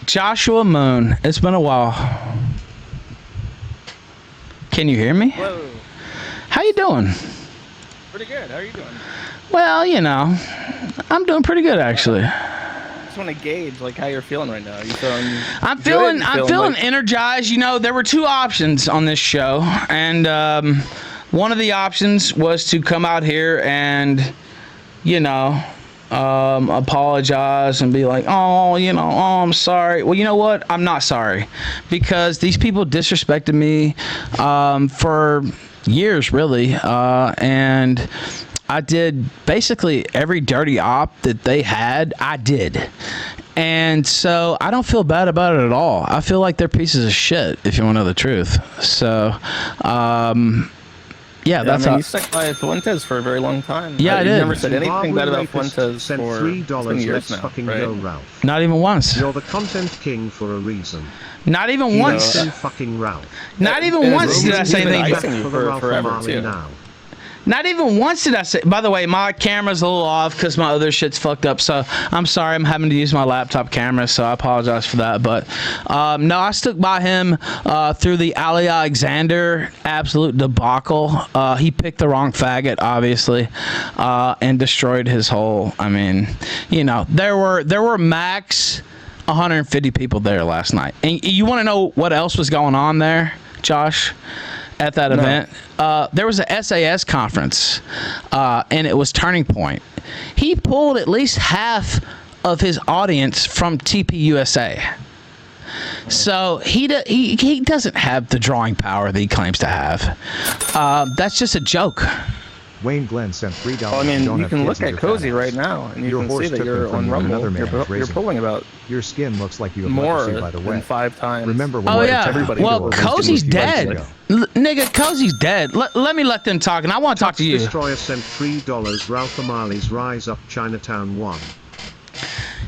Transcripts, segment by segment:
Joshua Moon, it's been a while. Can you hear me? Whoa. How you doing? Pretty good. How are you doing? Well, you know, I'm doing pretty good actually. I just want to gauge like how you're feeling right now. You feeling? I'm feeling like... energized. You know, there were two options on this show, and one of the options was to come out here and, you know, apologize and be like, oh, I'm sorry. Well, you know what? I'm not sorry, because these people disrespected me for years, really, and I did basically every dirty op that they had. I did. And so I don't feel bad about it at all. I feel like they're pieces of shit, if you want to know the truth. So, yeah, that's you stuck by Fuentes for a very long time. Yeah, I did. You never said anything bad about Fuentes sent for $3. years Let's now, fucking right? go, Ralph. Not even once. You're the content king for a reason. Not even once. Fucking Ralph. Not even once did I say anything. Icing you for forever too. Now. Not even once did I say. By the way, my camera's a little off because my other shit's fucked up. So I'm sorry. I'm having to use my laptop camera. So I apologize for that. But no, I stuck by him through the Ali Alexander absolute debacle. He picked the wrong faggot, obviously, and destroyed his whole. I mean, you know, there were max 150 people there last night. And you want to know what else was going on there, Josh? At that event, there was a SAS conference, and it was Turning Point. He pulled at least half of his audience from TPUSA. So he doesn't have the drawing power that he claims to have. That's just a joke. Wayne Glenn sent $3. Well, I mean, you can look at Cozy right now, and you can see that you're on Rumble. You're pulling about your skin looks like you have more leprosy, by the way. than 5 times. Remember when everybody well, Cozy's dead. Nigga, Cozy's dead. Let me let them talk, and I want to talk to you. Destroyer sent $3. Ralph Amali's Rise Up Chinatown 1.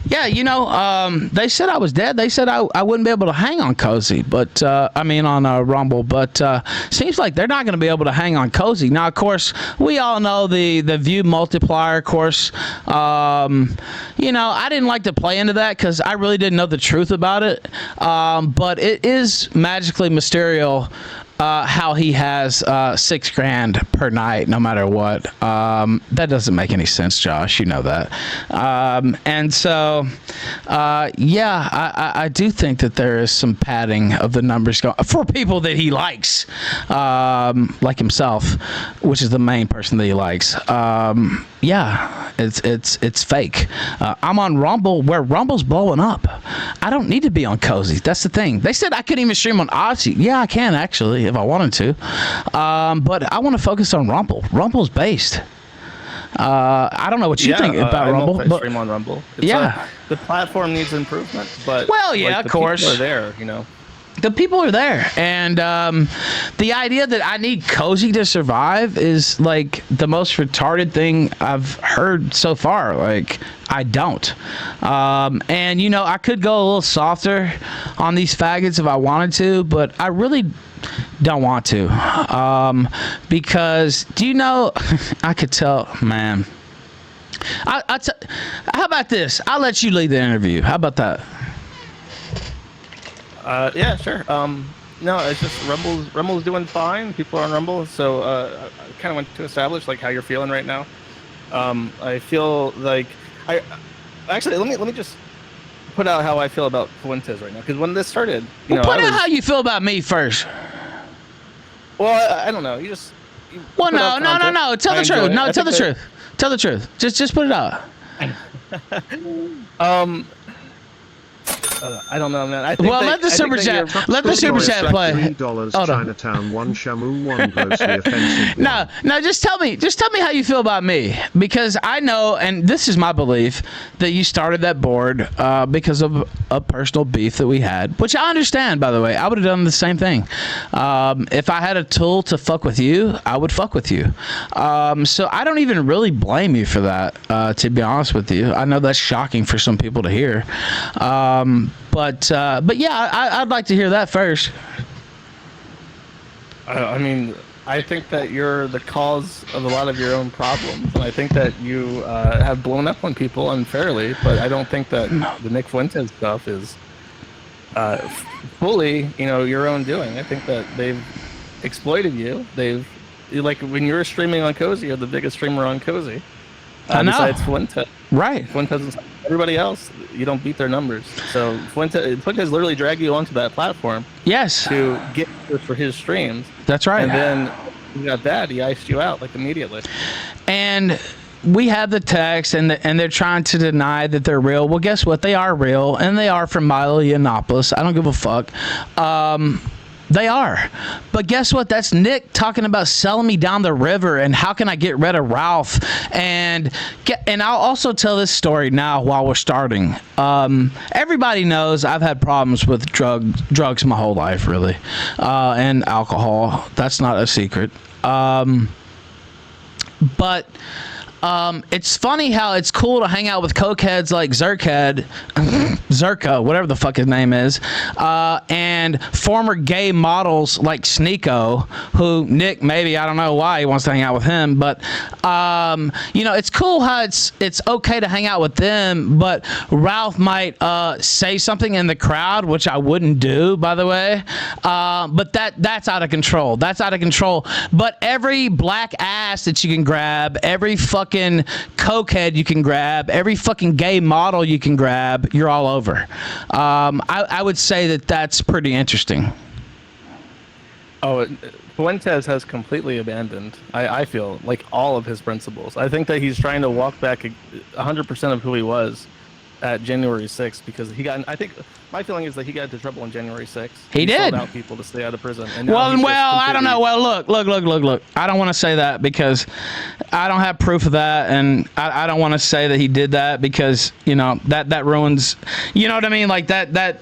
Yeah, you know, they said I was dead. They said I wouldn't be able to hang on Cozy, but I mean on Rumble. But seems like they're not going to be able to hang on Cozy. Now, of course, we all know the view multiplier. Of course, you know, I didn't like to play into that because I really didn't know the truth about it. But it is magically Mysterio. How he has $6,000 per night, no matter what. That doesn't make any sense, Josh. You know that. And so, yeah, I do think that there is some padding of the numbers going for people that he likes, like himself, which is the main person that he likes. Yeah, it's fake. I'm on Rumble, where Rumble's blowing up. I don't need to be on Cozy. That's the thing. They said I couldn't even stream on Odyssey. Yeah, I can actually if I wanted to, but I want to focus on Rumble. Rumble's based. I don't know what you think about Rumble, but stream on Rumble. The platform needs improvement, but well, yeah, like, of course, people are there, you know. The people are there, and the idea that I need Cozy to survive is like the most retarded thing I've heard so far. Like, I don't. And, you know, I could go a little softer on these faggots if I wanted to, but I really don't want to. Because, do you know, I could tell, man. How about this? I'll let you lead the interview. How about that? Yeah, sure. No, it's just Rumble's doing fine. People are on Rumble, so I kind of want to establish like how you're feeling right now. I feel like actually let me just put out how I feel about Fuentes right now, because when this started, put out how you feel about me first. Well, I don't know. You well, no. Tell the truth. No, tell the truth. Tell the truth. Just put it out. I don't know, man. I think let the super chat play. $3 Chinatown 1 Shamu 1 grossly offensive. No, just tell me how you feel about me, because I know, and this is my belief, that you started that board because of a personal beef that we had, which I understand, by the way. I would have done the same thing. If I had a tool to fuck with you, I would fuck with you. So I don't even really blame you for that, to be honest with you. I know that's shocking for some people to hear. But yeah, I'd like to hear that first. I mean, I think that you're the cause of a lot of your own problems, and I think that you have blown up on people unfairly. But I don't think that the Nick Fuentes stuff is fully, your own doing. I think that they've exploited you. Like when you're streaming on Cozy, you're the biggest streamer on Cozy. I know. Besides Fuentes. Right. Fuentes, everybody else, you don't beat their numbers. So Fuentes literally dragged you onto that platform. Yes. To get for his streams. That's right. And then you got that, he iced you out like immediately. And we have the text, and they're trying to deny that they're real. Well, guess what? They are real, and they are from Milo Yiannopoulos. I don't give a fuck. They are. But guess what? That's Nick talking about selling me down the river and how can I get rid of Ralph. And I'll also tell this story now while we're starting. Everybody knows I've had problems with drugs my whole life, really. And alcohol. That's not a secret. But it's funny how it's cool to hang out with cokeheads like Zerka, whatever the fuck his name is, and former gay models like Sneeko, who Nick, maybe, I don't know why he wants to hang out with him, but it's cool how it's okay to hang out with them, but Ralph might say something in the crowd, which I wouldn't do, by the way, but that's out of control. That's out of control. But every black ass that you can grab, every fucking cokehead you can grab, every fucking gay model you can grab, you're all over. I would say that that's pretty interesting. Oh, Fuentes has completely abandoned, I feel, like all of his principles. I think that he's trying to walk back 100% of who he was at January 6th because I think my feeling is that he got into trouble on January 6th. He did. Sold out people to stay out of prison. And well, I don't know. Well, look. I don't want to say that because I don't have proof of that, and I don't want to say that he did that because that ruins. You know what I mean? Like that.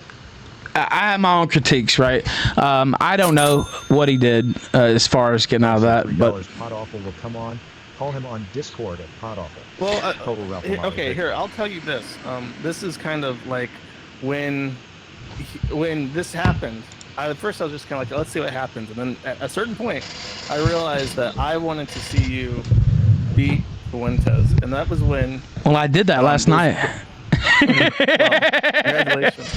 I have my own critiques, right? I don't know what he did as far as getting out of that, but Pod Awful will come on. Call him on Discord at Pod Awful. Well, okay, here, I'll tell you this. This is kind of like when this happened. At first, I was just kind of like, let's see what happens. And then at a certain point, I realized that I wanted to see you beat Fuentes. And that was when... Well, I did that last night. Well, congratulations.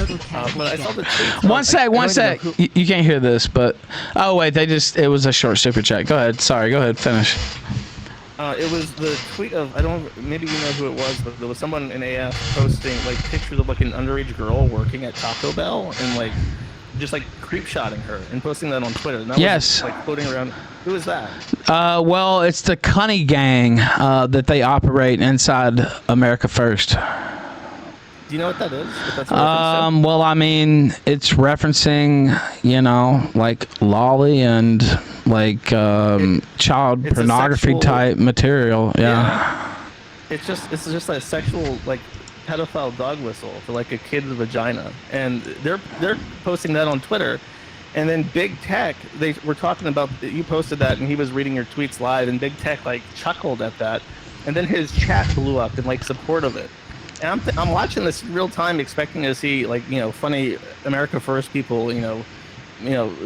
But I saw the tweets. One sec. You can't hear this, but... Oh, wait, it was a short super chat. Go ahead. Sorry, go ahead. Finish. It was the tweet of, maybe you know who it was, but there was someone in AF posting like pictures of like an underage girl working at Taco Bell and like just like creep shotting her and posting that on Twitter. And that was, like floating around. Who is that? Well, it's the Cunny Gang that they operate inside America First. Do you know what that is? Well, I mean, it's referencing, like lolly and like child pornography type material. Yeah. It's just a sexual like pedophile dog whistle for like a kid's vagina, and they're posting that on Twitter. And then Big Tech, they were talking about, you posted that and he was reading your tweets live, and Big Tech like chuckled at that, and then his chat blew up in like support of it. And I'm watching this real time, expecting to see like funny America First people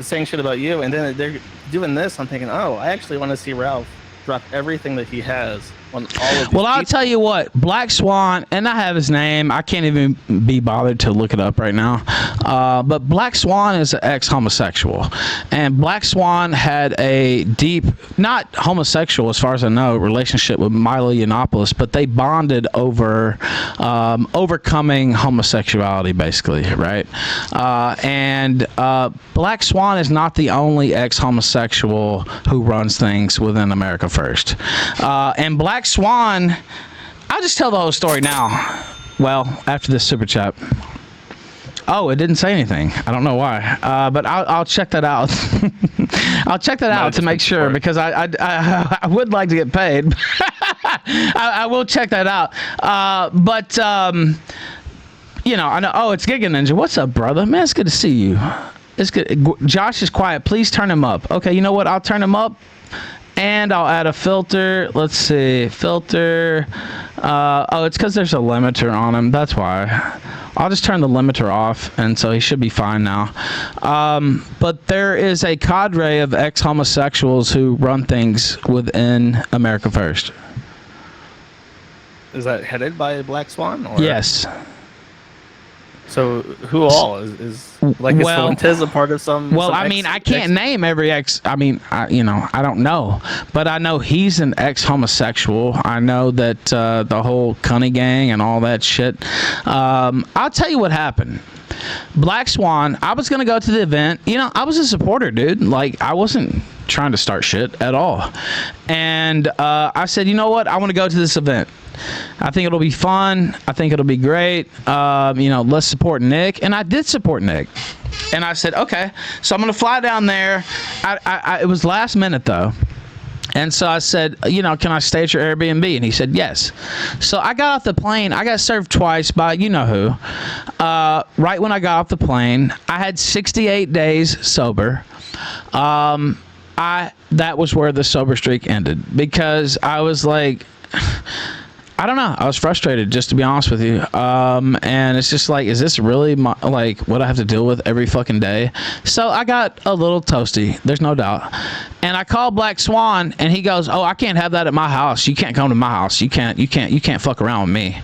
saying shit about you, and then they're doing this. I'm thinking, oh, I actually want to see Ralph drop everything that he has on all of these I'll tell you what, Black Swan, and I have his name. I can't even be bothered to look it up right now. But Black Swan is an ex-homosexual, and Black Swan had a deep, not homosexual as far as I know, relationship with Milo Yiannopoulos, but they bonded over overcoming homosexuality, basically, right? And Black Swan is not the only ex-homosexual who runs things within America First. And Black Swan, I'll just tell the whole story now. Well, after this super chat. Oh, it didn't say anything. I don't know why. But I'll check that out. I'll check that out to make sure, because I would like to get paid. I will check that out. But I know. Oh, it's Giga Ninja. What's up, brother? Man, it's good to see you. It's good. Josh is quiet. Please turn him up. Okay, you know what? I'll turn him up. And I'll add a filter. Let's see. Filter. It's because there's a limiter on him. That's why. I'll just turn the limiter off, and so he should be fine now. But there is a cadre of ex-homosexuals who run things within America First. Is that headed by Black Swan? Or? Yes. So who all is like is Fuentes a part of some? Well, some I mean, I can't name every ex. I mean, I don't know, but I know he's an ex-homosexual. I know that the whole Cunny gang and all that shit. I'll tell you what happened. Black Swan, I was gonna go to the event. I was a supporter, dude. Like, I wasn't trying to start shit at all. And I said, you know what? I want to go to this event. I think it'll be fun. I think it'll be great. Let's support Nick. And I did support Nick. And I said, okay, so I'm going to fly down there. It was last minute, though. And so I said, can I stay at your Airbnb? And he said, yes. So I got off the plane. I got served twice by you-know-who. Right when I got off the plane, I had 68 days sober. That was where the sober streak ended, because I was like, I don't know. I was frustrated, just to be honest with you. And it's just like, is this really what I have to deal with every fucking day? So I got a little toasty. There's no doubt. And I called Black Swan, and he goes, "Oh, I can't have that at my house. You can't come to my house. You can't fuck around with me."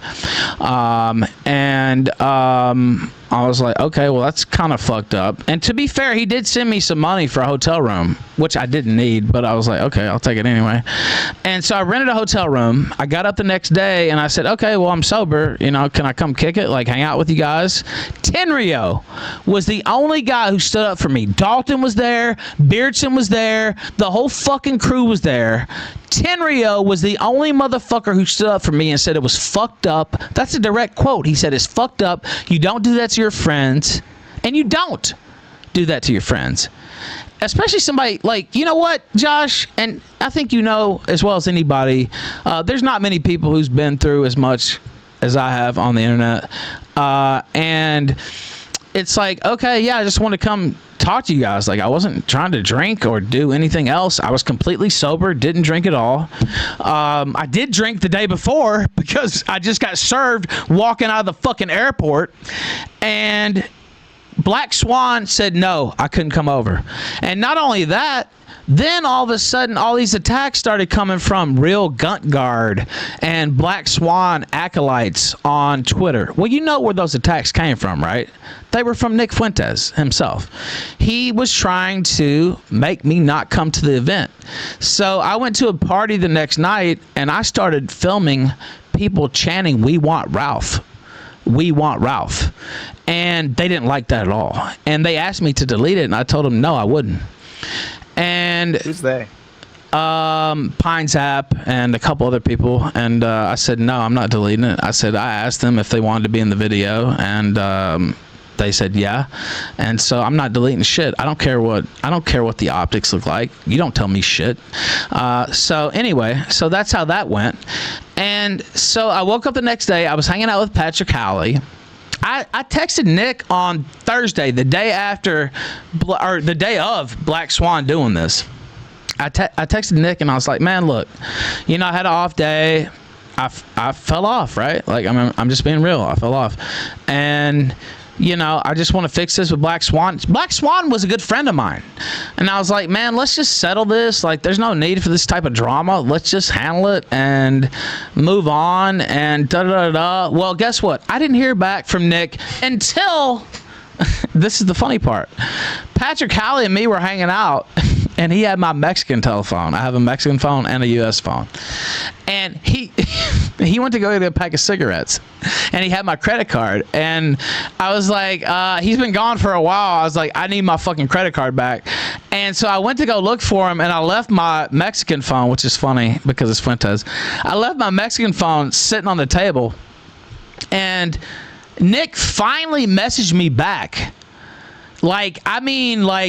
I was like, okay, well, that's kind of fucked up. And to be fair, he did send me some money for a hotel room, which I didn't need, but I was like, okay, I'll take it anyway. And so I rented a hotel room. I got up the next day, and I said, okay, well, I'm sober. Can I come kick it, like hang out with you guys? Tenrio was the only guy who stood up for me. Dalton was there. Beardson was there. The whole fucking crew was there. Tenrio was the only motherfucker who stood up for me and said it was fucked up. That's a direct quote. He said, it's fucked up. You don't do that to your friends. And you don't do that to your friends. Especially somebody like, you know what, Josh? And I think you know as well as anybody, there's not many people who's been through as much as I have on the internet. And it's like, okay, yeah, I just want to come talk to you guys. Like, I wasn't trying to drink or do anything else. I was completely sober, didn't drink at all. I did drink the day before because I just got served walking out of the fucking airport. And Black Swan said no, I couldn't come over. And not only that, then all of a sudden, all these attacks started coming from Real Gunt Guard and Black Swan acolytes on Twitter. Well, you know where those attacks came from, right? They were from Nick Fuentes himself. He was trying to make me not come to the event. So I went to a party the next night, and I started filming people chanting, "We want Ralph. We want Ralph." And they didn't like that at all. And they asked me to delete it, and I told them no, I wouldn't. And who's they? Pines App and a couple other people. And I said, no, I'm not deleting it. I said, I asked them if they wanted to be in the video, and they said yeah. And so I'm not deleting shit. I don't care what the optics look like. You don't tell me shit. So anyway, so that's how that went. And so I woke up the next day. I was hanging out with Patrick Howley. I texted Nick on Thursday, the day after, or the day of Black Swan doing this. I texted Nick and I was like, man, look, I had an off day. I fell off, right? Like, I'm just being real. I fell off. And, I just want to fix this with Black Swan. Black Swan was a good friend of mine. And I was like, man, let's just settle this. Like, there's no need for this type of drama. Let's just handle it and move on and da-da-da-da. Well, guess what? I didn't hear back from Nick until, this is the funny part. Patrick Howley and me were hanging out, and he had my Mexican telephone. I have a Mexican phone and a U.S. phone. And he went to go get a pack of cigarettes, and he had my credit card. And I was like, he's been gone for a while. I was like, I need my fucking credit card back. And so I went to go look for him, and I left my Mexican phone, which is funny because it's Fuentes. I left my Mexican phone sitting on the table, and Nick finally messaged me back. Like, maybe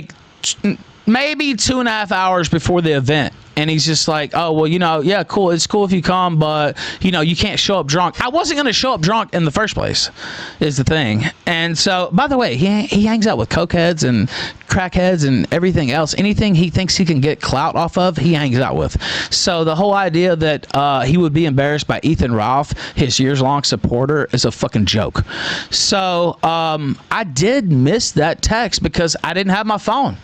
2.5 hours before the event. And he's just like, oh, well, yeah, cool. It's cool if you come, but, you can't show up drunk. I wasn't going to show up drunk in the first place, is the thing. And so, by the way, he hangs out with cokeheads and crackheads and everything else. Anything he thinks he can get clout off of, he hangs out with. So the whole idea that he would be embarrassed by Ethan Ralph, his years-long supporter, is a fucking joke. So I did miss that text because I didn't have my phone.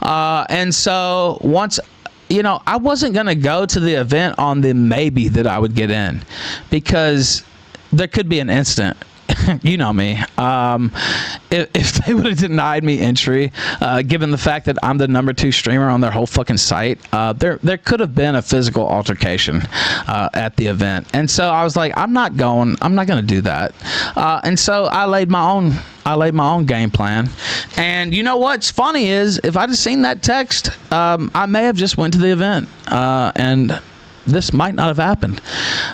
And so once... I wasn't going to go to the event on the maybe that I would get in, because there could be an incident you know me. If they would have denied me entry, given the fact that I'm the #2 streamer on their whole fucking site, there could have been a physical altercation at the event. And so I was like, I'm not going to do that. And so I laid my own game plan. And you know what's funny is, if I'd have seen that text, I may have just went to the event, and this might not have happened.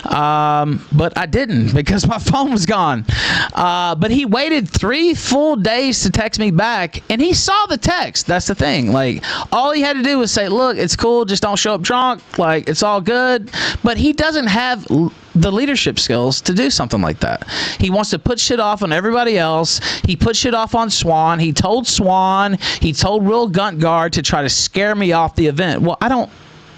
But I didn't, because my phone was gone. But he waited 3 full days to text me back, and he saw the text. That's the thing. Like, all he had to do was say, look, it's cool, just don't show up drunk. Like, it's all good. But he doesn't have the leadership skills to do something like that. He wants to put shit off on everybody else. He put shit off on Swan. He told Real Gunt Guard to try to scare me off the event. Well,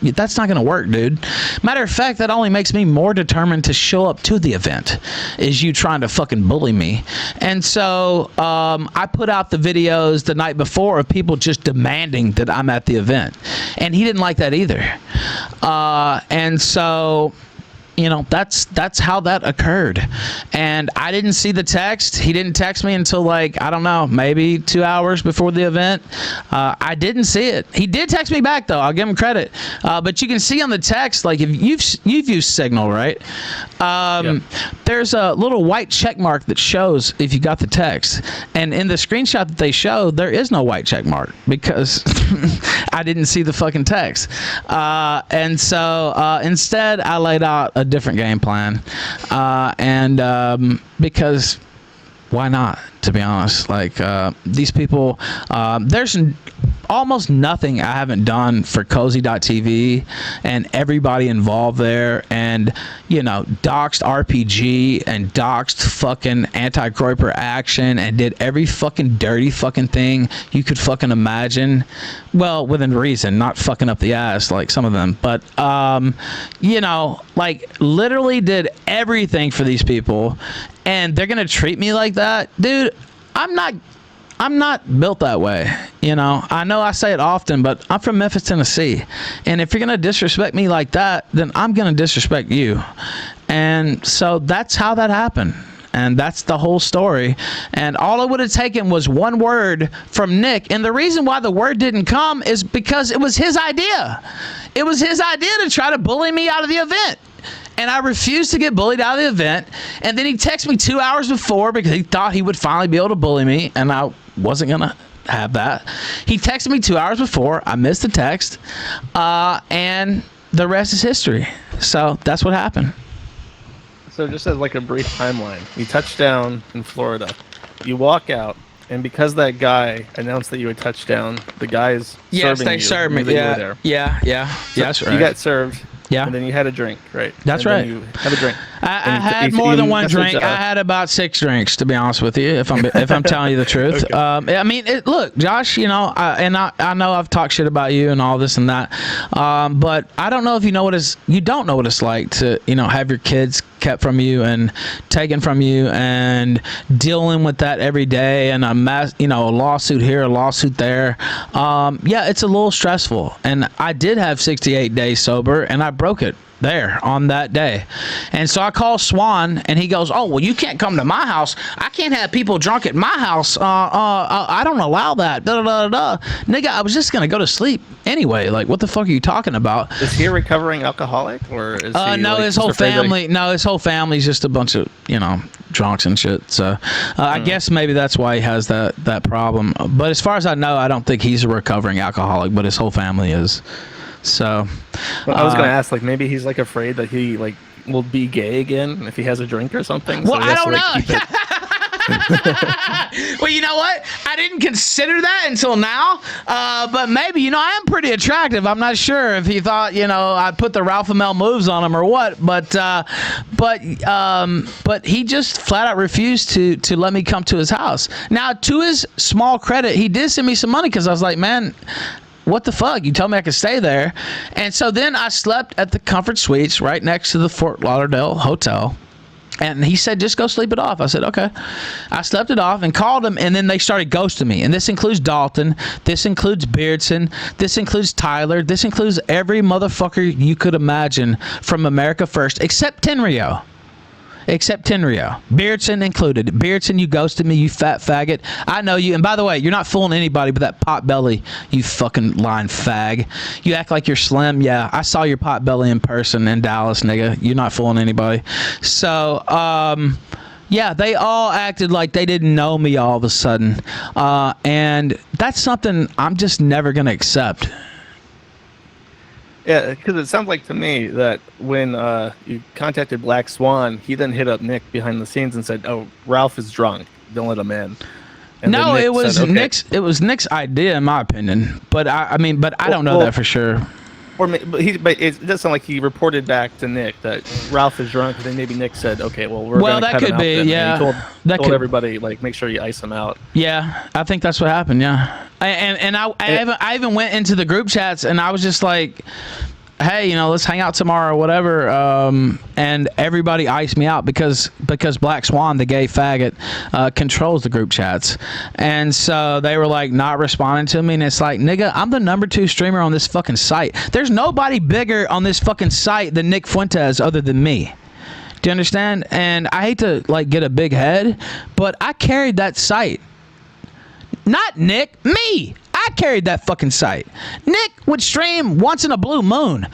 that's not going to work, dude. Matter of fact, that only makes me more determined to show up to the event, is you trying to fucking bully me. And so I put out the videos the night before of people just demanding that I'm at the event. And he didn't like that either. And so, you know, that's how that occurred. And I didn't see the text. He didn't text me until, like, I don't know, maybe 2 hours before the event. I didn't see it. He did text me back, though. I'll give him credit. But you can see on the text, like, if you've used Signal, right? Yep. There's a little white check mark that shows if you got the text. And in the screenshot that they show, there is no white check mark, because I didn't see the fucking text. And so instead, I laid out a different game plan, and because why not, to be honest? Like, these people, there's almost nothing I haven't done for cozy.tv and everybody involved there, and, you know, doxed RPG and doxed fucking anti-Groiper action, and did every fucking dirty fucking thing you could fucking imagine. Well, within reason, not fucking up the ass like some of them, but you know, like, literally did everything for these people, and they're gonna treat me like that, dude. I'm not built that way, you know. I know I say it often, but I'm from Memphis, Tennessee. And if you're going to disrespect me like that, then I'm going to disrespect you. And so that's how that happened. And that's the whole story. And all it would have taken was one word from Nick. And the reason why the word didn't come is because it was his idea. It was his idea to try to bully me out of the event. And I refused to get bullied out of the event. And then he texted me 2 hours before, because he thought he would finally be able to bully me. And I wasn't going to have that. He texted me 2 hours before. I missed the text. And the rest is history. So that's what happened. So just as like a brief timeline, you touch down in Florida. You walk out. And because that guy announced that you had touched down, the guys serving they you, served me. knew that you were there. Yeah. So That's right. You got served. Yeah. And then you had a drink, right? That's and right. Then you had a drink. I had more than one drink. I had about 6 drinks, to be honest with you, if I'm telling you the truth. Okay. I mean, look, Josh, you know, I know I've talked shit about you and all this and that, but I don't know if you don't know what it's like to, you know, have your kids kept from you and taken from you, and dealing with that every day, and a lawsuit here, a lawsuit there. Yeah, it's a little stressful, and I did have 68 days sober, and I broke it there on that day. And so I call Swan, and he goes, oh, well, you can't come to my house. I can't have people drunk at my house. I don't allow that. Da, da, da, da. Nigga, I was just going to go to sleep anyway. Like, what the fuck are you talking about? Is he a recovering alcoholic, or is he no, his whole family. No, his whole family's just a bunch of, you know, drunks and shit. So I guess maybe that's why he has that problem. But as far as I know, I don't think he's a recovering alcoholic, but his whole family is. So well, I was gonna ask, like, maybe he's like afraid that he like will be gay again if he has a drink or something. Well, so I don't know. Well, you know what? I didn't consider that until now. But maybe, you know, I am pretty attractive. I'm not sure if he thought, you know, I'd put the Ralph Amel moves on him or what. But he just flat out refused to let me come to his house. Now, to his small credit, he did send me some money, because I was like, man, what the fuck? You told me I could stay there. And so then I slept at the Comfort Suites right next to the Fort Lauderdale Hotel. And he said, just go sleep it off. I said, okay. I slept it off and called him, and then they started ghosting me. And this includes Dalton. This includes Beardson. This includes Tyler. This includes every motherfucker you could imagine from America First, except Tenryo. except Tenrio. Beardson included. Beardson, you ghosted me, you fat faggot. I know you. And by the way, you're not fooling anybody but that pot belly, you fucking lying fag. You act like you're slim. Yeah, I saw your pot belly in person in Dallas, nigga. You're not fooling anybody. So, yeah, they all acted like they didn't know me all of a sudden. And that's something I'm just never going to accept. Yeah, because it sounds like to me that when you contacted Black Swan, he then hit up Nick behind the scenes and said, "Oh, Ralph is drunk. Don't let him in." And no, then Nick it was said, okay. Nick's. It was Nick's idea, in my opinion. But I mean, I don't know that for sure. But it does sound like he reported back to Nick that Ralph is drunk, and then maybe Nick said, "Okay, well, we're going to cut him out." Yeah, he told everybody, like, make sure you ice him out. Yeah, I think that's what happened. Yeah, and I even went into the group chats and I was just like, hey, you know, let's hang out tomorrow or whatever. And everybody iced me out because Black Swan, the gay faggot, controls the group chats. And so they were like not responding to me. And it's like, nigga, I'm the #2 streamer on this fucking site. There's nobody bigger on this fucking site than Nick Fuentes other than me. Do you understand? And I hate to like get a big head, but I carried that site. Not Nick, me. I carried that fucking site. Nick would stream once in a blue moon.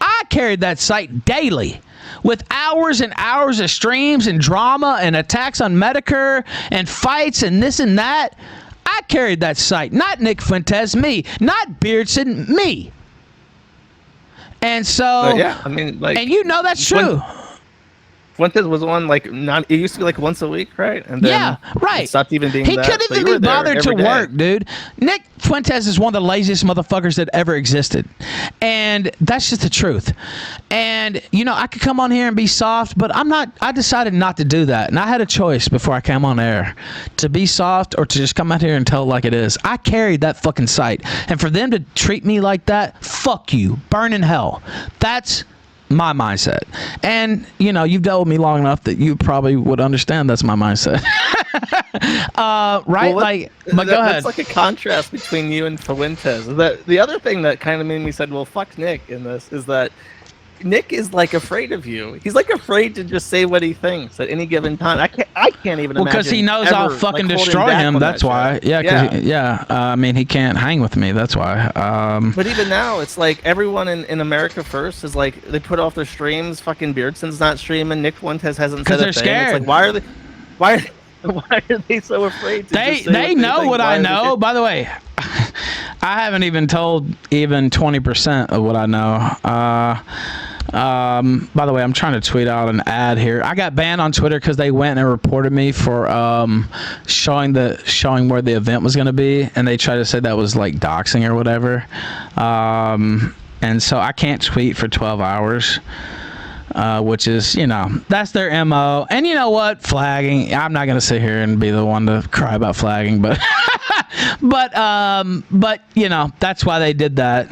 I carried that site daily with hours and hours of streams and drama and attacks on Medicare and fights and this and that. I carried that site. Not Nick Fuentes, me. Not Beardson, me. And so, yeah, I mean, like, and you know that's true. Fuentes was on like it used to be like once a week, right? And then yeah, right. It stopped even being he that. couldn't even be bothered to work, dude. Nick Fuentes is one of the laziest motherfuckers that ever existed, and that's just the truth. And you know, I could come on here and be soft, but I'm not. I decided not to do that, and I had a choice before I came on air to be soft or to just come out here and tell it like it is. I carried that fucking site, and for them to treat me like that, fuck you, burn in hell. That's my mindset. And you know, you've dealt with me long enough that you probably would understand that's my mindset. Right? Well, but go ahead. That's like a contrast between you and Fuentes. The other thing that kind of made me said, well, fuck Nick in this is that Nick is like afraid of you. He's like afraid to just say what he thinks at any given time. I can't even imagine. Because he knows I'll fucking destroy him. That's why. Yeah. I mean, he can't hang with me. That's why. But even now, it's like everyone in America First is like they put off their streams. Fucking Beardson's not streaming. Nick Fuentes hasn't said a thing. Because they're scared. It's like why are they so afraid? They know what I know. By the way, I haven't even told even 20% of what I know. By the way, I'm trying to tweet out an ad here. I got banned on Twitter because they went and reported me for showing where the event was going to be, and they tried to say that was like doxing or whatever. And so I can't tweet for 12 hours. Which is, you know, that's their MO. And you know what? Flagging. I'm not going to sit here and be the one to cry about flagging, but but you know, that's why they did that.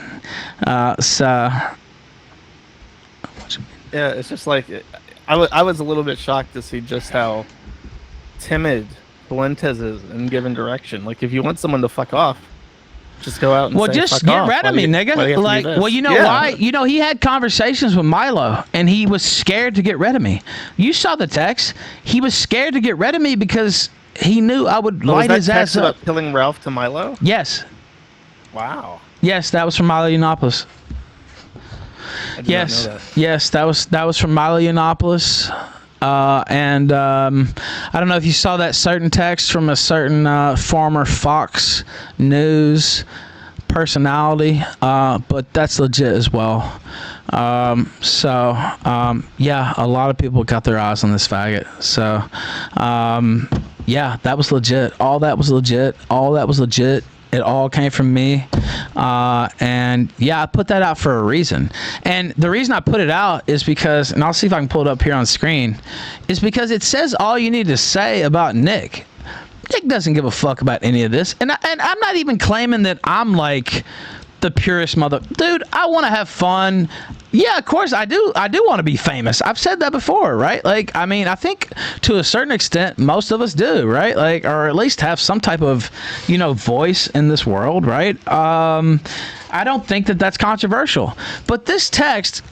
Yeah, it's just like I was a little bit shocked to see just how timid Fuentes is in giving direction. Like, if you want someone to fuck off, just go out and say, just fuck get off. rid of me, nigga. Like, well, you know why? You know, he had conversations with Milo, and he was scared to get rid of me. You saw the text. He was scared to get rid of me because he knew I would light his ass up. About killing Ralph to Milo? Yes. Wow. Yes, that was from Milo Yiannopoulos. Yes, yes, that was from Milo Yiannopoulos. And I don't know if you saw that certain text from a certain former Fox News personality, but that's legit as well. Yeah, a lot of people got their eyes on this faggot. So, yeah, that was legit. All that was legit. It all came from me. And yeah, I put that out for a reason. And the reason I put it out is because, and I'll see if I can pull it up here on screen, is because it says all you need to say about Nick. Nick doesn't give a fuck about any of this. And I'm not even claiming that I'm like the purest mother. Dude, I want to have fun. Yeah, of course I do. I do want to be famous. I've said that before, right? Like, I mean, I think to a certain extent, most of us do, right? Like, or at least have some type of, you know, voice in this world, right? I don't think that that's controversial. But this text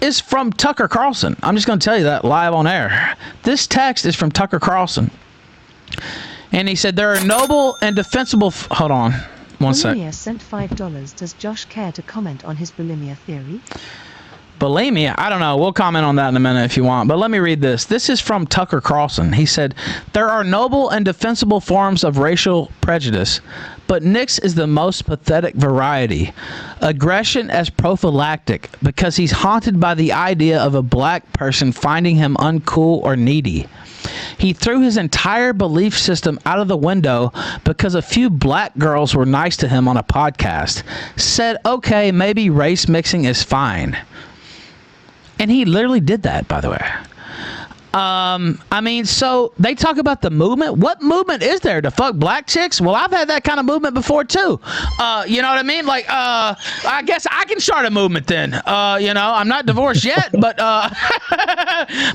is from Tucker Carlson. I'm just going to tell you that live on air. This text is from Tucker Carlson. And he said, there are noble and defensible... Hold on. One sec. Bulimia sent $5. Does Josh care to comment on his bulimia theory? Bulimia, I don't know. We'll comment on that in a minute if you want. But let me read this. This is from Tucker Carlson. He said, there are noble and defensible forms of racial prejudice, but Nick's is the most pathetic variety. Aggression as prophylactic, because he's haunted by the idea of a black person finding him uncool or needy. He threw his entire belief system out of the window because a few black girls were nice to him on a podcast. Said, okay, maybe race mixing is fine. And he literally did that, by the way. I mean, so they talk about the movement. What movement is there to fuck black chicks? Well, I've had that kind of movement before too. You know what I mean? Like, I guess I can start a movement then. You know, I'm not divorced yet, but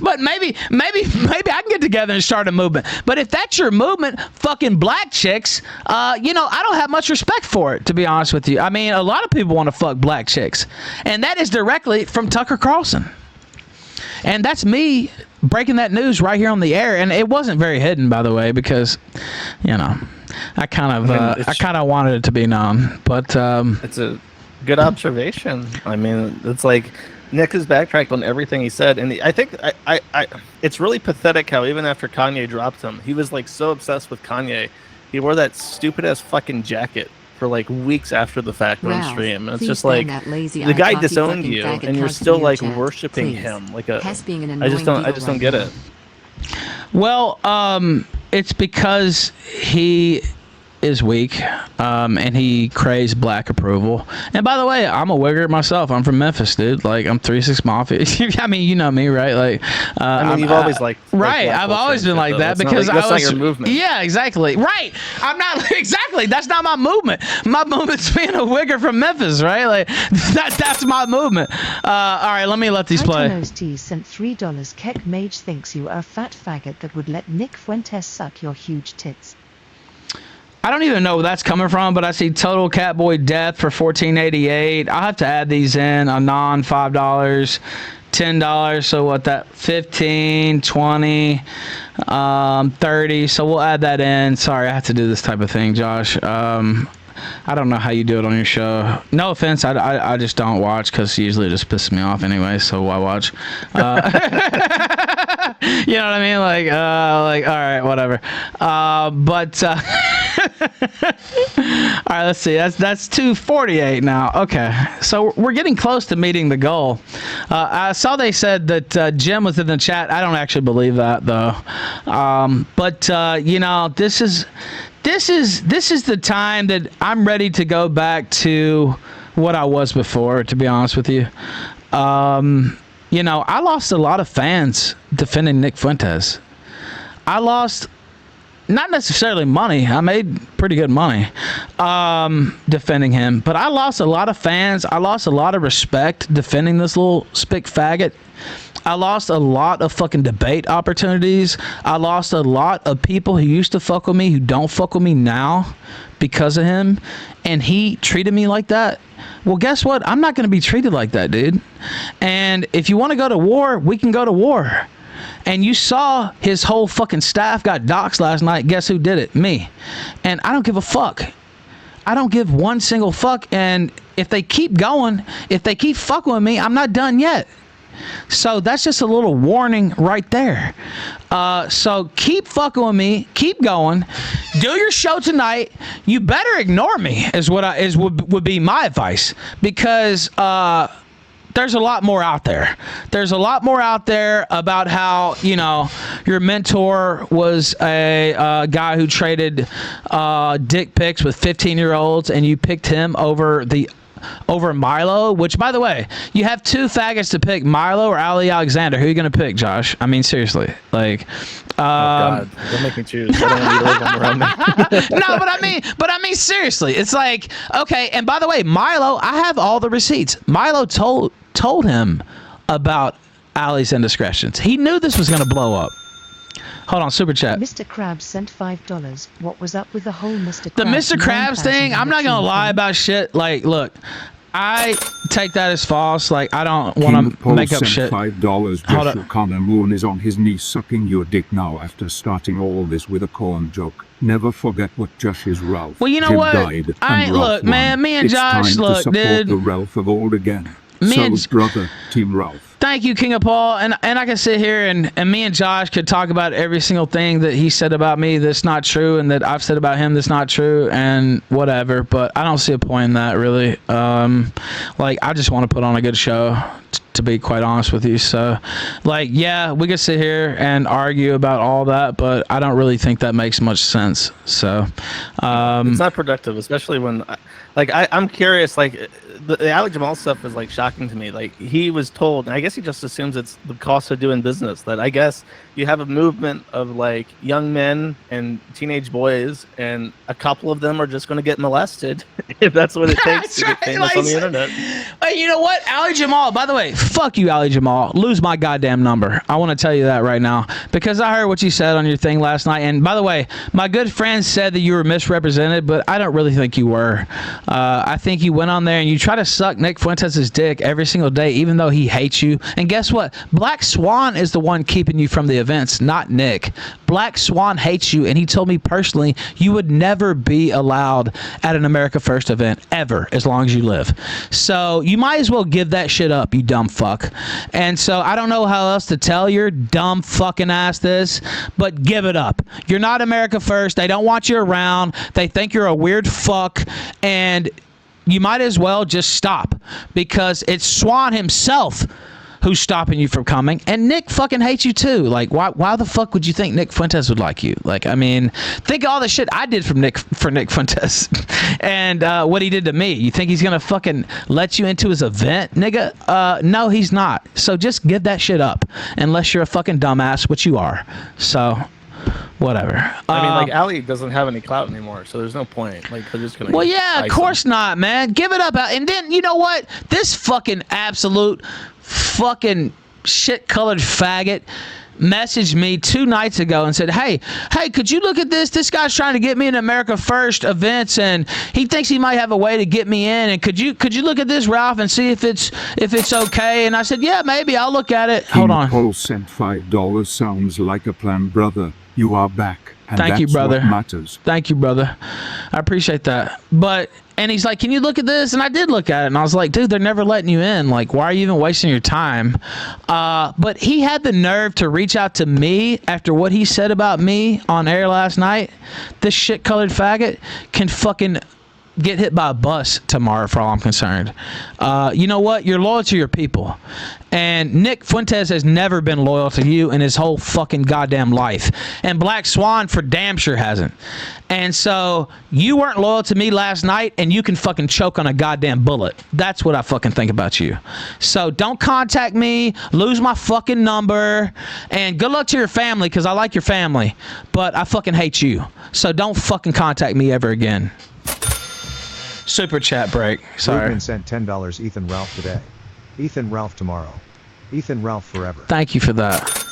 but maybe I can get together and start a movement. But if that's your movement, fucking black chicks, you know, I don't have much respect for it, to be honest with you. I mean, a lot of people want to fuck black chicks, and that is directly from Tucker Carlson. And that's me breaking that news right here on the air, and it wasn't very hidden, by the way, because, you know, I kind of wanted it to be known. But it's a good observation. I mean, it's like Nick has backtracked on everything he said, and I think it's really pathetic how even after Kanye dropped him, he was like so obsessed with Kanye, he wore that stupid ass fucking jacket for like weeks after the fact on stream. And it's just like the guy disowned you, and you're still like worshiping him like a. I just don't get it. Well, it's because he is weak, and he craves black approval. And by the way, I'm a wigger myself. I'm from Memphis, dude. Like, I'm 3-6 Mafia. I mean, you know me, right? Like, I mean, you've always liked right. I've always been like that because that's not your movement. Yeah, exactly. Right. I'm not exactly. That's not my movement. My movement's being a wigger from Memphis, right? Like, that's my movement. All right, let these play. Nose T sent $3. Keck Mage thinks you are a fat faggot that would let Nick Fuentes suck your huge tits. I don't even know where that's coming from, but I see Total Catboy Death for $14.88. I'll have to add these in. Anon, $5, $10. So what that? 15, 20, 30. So we'll add that in. Sorry, I have to do this type of thing, Josh. I don't know how you do it on your show. No offense, I just don't watch because usually it just pisses me off anyway. So why watch? You know what I mean? Like, all right, whatever. But all right, let's see. That's 248 now. Okay, so we're getting close to meeting the goal. I saw they said that Jim was in the chat. I don't actually believe that though. But you know, this is the time that I'm ready to go back to what I was before, to be honest with you. You know, I lost a lot of fans defending Nick Fuentes. I lost not necessarily money. I made pretty good money defending him, but I lost a lot of fans. I lost a lot of respect defending this little spick faggot. I lost a lot of fucking debate opportunities. I lost a lot of people who used to fuck with me who don't fuck with me now because of him. And he treated me like that. Well, guess what? I'm not going to be treated like that, dude. And if you want to go to war, we can go to war. And you saw his whole fucking staff got doxxed last night. Guess who did it? Me. And I don't give a fuck. I don't give one single fuck. And if they keep going, if they keep fucking with me, I'm not done yet. So that's just a little warning right there. So keep fucking with me. Keep going. Do your show tonight. You better ignore me would be my advice, because there's a lot more out there. There's a lot more out there about how, you know, your mentor was a guy who traded dick pics with 15-year-olds, and you picked him over Milo, which, by the way, you have two faggots to pick, Milo or Ali Alexander. Who are you going to pick, Josh? I mean, seriously. Like, oh God, don't make me choose. I don't want you to live them around me. No, but I mean, seriously. It's like, okay, and by the way, Milo, I have all the receipts. Milo told him about Ali's indiscretions. He knew this was going to blow up. Hold on, super chat. Mr. Krabs sent $5. What was up with the whole Mr. Krabs? The Mr. Krabs thing, I'm not going to lie about shit. Like, look, I take that as false. Like, I don't want to make up shit. $5. Hold up. Joshua Connor Moon is on his knees sucking your dick now after starting all this with a corn joke. Never forget what Josh is, Ralph. Well, you know Jim what? Died, I ain't, and Ralph look, man, won. me and It's Josh, time look, to support dude. the Ralph of old again. Me and- So, brother, Team Ralph. Thank you, King of Paul. And I can sit here and me and Josh could talk about every single thing that he said about me that's not true and that I've said about him that's not true and whatever. But I don't see a point in that, really. Like, I just want to put on a good show, to be quite honest with you. So, like, yeah, we could sit here and argue about all that, but I don't really think that makes much sense. So, It's not productive, especially when, I'm curious. Like, the Ali Jamal stuff is like shocking to me. Like, he was told, and I guess he just assumes it's the cost of doing business. That I guess you have a movement of like young men and teenage boys, and a couple of them are just going to get molested if that's what it takes to get famous on the internet. Hey, you know what? Ali Jamal, by the way, fuck you, Ali Jamal. Lose my goddamn number. I want to tell you that right now because I heard what you said on your thing last night. And by the way, my good friend said that you were misrepresented, but I don't really think you were. I think you went on there and you try to suck Nick Fuentes' dick every single day, even though he hates you. And guess what? Black Swan is the one keeping you from the events, not Nick. Black Swan hates you, and he told me personally you would never be allowed at an America First event ever as long as you live. So you might as well give that shit up, you dumb fuck. And so I don't know how else to tell your dumb fucking ass this, but give it up. You're not America First. They don't want you around. They think you're a weird fuck, and you might as well just stop because it's Swan himself who's stopping you from coming, and Nick fucking hates you too. Like, why the fuck would you think Nick Fuentes would like you? Like, I mean, think of all the shit I did for Nick Fuentes and what he did to me. You think he's gonna fucking let you into his event, nigga? No, he's not. So just give that shit up, unless you're a fucking dumbass, which you are. So whatever. I mean, like, Ali doesn't have any clout anymore, so there's no point. Like, they're just gonna. Well, yeah, of ice course him. not, man. Give it up. And then, you know what? This fucking absolute fucking shit-colored faggot messaged me 2 nights ago and said, hey, could you look at this? This guy's trying to get me in America First events, and he thinks he might have a way to get me in. And could you look at this, Ralph, and see if it's okay? And I said, yeah, maybe. I'll look at it. Hold on. Paul sent $5. Sounds like a plan, brother. You are back. And Thank you, that's brother. what matters. Thank you, brother. I appreciate that. And he's like, can you look at this? And I did look at it, and I was like, dude, they're never letting you in. Like, why are you even wasting your time? But he had the nerve to reach out to me after what he said about me on air last night. This shit-colored faggot can fucking get hit by a bus tomorrow for all I'm concerned. You know what? You're loyal to your people. And Nick Fuentes has never been loyal to you in his whole fucking goddamn life. And Black Swan for damn sure hasn't. And so you weren't loyal to me last night, and you can fucking choke on a goddamn bullet. That's what I fucking think about you. So don't contact me, lose my fucking number, and good luck to your family, because I like your family, but I fucking hate you. So don't fucking contact me ever again. Super chat break. Sorry. Ruben sent $10 Ethan Ralph today. Ethan Ralph tomorrow. Ethan Ralph forever. Thank you for that.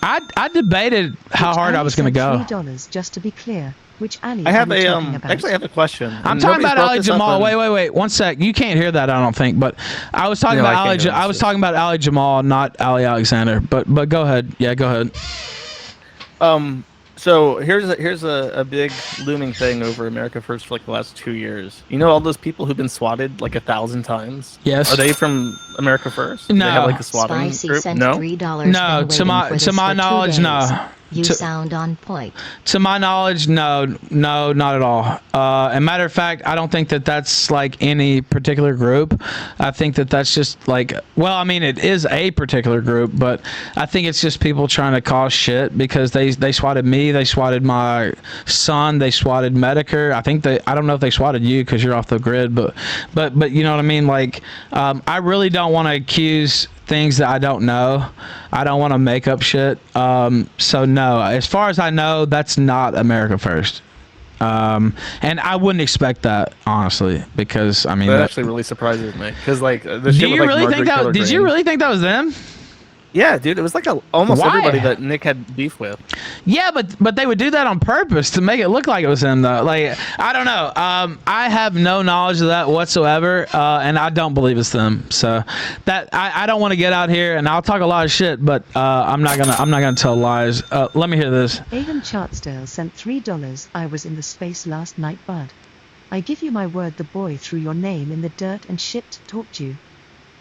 I debated how hard I was going to go. $3 just to be clear. Which Ali I have are you a talking about? actually I have a question. I'm And talking nobody's about brought Ali this up Jamal. on- Wait. 1 sec. You can't hear that, I don't think. But I was talking No, I about can't hear I this was shit. talking about Ali Jamal, not Ali Alexander. But go ahead. Yeah, go ahead. So here's a big looming thing over America First for like the last 2 years. You know all those people who've been swatted like 1,000 times? Yes. Are they from America First? Do No. They have like a swatting Spicy group? sent No. $3. No, been to my- waiting for to this my for 2 knowledge, days. no. You To- sound on point. To my knowledge, no, not at all. And matter of fact, I don't think that that's like any particular group. I think that that's just like, well, I mean, it is a particular group, but I think it's just people trying to cause shit because they swatted me, they swatted my son, they swatted Medicare. I don't know if they swatted you because you're off the grid, but you know what I mean? Like, I really don't want to accuse things that I don't know. I don't want to make up shit. So no, as far as I know, that's not America First. And I wouldn't expect that, honestly, because I mean That actually really surprises me because like the shit do with, you like, really Marjorie think that Taylor did you Greene- really think that was them? Yeah, dude, it was like almost Why? everybody that Nick had beef with. Yeah, but they would do that on purpose to make it look like it was him, though. Like, I don't know. I have no knowledge of that whatsoever, and I don't believe it's them. So that I don't want to get out here, and I'll talk a lot of shit, but I'm not gonna tell lies. Let me hear this. Avon Chartsdale sent $3. I was in the space last night, bud. I give you my word the boy threw your name in the dirt and shit talked you.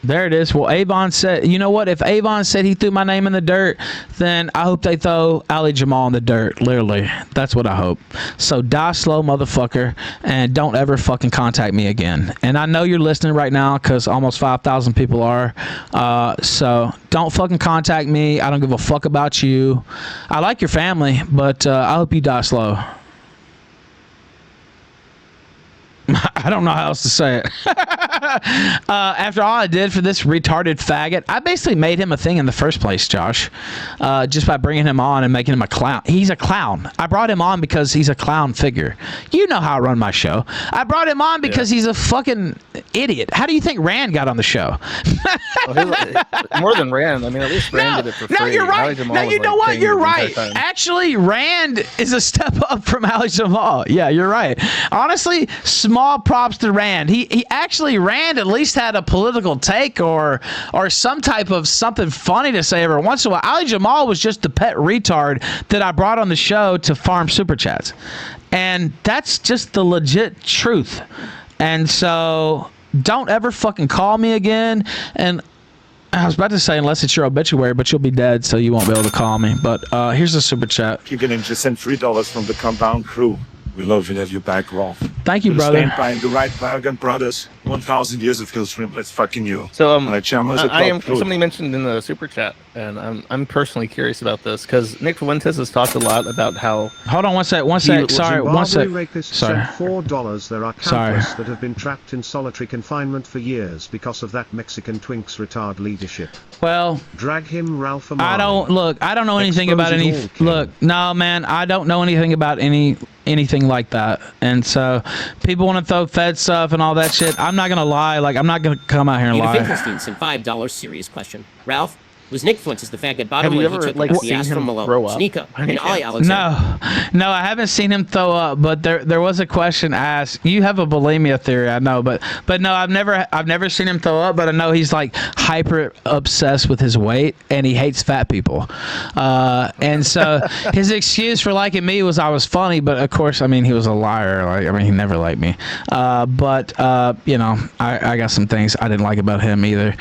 There it is. Well, Avon said, you know what? If Avon said he threw my name in the dirt, then I hope they throw Ali Jamal in the dirt. Literally. That's what I hope. So die slow, motherfucker, and don't ever fucking contact me again. And I know you're listening right now because almost 5,000 people are. So don't fucking contact me. I don't give a fuck about you. I like your family, but I hope you die slow. I don't know how else to say it. After all I did for this retarded faggot, I basically made him a thing in the first place, Josh, just by bringing him on and making him a clown. He's a clown. I brought him on because he's a clown figure. You know how I run my show. I brought him on because he's a fucking idiot. How do you think Rand got on the show? More than Rand. I mean, at least Rand did it for free. No, you're right. No, you know what? You're right. Actually, Rand is a step up from Ali Jamal. Yeah, you're right. Honestly, small props to Rand. Rand at least had a political take or some type of something funny to say every once in a while. Ali Jamal was just the pet retard that I brought on the show to farm super chats. And that's just the legit truth. And so don't ever fucking call me again. And I was about to say, unless it's your obituary, but you'll be dead, so you won't be able to call me. But here's a super chat. Keeping in just sent $3 from the Compound Crew. We love to have you back, Rolf. Thank you, brother. Stand by the right Vagan brothers. 1,000 years of Killstream. Let's fucking you. So somebody mentioned in the super chat, and I'm personally curious about this because Nick Fuentes has talked a lot about how. Hold on one sec. Sorry, one sec. Sorry. $4. There are countless that have been trapped in solitary confinement for years because of that Mexican twink's retard leadership. Well, drag him, Ralph. I don't know anything about any. Look, no, man, I don't know anything about anything like that. And so people want to throw Fed stuff and all that shit. I'm not gonna lie. Like, I'm not gonna come out here and lie. Finkelstein sent $5. Serious question. Ralph, was Nick Fuentes the faggot bottom Have you when ever, he took like, the seen ass him from Malone? throw up? Sneeko and Ali Alexander. No, I haven't seen him throw up, but there was a question asked. You have a bulimia theory, I know, but no, I've never seen him throw up, but I know he's like hyper obsessed with his weight and he hates fat people. And so his excuse for liking me was I was funny, but of course, I mean, he was a liar. Like, I mean, he never liked me. But you know, I got some things I didn't like about him either.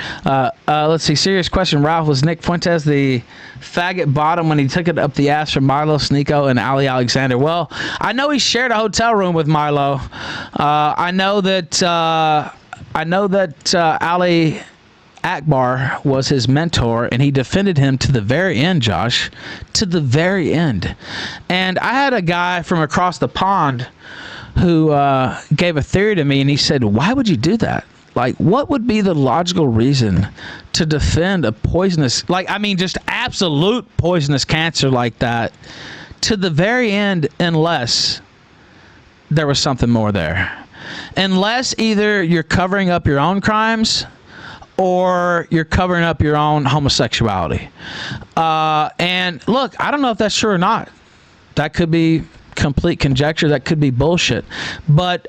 Let's see. Serious question, Ralph. Was Nick Fuentes the faggot bottom when he took it up the ass from Milo, Sneeko, and Ali Alexander? Well, I know he shared a hotel room with Milo. I know that Ali Akbar was his mentor, and he defended him to the very end, Josh. To the very end. And I had a guy from across the pond who gave a theory to me, and he said, why would you do that? Like, what would be the logical reason to defend a poisonous, like, I mean, just absolute poisonous cancer like that to the very end, unless there was something more there? Unless either you're covering up your own crimes or you're covering up your own homosexuality. And look, I don't know if that's true or not. That could be complete conjecture. That could be bullshit. But,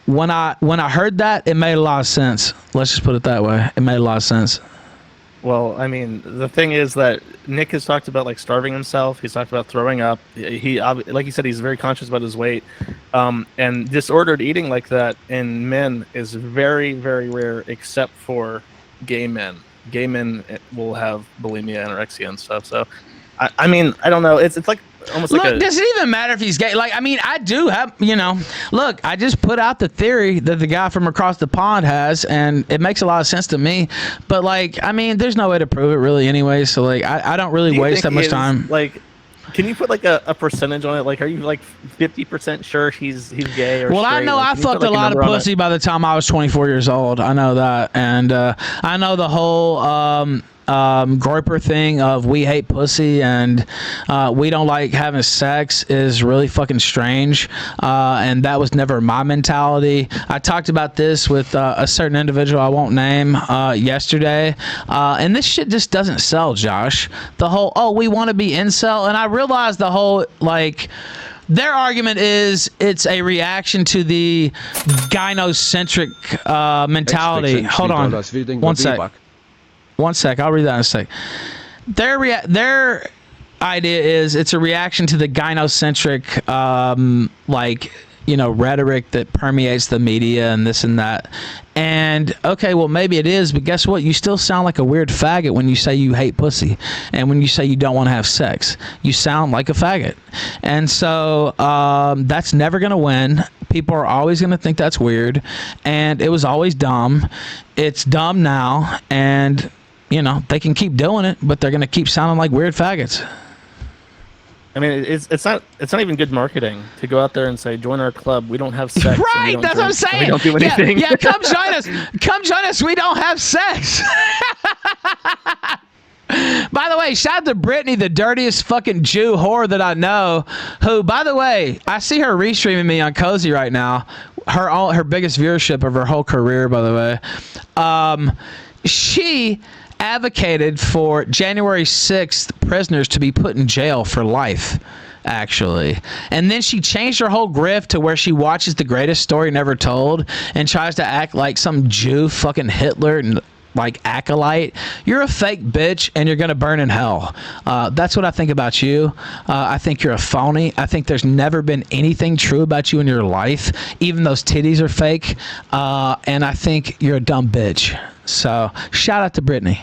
when I heard that, it made a lot of sense. Let's just put it that way. It made a lot of sense. Well, I mean, the thing is that Nick has talked about like starving himself. He's talked about throwing up. He, like you said, he's very conscious about his weight. And disordered eating like that in men is very, very rare, except for gay men. Gay men will have bulimia, anorexia, and stuff. So, I mean, I don't know. It's like almost look, like does it even matter if he's gay? Like, I mean, I do have, you know, look, I just put out the theory that the guy from across the pond has, and it makes a lot of sense to me. But, like, I mean, there's no way to prove it really anyway. So, like, I don't really waste that much time. Like, can you put like a percentage on it? Like, are you like 50% sure he's gay or well, straight? I know like, I fucked a lot of pussy by the time I was 24 years old. I know that. And I know the whole groper thing of we hate pussy and we don't like having sex is really fucking strange. And that was never my mentality. I talked about this with a certain individual I won't name yesterday. And this shit just doesn't sell, Josh. The whole, oh, we want to be incel. And I realized the whole, like, their argument is it's a reaction to the gynocentric mentality. Hold on. 1 sec. I'll read that in a sec. Their idea is it's a reaction to the gynocentric, rhetoric that permeates the media and this and that. And okay, well maybe it is, but guess what? You still sound like a weird faggot when you say you hate pussy, and when you say you don't want to have sex, you sound like a faggot. And so that's never gonna win. People are always gonna think that's weird, and it was always dumb. It's dumb now, and they can keep doing it, but they're gonna keep sounding like weird faggots. I mean, it's not even good marketing to go out there and say, join our club. We don't have sex. Right, that's what I'm saying. We don't do anything. Yeah, come join us. Come join us. We don't have sex. By the way, shout out to Brittany, the dirtiest fucking Jew whore that I know, who, by the way, I see her restreaming me on Cozy right now. Her biggest viewership of her whole career, by the way. She advocated for January 6th prisoners to be put in jail for life, actually. And then she changed her whole grift to where she watches The Greatest Story Never Told and tries to act like some Jew fucking Hitler and like acolyte. You're a fake bitch and you're gonna burn in hell. That's what I think about you. I think you're a phony. I think there's never been anything true about you in your life. Even those titties are fake. And I think you're a dumb bitch. So shout out to Brittany.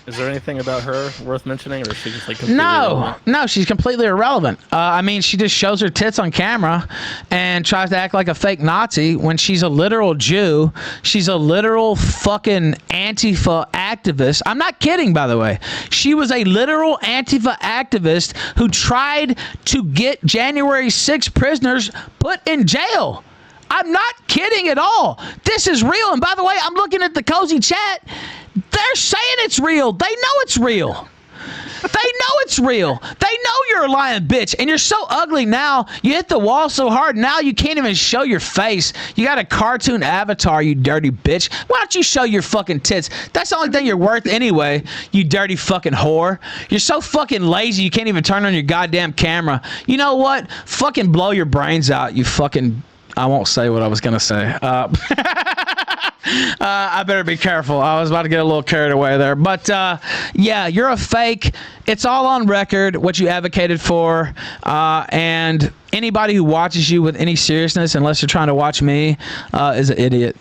Is there anything about her worth mentioning, or is she just like completely irrelevant? No, she's completely irrelevant. I mean, she just shows her tits on camera and tries to act like a fake Nazi when she's a literal Jew. She's a literal fucking Antifa activist. I'm not kidding, by the way. She was a literal Antifa activist who tried to get January 6 prisoners put in jail. I'm not kidding at all. This is real. And by the way, I'm looking at the Cozy chat. They're saying it's real. They know it's real. They know it's real. They know you're a lying bitch. And you're so ugly now. You hit the wall so hard. Now you can't even show your face. You got a cartoon avatar, you dirty bitch. Why don't you show your fucking tits? That's the only thing you're worth anyway, you dirty fucking whore. You're so fucking lazy you can't even turn on your goddamn camera. You know what? Fucking blow your brains out, you fucking... I won't say what I was going to say. I better be careful. I was about to get a little carried away there. But, yeah, you're a fake. It's all on record, what you advocated for. And anybody who watches you with any seriousness, unless you're trying to watch me, is an idiot.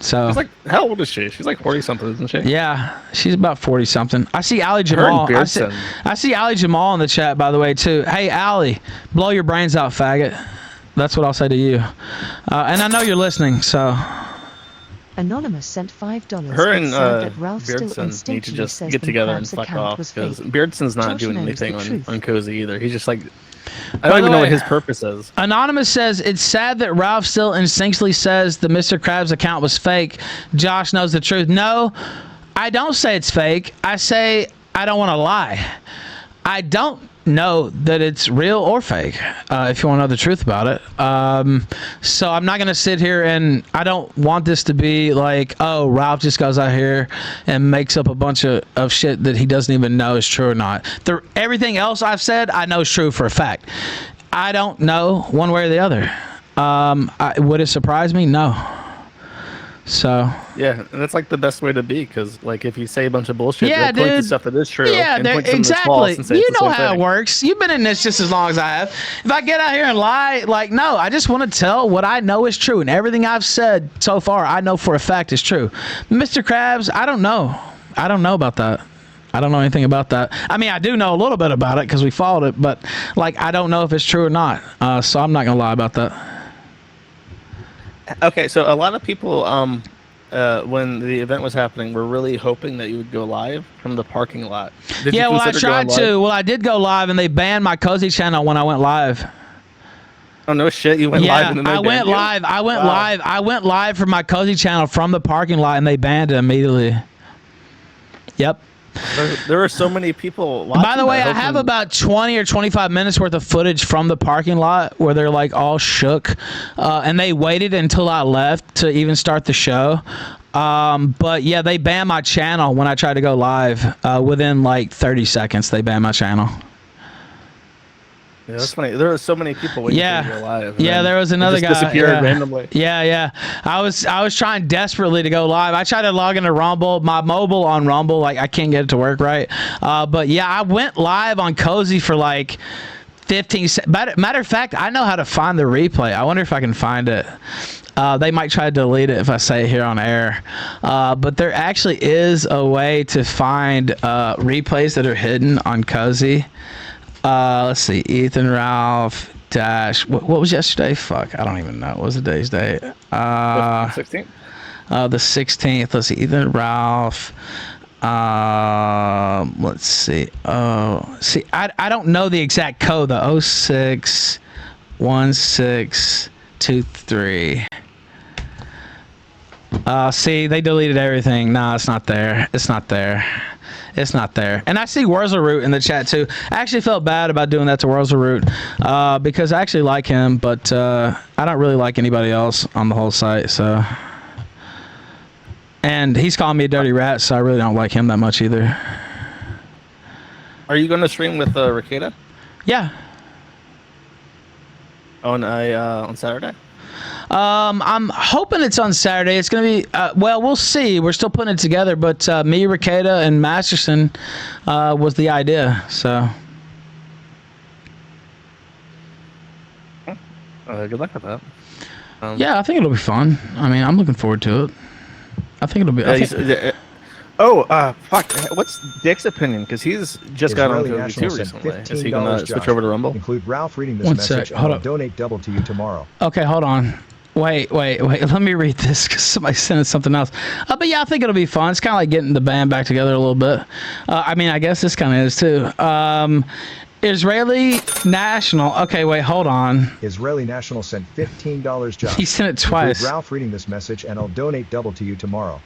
So, she's like, how old is she? She's like 40-something, isn't she? Yeah, she's about 40-something. I see Ali Jamal. I see Ali Jamal in the chat, by the way, too. Hey, Ali, blow your brains out, faggot. That's what I'll say to you. And I know you're listening, so... Anonymous sent $5. Her and Beardson need to just get together and fuck off, because Beardson's not doing anything on Cozy either. He's just like... I don't even know what his purpose is. Anonymous says, it's sad that Ralph still instinctively says the Mr. Krabs account was fake. Josh knows the truth. No, I don't say it's fake. I say I don't want to lie. I don't know that it's real or fake, if you want to know the truth about it. So I'm not going to sit here and I don't want this to be like, oh, Ralph just goes out here and makes up a bunch of shit that he doesn't even know is true or not. Everything else I've said, I know is true for a fact. I don't know one way or the other. Would it surprise me? No. So yeah, and that's like the best way to be, because like if you say a bunch of bullshit, yeah, point to stuff that is true. Yeah, and point to exactly. And say you know how it works. You've been in this just as long as I have. If I get out here and lie, like, no, I just want to tell what I know is true, and everything I've said so far, I know for a fact is true. Mr. Krabs, I don't know. I don't know about that. I don't know anything about that. I mean, I do know a little bit about it because we followed it, but like, I don't know if it's true or not. So I'm not gonna lie about that. Okay, so a lot of people, when the event was happening, were really hoping that you would go live from the parking lot. Did I tried to. Well, I did go live, and they banned my Cozy channel when I went live. Oh no shit! You went live and then they I went banned you? live. I went Wow. live. I went live from my Cozy channel from the parking lot, and they banned it immediately. Yep. There are so many people watching. By the way, I have hoping- about 20 or 25 minutes worth of footage from the parking lot where they're like all shook, and they waited until I left to even start the show. But yeah, they banned my channel when I tried to go live. Within like 30 seconds, they banned my channel. Yeah, that's funny. There are so many people waiting for you to go live. and Yeah, then there was it another just guy. disappeared Yeah. randomly. Yeah. I was trying desperately to go live. I tried to log into Rumble, my mobile on Rumble, like I can't get it to work right. But yeah, I went live on Cozy for like 15 seconds. Matter of fact, I know how to find the replay. I wonder if I can find it. They might try to delete it if I say it here on air. But there actually is a way to find replays that are hidden on Cozy. Let's see, Ethan Ralph dash. What was yesterday? Fuck, I don't even know. What was the day's date? 16th. The 16th. Let's see, Ethan Ralph. Let's see. See, I don't know the exact code. The 061623. See, they deleted everything. No, it's not there. It's not there. It's not there. And I see Wurzelroot in the chat too. I actually felt bad about doing that to Wurzelroot because I actually like him, but I don't really like anybody else on the whole site. So, and he's calling me a dirty rat, so I really don't like him that much either. Are you going to stream with Ricada? Yeah. On Saturday? I'm hoping it's on Saturday. It's going to be, well, we'll see. We're still putting it together, but me, Ricada, and Masterson was the idea, so. Good luck with that. Yeah, I think it'll be fun. I mean, I'm looking forward to it. I think it'll be. Fuck. What's Dick's opinion? Because he's just got on Israeli to National two sent recently. Is he $15, going to switch Josh. over to Rumble? Include Ralph reading this One message sec, and hold I'll up. donate double to you tomorrow. Okay, hold on. Wait. Let me read this because somebody sent us something else. But yeah, I think it'll be fun. It's kind of like getting the band back together a little bit. I mean, I guess this kind of is too. Israeli National. Okay, wait, hold on. Israeli National sent $15, Josh. He sent it Include twice. Ralph reading this message and I'll donate double to you tomorrow.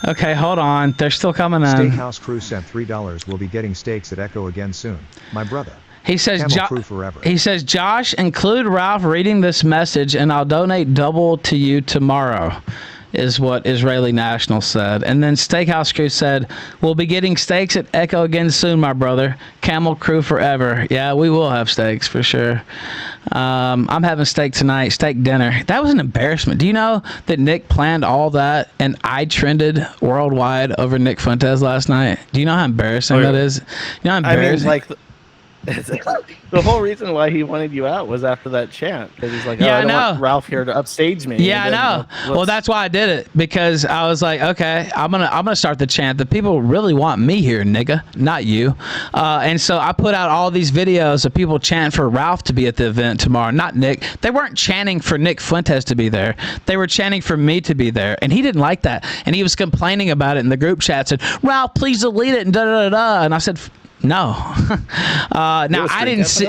Okay, hold on. They're still coming in. Steakhouse Crew sent $3. We'll be getting steaks at Echo again soon. My brother. He says, Camel Crew forever. he says, Josh, include Ralph reading this message and I'll donate double to you tomorrow, is what Israeli National said. And then Steakhouse Crew said, we'll be getting steaks at Echo again soon, my brother. Camel Crew forever. Yeah, we will have steaks for sure. I'm having steak tonight, steak dinner. That was an embarrassment. Do you know that Nick planned all that and I trended worldwide over Nick Fuentes last night? Do you know how embarrassing that is? You know how embarrassing? I mean, like, the whole reason why he wanted you out was after that chant, because he's like, Yeah, I don't I want know. Ralph here to upstage me. Yeah, I And then, know. Well, let's- that's why I did it, because I was like, okay, I'm gonna start the chant. The people really want me here, nigga, not you. And so I put out all these videos of people chanting for Ralph to be at the event tomorrow, not Nick. They weren't chanting for Nick Fuentes to be there. They were chanting for me to be there, and he didn't like that. And he was complaining about it in the group chat. Said, Ralph, please delete it, and da da da da. And I said, no. Now I didn't see.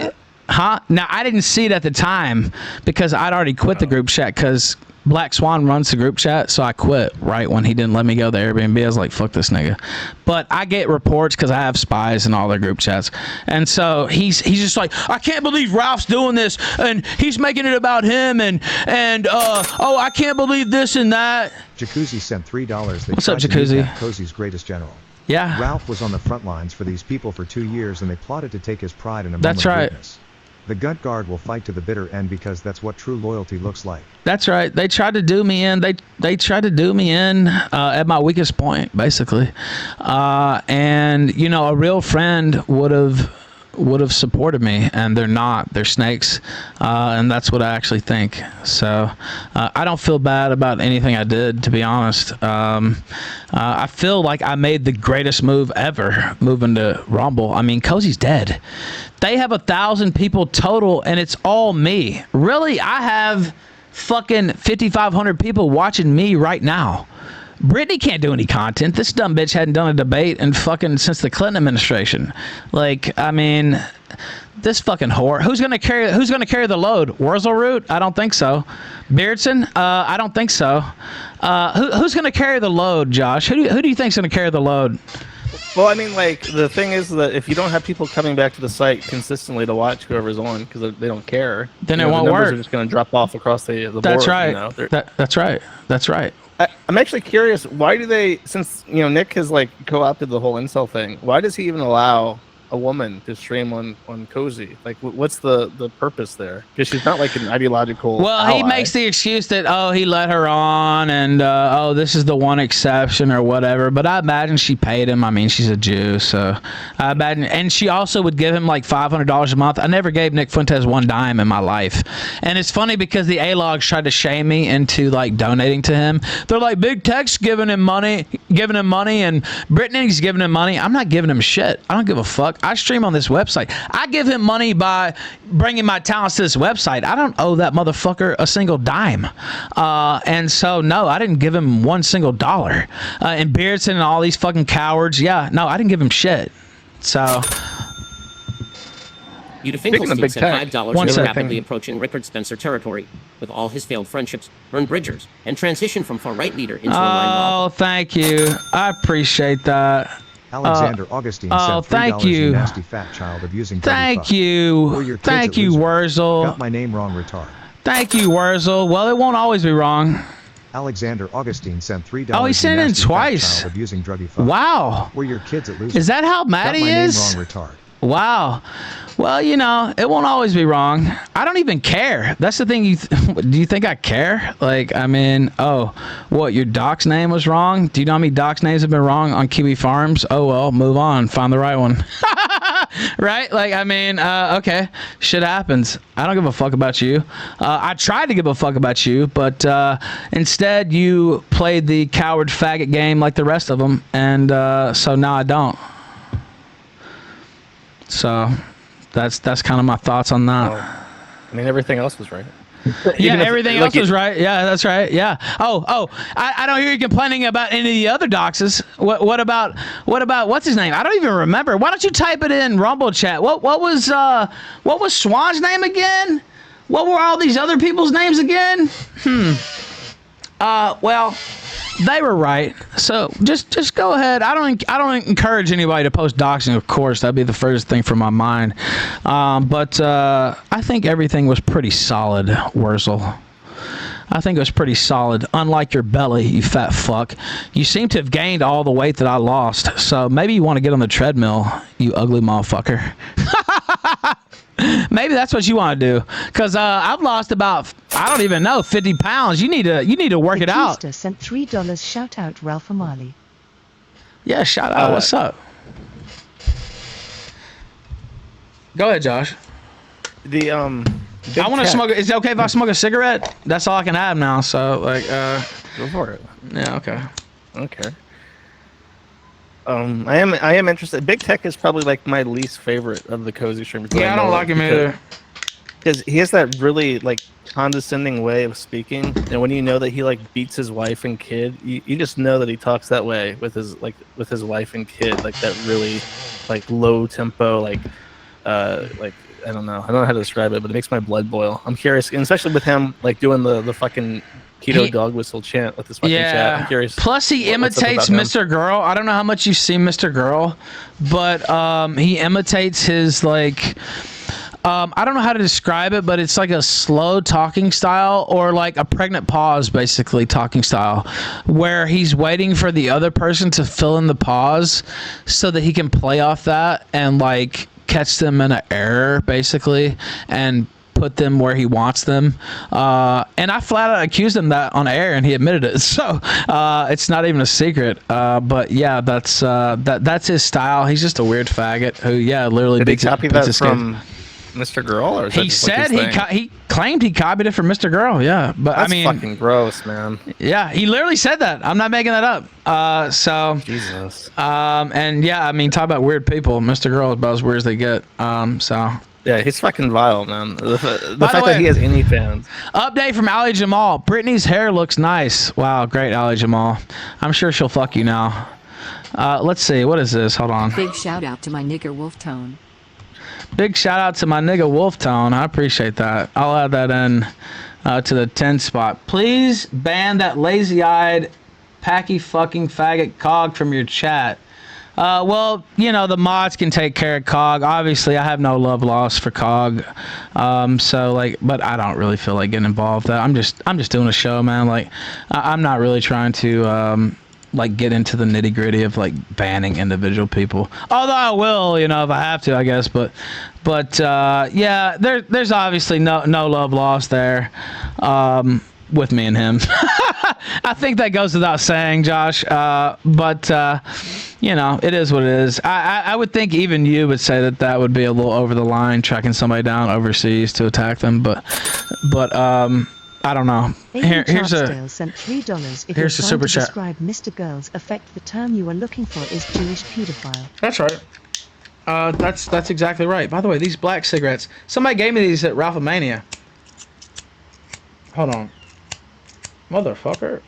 Now I didn't see it at the time because I'd already quit the group chat because Black Swan runs the group chat, so I quit right when he didn't let me go to Airbnb. I was like, fuck this nigga. But I get reports because I have spies in all their group chats. And so he's just like, I can't believe Ralph's doing this and he's making it about him and oh, I can't believe this and that. Jacuzzi sent $3. They What's up, tried to Jacuzzi? kneecap Cozy's greatest general. Yeah. Ralph was on the front lines for these people for 2 years and they plotted to take his pride in a That's moment right. of weakness. The gut guard will fight to the bitter end because that's what true loyalty looks like. That's right. They tried to do me in. They tried to do me in at my weakest point, basically. And you know, a real friend would have supported me, and they're not. They're snakes, and that's what I actually think. So I don't feel bad about anything I did, to be honest. I feel like I made the greatest move ever, moving to Rumble. I mean, Cozy's dead. They have 1,000 people total, and it's all me. Really, I have fucking 5,500 people watching me right now. Brittany can't do any content. This dumb bitch hadn't done a debate in fucking since the Clinton administration. Like, I mean, this fucking whore. Who's gonna carry the load? Wurzelroot? I don't think so. Beardson? I don't think so. Who's gonna carry the load, Josh? Who do you think's gonna carry the load? Well, I mean, like, the thing is that if you don't have people coming back to the site consistently to watch whoever's on because they don't care, then it the won't numbers work. are just going to drop off across the board. That's right. You know? That's right. That's right. I'm actually curious, why do they, since, Nick has, like, co-opted the whole incel thing, why does he even allow a woman to stream on Cozy? Like, what's the purpose there? Because she's not like an ideological he ally. makes the excuse that he let her on and this is the one exception or whatever, but I imagine she paid him. I mean, she's a Jew, so I imagine, and she also would give him like $500 a month. I never gave Nick Fuentes one dime in my life, and it's funny because the A-logs tried to shame me into like donating to him. They're like, Big Tech's giving him money, and Brittany's giving him money. I'm not giving him shit. I don't give a fuck. I stream on this website. I give him money by bringing my talents to this website. I don't owe that motherfucker a single dime. And so, no, I didn't give him one single dollar. And Beardson and all these fucking cowards, I didn't give him shit. So... Uta Finkelstein said $5 One is second. rapidly approaching Rickard Spencer territory. With all his failed friendships, earned Bridgers, and transition from far-right leader into a line law. Oh, thank you. I appreciate that. Alexander Augustine sent $3, thank you. nasty fat child abusing Thank Or you. your kids Thank at you, Loser. Wurzel. Got my name wrong, retard. Thank you, Wurzel. Well, it won't always be wrong. Alexander Augustine sent $3. Oh, he sent it in twice. Child abusing druggy fuck. Wow. Were your kids at Loser. Is that how mad Got he my is? name wrong, retard. Wow. Well, it won't always be wrong. I don't even care. That's the thing. Do you think I care? Like, I mean, what, your doc's name was wrong? Do you know how many doc's names have been wrong on Kiwi Farms? Oh, well, move on. Find the right one. Right? Like, I mean, okay. Shit happens. I don't give a fuck about you. I tried to give a fuck about you, but instead you played the coward faggot game like the rest of them, and so now I don't. So that's kind of my thoughts on that. I mean, everything else was right. Yeah, everything else was right. Yeah, that's right. Yeah. I don't hear you complaining about any of the other doxes. What about what's his name? I don't even remember. Why don't you type it in Rumble chat? What was Swan's name again? What were all these other people's names again? Well, they were right. So just go ahead. I don't encourage anybody to post doxing, of course. That'd be the first thing from my mind. But I think everything was pretty solid, Wurzel. I think it was pretty solid. Unlike your belly, you fat fuck. You seem to have gained all the weight that I lost. So maybe you want to get on the treadmill, you ugly motherfucker. Maybe that's what you want to do, because I've lost about, I don't even know, 50 pounds. You need to work it out. Killstream sent $3. Shout out Ralph Amali. Yeah, shout out. What's up? Go ahead, Josh. The I want to smoke. Is it okay if I smoke a cigarette? That's all I can have now. So like, go for it. Yeah. Okay. Okay. I am interested. Big Tech is probably like my least favorite of the cozy streamers. Yeah, I don't like him either. Because he has that really like condescending way of speaking, and when you know that he like beats his wife and kid, you just know that he talks that way with his wife and kid, like that really like low tempo, like I don't know how to describe it, but it makes my blood boil. I'm curious, and especially with him like doing the fucking keto dog whistle chant with this fucking chat. I'm curious. Plus, he imitates Mr. Girl. I don't know how much you've seen Mr. Girl, but he imitates his like. I don't know how to describe it, but it's like a slow talking style, or like a pregnant pause, basically talking style, where he's waiting for the other person to fill in the pause so that he can play off that and like catch them in an error, basically, and put them where he wants them. And I flat out accused him that on air, and he admitted it. So it's not even a secret. But yeah, that's his style. He's just a weird faggot who, literally did he copy that from Mr. Girl, or is he said he claimed he copied it from Mr. Girl. Yeah, but that's I mean, fucking gross, man. Yeah, he literally said that. I'm not making that up. So Jesus. And yeah, I mean, talk about weird people. Mr. Girl is about as weird as they get. So Yeah, he's fucking vile, man. The By fact the way, that he has any fans. update from Ali Jamal. Brittany's hair looks nice. Wow, great, Ali Jamal. I'm sure she'll fuck you now. Let's see. What is this? Hold on. Big shout out to my nigger Wolf Tone. Big shout out to my nigga Wolf Tone. I appreciate that. I'll add that in to the 10 spot. Please ban that lazy-eyed, packy fucking faggot Cog from your chat. Well, you know, the mods can take care of Cog. Obviously, I have no love lost for Cog. So like, but I don't really feel like getting involved. I'm just doing a show, man. Like, I'm not really trying to like get into the nitty gritty of like banning individual people. Although I will, you know, if I have to, I guess. But yeah, there's obviously no love lost there. With me and him. I think that goes without saying, Josh. But you know, it is what it is. I would think even you would say that would be a little over the line, tracking somebody down overseas to attack them. But I don't know. Here's a sent $3. If here's you're a super to chat. describe Mr. Girls Effect, the term you are looking for is Jewish pedophile. That's right. That's exactly right. By the way, these black cigarettes. Somebody gave me these at Ralphamania. Hold on. Motherfucker.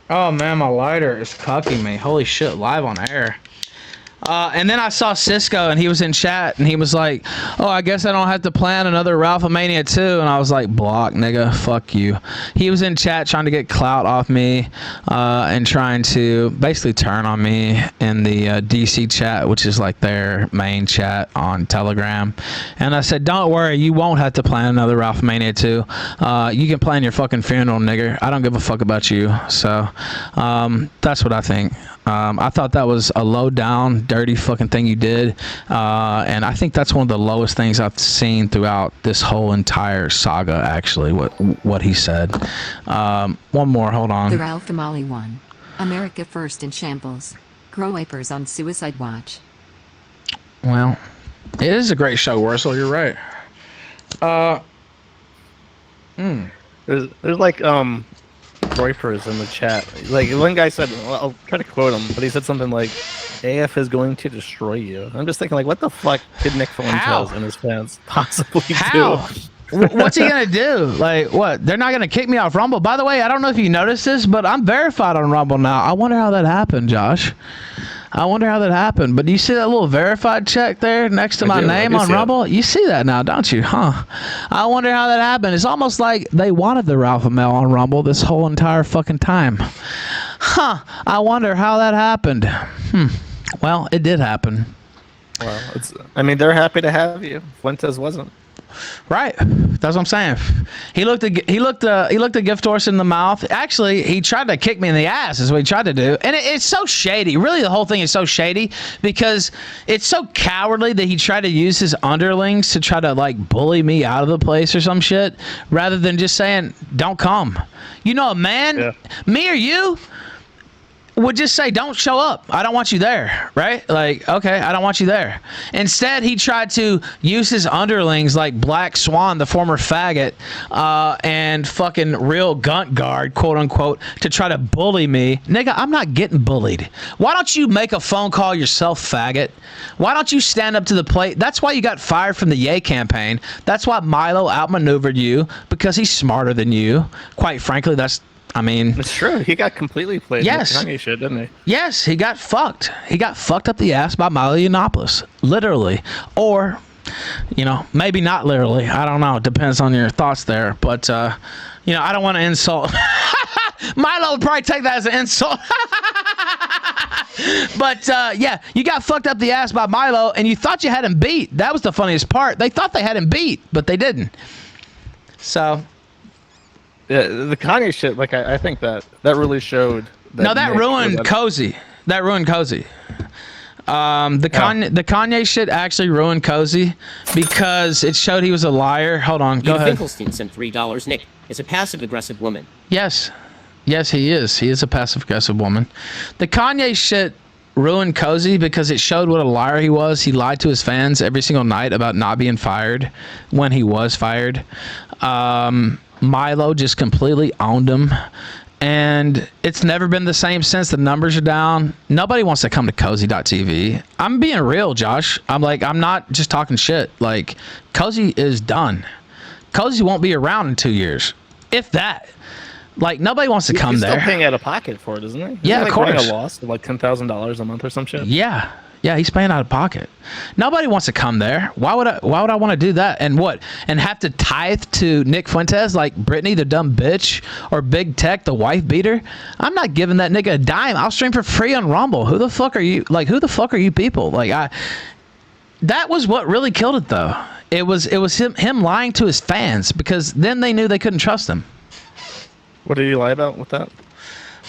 Oh man, my lighter is cucking me. Holy shit, live on air. And then I saw Cisco and he was in chat and he was like, oh, I guess I don't have to plan another Ralphamania 2. And I was like, block, nigga, fuck you. He was in chat trying to get clout off me and trying to basically turn on me in the DC chat, which is like their main chat on Telegram. And I said, don't worry, you won't have to plan another Ralphamania 2. You can plan your fucking funeral, nigger. I don't give a fuck about you. So that's what I think. I thought that was a low down, dirty fucking thing you did. And I think that's one of the lowest things I've seen throughout this whole entire saga, actually, what he said. One more, hold on. The Ralph Damali one. America first in shambles. Crow wipers on suicide watch. Well, it is a great show, Wurzel, you're right. There's like Reupers in the chat. Like one guy said, well, I'll try to quote him, but he said something like, "AF is going to destroy you." I'm just thinking, like, what the fuck did Nick Fuentes and his fans possibly do? What's he gonna do? Like, what? They're not gonna kick me off Rumble. By the way, I don't know if you noticed this, but I'm verified on Rumble now. I wonder how that happened, Josh. I wonder how that happened. But do you see that little verified check there next to my name on Rumble? You see that now, don't you? Huh? I wonder how that happened. It's almost like they wanted the Ralph and Mel on Rumble this whole entire fucking time. Huh? I wonder how that happened. Well, it did happen. Well, I mean, they're happy to have you. Fuentes wasn't. Right, that's what I'm saying. He looked a gift horse in the mouth. Actually, he tried to kick me in the ass. Is what he tried to do, and it's so shady. Really, the whole thing is so shady because it's so cowardly that he tried to use his underlings to try to like bully me out of the place or some shit, rather than just saying, "Don't come." You know, a man, me or you, would just say, don't show up. I don't want you there, right? Like, okay, I don't want you there. Instead, he tried to use his underlings like Black Swan, the former faggot, and fucking real gunt guard, quote unquote, to try to bully me. Nigga, I'm not getting bullied. Why don't you make a phone call yourself, faggot? Why don't you stand up to the plate? That's why you got fired from the Yay campaign. That's why Milo outmaneuvered you, because he's smarter than you. Quite frankly, it's true. He got completely played. Yes. With Kanye shit, didn't he? Yes, he got fucked. He got fucked up the ass by Milo Yiannopoulos, literally, or, you know, maybe not literally. I don't know. It depends on your thoughts there. But you know, I don't want to insult. Milo would probably take that as an insult. But yeah, you got fucked up the ass by Milo, and you thought you had him beat. That was the funniest part. They thought they had him beat, but they didn't. So. Yeah, the Kanye shit, like I think that really showed. That ruined Cozy. That ruined Cozy. The Kanye shit actually ruined Cozy because it showed he was a liar. Hold on, go ahead. Finkelstein sent $3. Nick is a passive-aggressive woman. Yes, he is. He is a passive-aggressive woman. The Kanye shit ruined Cozy because it showed what a liar he was. He lied to his fans every single night about not being fired when he was fired. Milo just completely owned him and it's never been the same since. The numbers are down. Nobody wants to come to cozy.tv. I'm being real, Josh. I'm not just talking shit. Like, Cozy is done. Cozy won't be around in 2 years, if that. Like, nobody wants to come he's there. Still paying out of pocket for it, isn't he? Isn't Yeah, he, like, of course. running a loss of like $10,000 a month or some shit. Yeah. Yeah, he's paying out of pocket. Nobody wants to come there. Why would I want to do that? And what? And have to tithe to Nick Fuentes like Brittany the dumb bitch or Big Tech the wife beater? I'm not giving that nigga a dime. I'll stream for free on Rumble. Who the fuck are you? Like, who the fuck are you people? Like, that was what really killed it though. It was him lying to his fans, because then they knew they couldn't trust him. What did he lie about with that?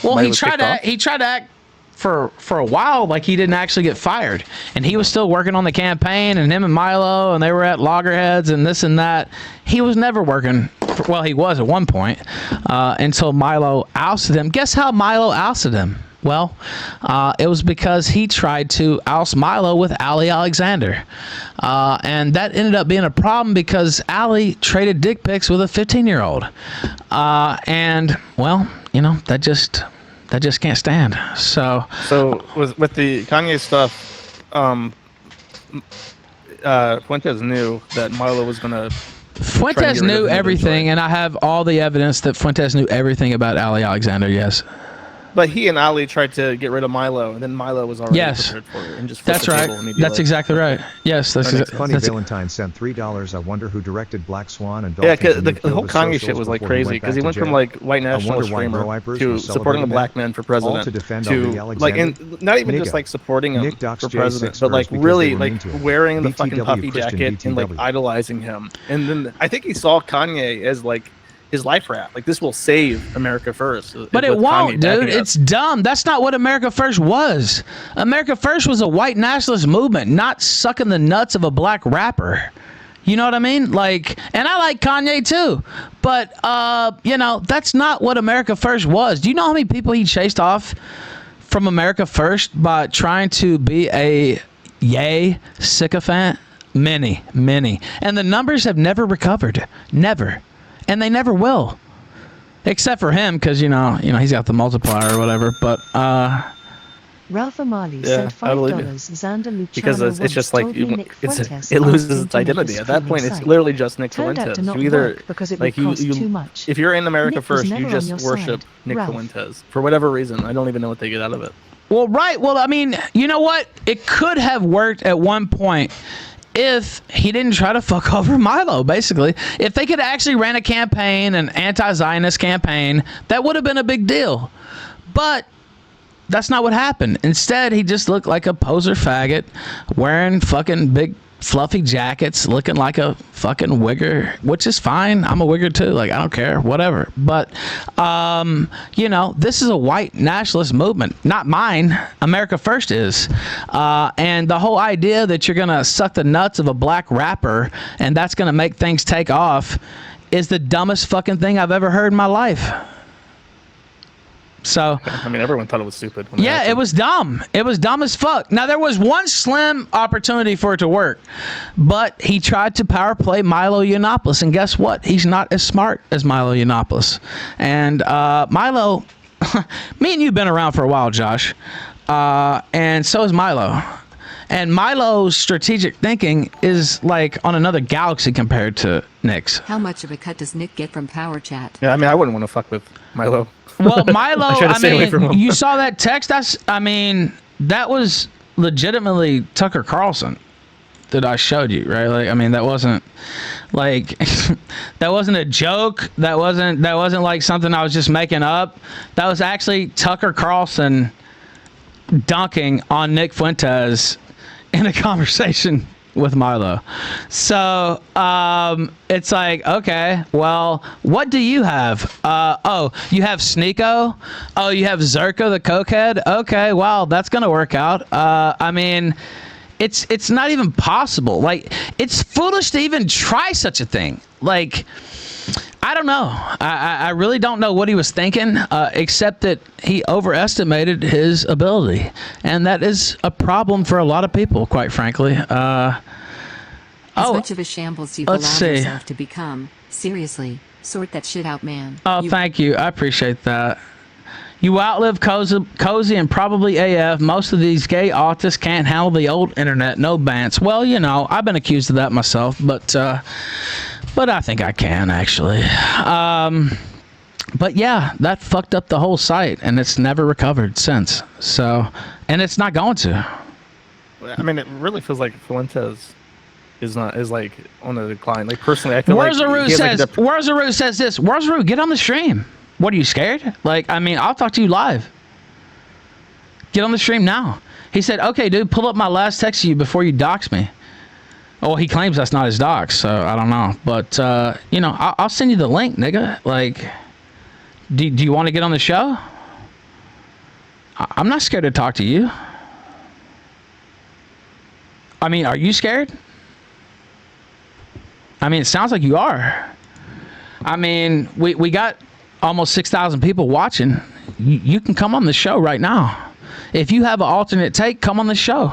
Well, he tried to act for a while like he didn't actually get fired, and he was still working on the campaign, and him and Milo, and they were at loggerheads and this and that. He was never working. Well, he was at one point until Milo ousted him. Guess how Milo ousted him? Well, it was because he tried to oust Milo with Ali Alexander. And that ended up being a problem because Ali traded dick pics with a 15-year-old. And, well, you know, that just can't stand. So with the Kanye stuff, Fuentes knew that Milo was going to... Fuentes knew everything, and I have all the evidence that Fuentes knew everything about Ali Alexander, yes. But he and Ali tried to get rid of Milo, and then Milo was already prepared for it. And just that's right. That's exactly right. Yes, that's exactly. Funny Valentine sent $3. I wonder who directed Black Swan and Dolphin. Yeah, because the whole Kanye shit was like crazy, because he went from like white nationalist streamer to supporting a black man for president to like, and not even just like supporting him for president, but like really like wearing the fucking puffy jacket and like idolizing him. And then I think he saw Kanye as like his life rap. Like, this will save America First. But it won't, dude. It's dumb. That's not what America First was. America First was a white nationalist movement, not sucking the nuts of a black rapper. You know what I mean? Like, and I like Kanye too, but you know, that's not what America First was. Do you know how many people he chased off from America First by trying to be a yay sycophant? Many. And the numbers have never recovered. Never. And they never will, except for him, because you know he's got the multiplier or whatever. But Ralph O'Malley sent $5. Xander Luciano because it's just like it loses its identity at that point. It's literally just Nick Fuentes. You either like you if you're in America First, you just worship Nick Fuentes for whatever reason. I don't even know what they get out of it. Well, right. Well, I mean, you know what? It could have worked at one point if he didn't try to fuck over Milo, basically. If they could actually ran a campaign, an anti-Zionist campaign, that would have been a big deal. But that's not what happened. Instead, he just looked like a poser faggot, wearing fucking big fluffy jackets, looking like a fucking wigger, which is fine. I'm a wigger too. Like, I don't care, whatever. But, you know, this is a white nationalist movement, not mine. America First is. And the whole idea that you're going to suck the nuts of a black rapper and that's going to make things take off is the dumbest fucking thing I've ever heard in my life. So I mean, everyone thought it was stupid. Yeah, it was dumb. It was dumb as fuck. Now, there was one slim opportunity for it to work, but he tried to power play Milo Yiannopoulos, and guess what? He's not as smart as Milo Yiannopoulos. And Milo, me and you've been around for a while, Josh, and so is Milo. And Milo's strategic thinking is like on another galaxy compared to Nick's. How much of a cut does Nick get from Power Chat? Yeah, I mean, I wouldn't want to fuck with Milo. Well, Milo, I mean, you saw that text? That was legitimately Tucker Carlson that I showed you, right? Like, I mean, that wasn't like that wasn't a joke. That wasn't like something I was just making up. That was actually Tucker Carlson dunking on Nick Fuentes in a conversation with Milo. So it's like, okay, well, what do you have? You have Sneeko. Oh, you have Zerko the cokehead. Okay, well, that's gonna work out. I mean, it's not even possible. Like, it's foolish to even try such a thing. Like, I don't know. I really don't know what he was thinking, except that he overestimated his ability. And that is a problem for a lot of people, quite frankly. As much of a shambles you've allowed yourself to become. Seriously, sort that shit out, man. Oh, thank you. I appreciate that. You outlive Cozy and probably AF. Most of these gay autists can't handle the old internet. No bants. Well, you know, I've been accused of that myself, but I think I can actually. But yeah, that fucked up the whole site, and it's never recovered since. So, and it's not going to. I mean, it really feels like Fuentes is like on a decline. Like personally, I feel Warzaroo says this. Warzaroo, get on the stream. What, are you scared? Like, I mean, I'll talk to you live. Get on the stream now. He said, okay, dude, pull up my last text to you before you dox me. Oh, he claims that's not his dox, so I don't know. But, you know, I'll send you the link, nigga. Like, do you want to get on the show? I'm not scared to talk to you. I mean, are you scared? I mean, it sounds like you are. I mean, we got almost 6,000 people watching. You can come on the show right now. If you have an alternate take, come on the show.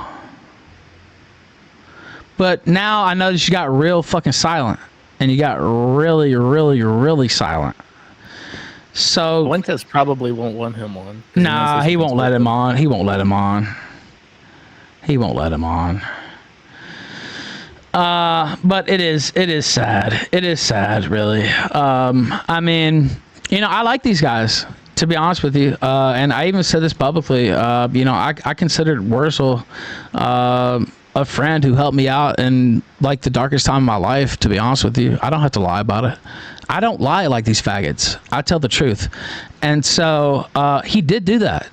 But now I notice you got real fucking silent. And you got really, really, really silent. So Fuentes probably won't want him on. Nah, he won't let him on. He won't let him on. He won't let him on. But it is sad. It is sad, really. I mean, you know, I like these guys, to be honest with you. And I even said this publicly. You know, I considered Wurzel a friend who helped me out in like the darkest time of my life, to be honest with you. I don't have to lie about it. I don't lie like these faggots. I tell the truth. And so he did do that.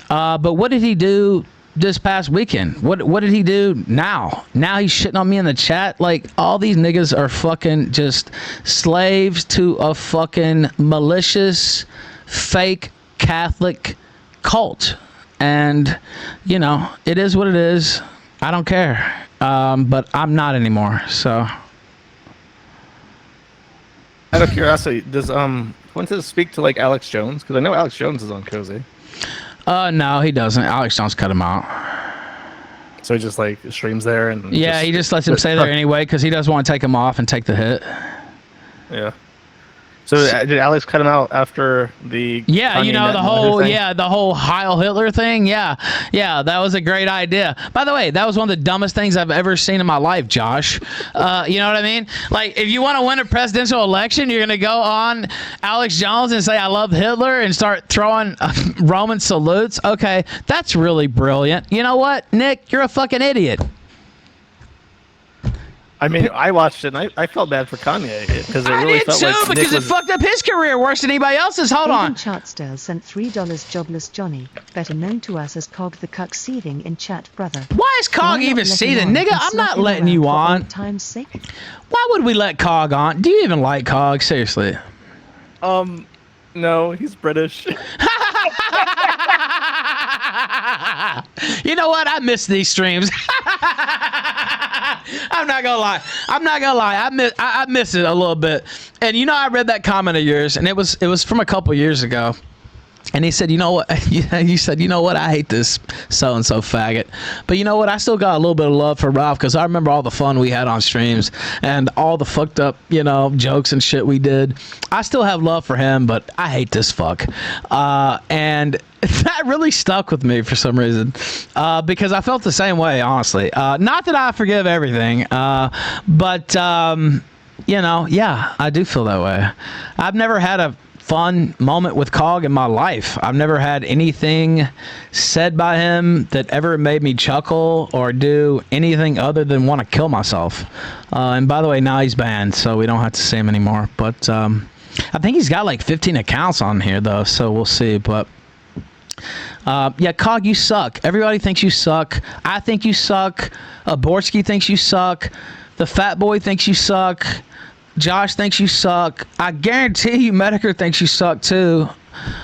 But what did he do this past weekend? What did he do now? Now he's shitting on me in the chat. Like, all these niggas are fucking just slaves to a fucking malicious, fake Catholic cult. And, you know, it is what it is. I don't care. But I'm not anymore, so. Out of curiosity, does Fuentes speak to like Alex Jones? Because I know Alex Jones is on Cozy. No, he doesn't. Alex Jones cut him out. So he just like streams there and yeah, he just lets him stay there anyway because he doesn't want to take him off and take the hit. Yeah. So did Alex cut him out after the? Yeah, you know, the whole Heil Hitler thing. Yeah, that was a great idea. By the way, that was one of the dumbest things I've ever seen in my life, Josh. You know what I mean? Like, if you want to win a presidential election, you're gonna go on Alex Jones and say I love Hitler and start throwing Roman salutes. Okay, that's really brilliant. You know what, Nick? You're a fucking idiot. I mean, I watched it and I felt bad for Kanye because it really felt like I did too, because it fucked up his career worse than anybody else's. Hold on. Chartsdale sent $3 jobless Johnny, better known to us as Cog the Cuck, seething in chat, brother. Why is Cog even seething? Nigga, I'm not letting you on. Time's sake. Why would we let Cog on? Do you even like Cog? Seriously. No, he's British. You know what? I miss these streams. I'm not gonna lie. I miss it a little bit. And you know, I read that comment of yours, and it was from a couple years ago. And he said, you know what? You said, you know what? I hate this so-and-so faggot. But you know what? I still got a little bit of love for Ralph because I remember all the fun we had on streams and all the fucked up, you know, jokes and shit we did. I still have love for him, but I hate this fuck. And that really stuck with me for some reason because I felt the same way, honestly. Not that I forgive everything, but, you know, yeah, I do feel that way. I've never had a fun moment with Cog in my life. I've never had anything said by him that ever made me chuckle or do anything other than want to kill myself. And by the way, now he's banned, so we don't have to see him anymore. But I think he's got like 15 accounts on here, though, so we'll see. But yeah, Cog, you suck. Everybody thinks you suck. I think you suck. Borsky thinks you suck. The Fat Boy thinks you suck. Josh thinks you suck. I guarantee you Medicare thinks you suck too.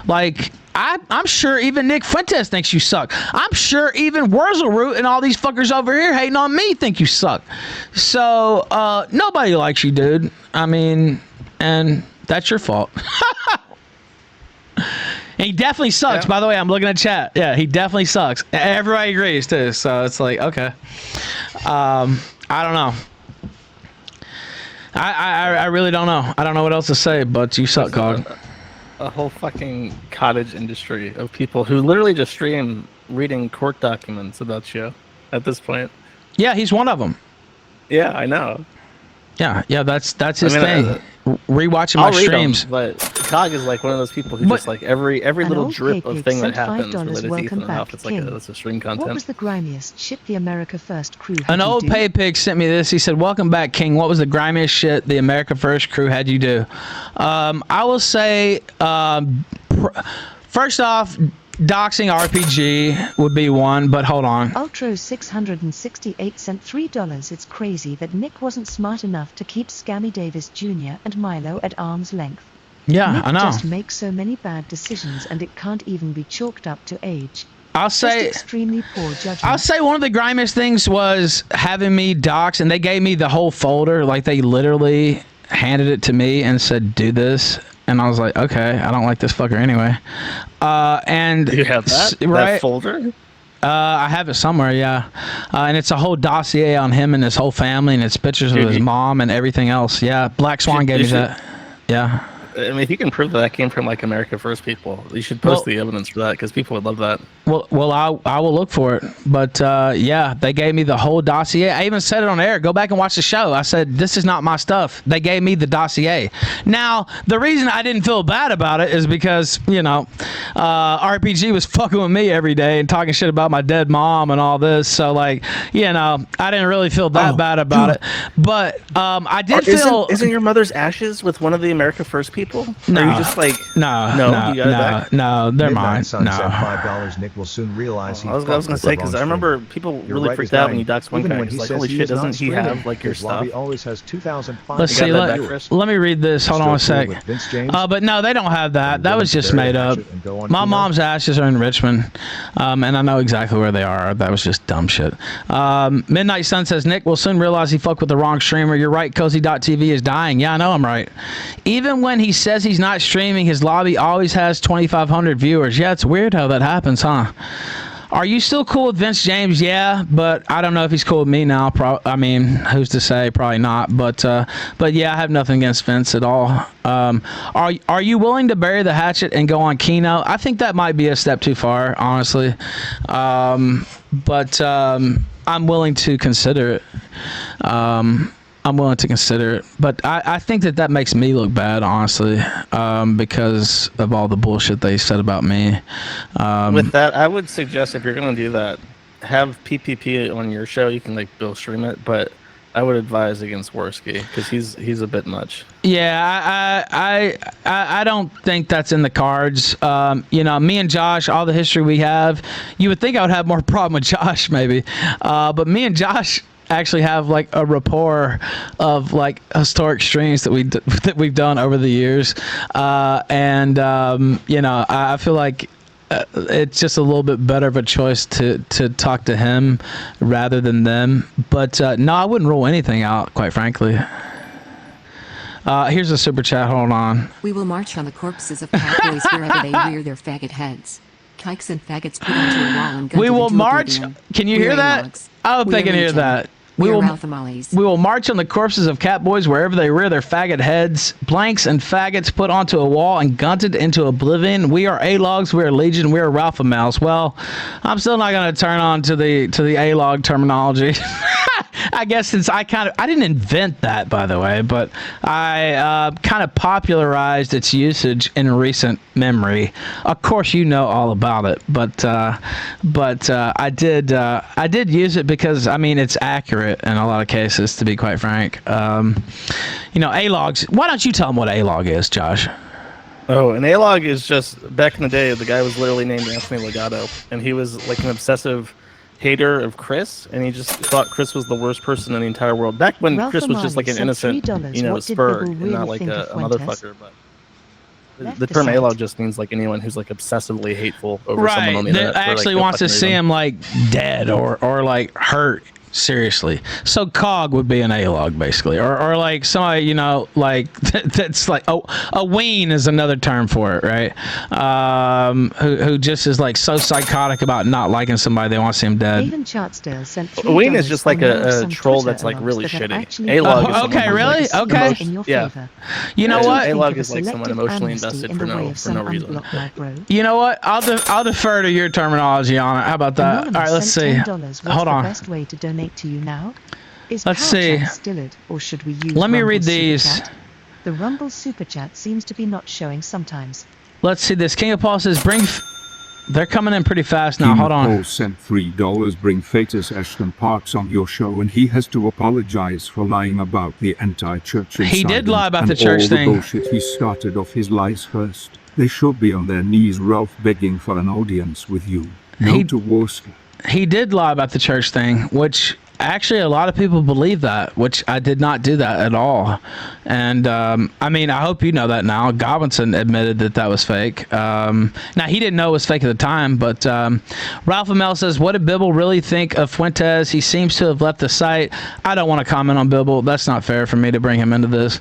Like, I'm sure even Nick Fuentes thinks you suck. I'm sure even Wurzelroot and all these fuckers over here hating on me think you suck. So, nobody likes you, dude. I mean, and that's your fault. He definitely sucks. Yeah. By the way, I'm looking at chat. Yeah, he definitely sucks. Everybody agrees too. So it's like, okay. I don't know. I really don't know. I don't know what else to say, but you suck, Cog. a whole fucking cottage industry of people who literally just stream reading court documents about you at this point. Yeah, he's one of them. Yeah, I know. Yeah, that's his thing. Rewatching my I'll read streams. them, but Cog is like one of those people who just like every little old drip of K-Pig thing that sent happens $5 related to welcome Ethan and back, Ralph. It's like King. it's a stream content. What was the grimiest shit the America First crew had An you old do? pay pig sent me this. He said, "Welcome back, King. What was the grimiest shit the America First crew had you do?" I will say, first off, doxing RPG would be one, but hold on. Ultra 668 sent $3. It's crazy that Nick wasn't smart enough to keep Scammy Davis Jr. and Milo at arm's length. Yeah, Nick I know. just makes so many bad decisions and it can't even be chalked up to age. I'll Just say extremely poor judgment. I'll say one of the grimiest things was having me dox, and they gave me the whole folder. Like, they literally handed it to me and said, "Do this." And I was like, okay, I don't like this fucker anyway. And Do you have that? right? That folder? I have it somewhere, yeah. And it's a whole dossier on him and his whole family, and it's pictures of his mom and everything else. Yeah, Black Swan gave me that. Yeah. I mean, if you can prove that came from like America First people, you should post the evidence for that because people would love that. Well, I will look for it. But yeah, they gave me the whole dossier. I even said it on air. Go back and watch the show. I said, this is not my stuff. They gave me the dossier. Now, the reason I didn't feel bad about it is because, RPG was fucking with me every day and talking shit about my dead mom and all this. So, like, I didn't really feel that bad about it. But I did feel... Isn't your mother's ashes with one of the America First people? No. Are you just like... No, they're mine. Sun No. said $5. Nick will soon realize he I was going to say, because I remember people really freaked out when you doxed one guy. It's like, holy shit, doesn't he have like your stuff? He always has 2,500. Let's see. Let me read this. Hold on a sec. But no, they don't have that. That was just made up. My mom's ashes are in Richmond, and I know exactly where they are. That was just dumb shit. Midnight Sun says, Nick will soon realize he fucked with the wrong streamer. You're right. Cozy.tv is dying. Yeah, I know I'm right. Even when he says he's not streaming, his lobby always has 2,500 viewers. Yeah, it's weird how that happens, huh? Are you still cool with Vince James? Yeah, but I don't know if he's cool with me now. Who's to say? Probably not. But yeah, I have nothing against Vince at all. Are you willing to bury the hatchet and go on Kino? I think that might be a step too far, honestly. But I'm willing to consider it. I'm willing to consider it, but I think that makes me look bad, honestly, because of all the bullshit they said about me. With that, I would suggest if you're going to do that, have PPP on your show. You can like bill stream it, but I would advise against Worski because he's a bit much. Yeah, I don't think that's in the cards. Me and Josh, all the history we have, you would think I would have more problem with Josh maybe, but me and Josh actually have like a rapport of like historic streams that we've done over the years, I feel like it's just a little bit better of a choice to talk to him rather than them. But no, I wouldn't rule anything out, quite frankly. Here's a super chat. Hold on. We will march on the corpses of cowboys wherever they rear their faggot heads. Kikes and faggots put onto a wall and we will into march. oblivion. Can you hear that? I hope they can hear that. We will march on the corpses of catboys wherever they rear their faggot heads. Blanks and faggots put onto a wall and gunted into oblivion. We are A-logs. We are Legion. We are Ralpha Mouse. Well, I'm still not going to turn on to the A-log terminology. I guess since I didn't invent that, by the way, but I kind of popularized its usage in recent memory. Of course, you know all about it, but I did use it because it's accurate in a lot of cases, to be quite frank. A-logs. Why don't you tell them what A-log is, Josh? Oh, an A-log is just back in the day. The guy was literally named Anthony Legato, and he was like an obsessive hater of Chris, and he just thought Chris was the worst person in the entire world. Back when Ralph Chris was just like an innocent, spur, and not like a motherfucker. But the term A-log just means like anyone who's like obsessively hateful over someone on the internet. That actually wants to see him like dead or like hurt. Seriously. So Cog would be an A-log, basically. Or like somebody, you know, like, that's like, a ween is another term for it, right? Who just is like so psychotic about not liking somebody, they want to see him dead. Even Chartsdale sent $3 A ween is just like on one of a some troll Twitter that's like alarms really that have shitty. actually A-log is Oh, okay, someone really? who's Okay. in your Yeah. favor. You know Yeah, what? A-log Think of is a like someone selective emotionally amnesty invested in for the way no of some reason. unblocked my bro. You know what? I'll defer to your terminology on it. How about that? Anonymous All right, let's see. sent $10. What's Hold the on. best way to donate to you now? Is Let's Power see. Chat still it, or should we use Let me Rumble read Super these. Chat? The Rumble Super Chat seems to be not showing sometimes. Let's see this. King of Paul says, they're coming in pretty fast now. King Hold on. Paul sent $3. Bring Fetus Ashton Parks on your show, and he has to apologize for lying about the anti-church He incident did lie about and the church all thing. the bullshit he started off his lies first. They should be on their knees, Ralph, begging for an audience with you. No He- to Warska. He did lie about the church thing, which actually a lot of people believe that, which I did not do that at all. And I mean, I hope you know that now. Godwinson admitted that was fake. Now, he didn't know it was fake at the time, but Ralph Amel says, what did Bibble really think of Fuentes? He seems to have left the site. I don't want to comment on Bibble. That's not fair for me to bring him into this.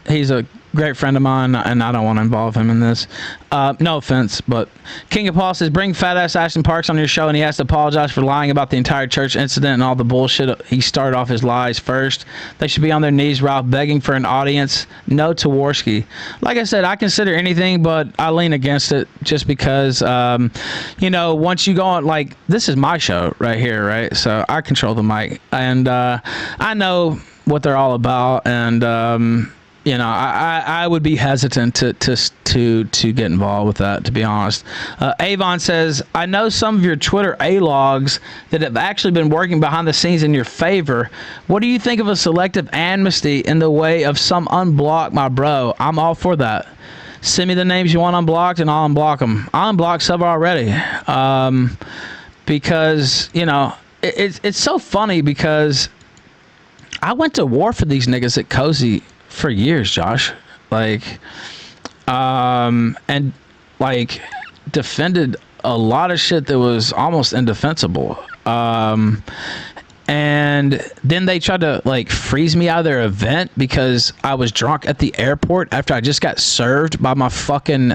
He's a great friend of mine, and I don't want to involve him in this. No offense, but King of Paul says, bring fat ass Ashton Parks on your show, and he has to apologize for lying about the entire church incident and all the bullshit. He started off his lies first. They should be on their knees, Ralph, begging for an audience. No to Warski. Like I said, I consider anything, but I lean against it just because, you know, once you go on, like, this is my show right here, right? So I control the mic, and I know what they're all about, and you know, I would be hesitant to get involved with that, to be honest. Avon says, I know some of your Twitter A-logs that have actually been working behind the scenes in your favor. What do you think of a selective amnesty in the way of some unblock my bro? I'm all for that. Send me the names you want unblocked and I'll unblock them. I unblocked several already. Because, you know, it's so funny because I went to war for these niggas at Cozy for years, Josh, like, and like defended a lot of shit that was almost indefensible. And then they tried to like freeze me out of their event because I was drunk at the airport after I just got served by my fucking,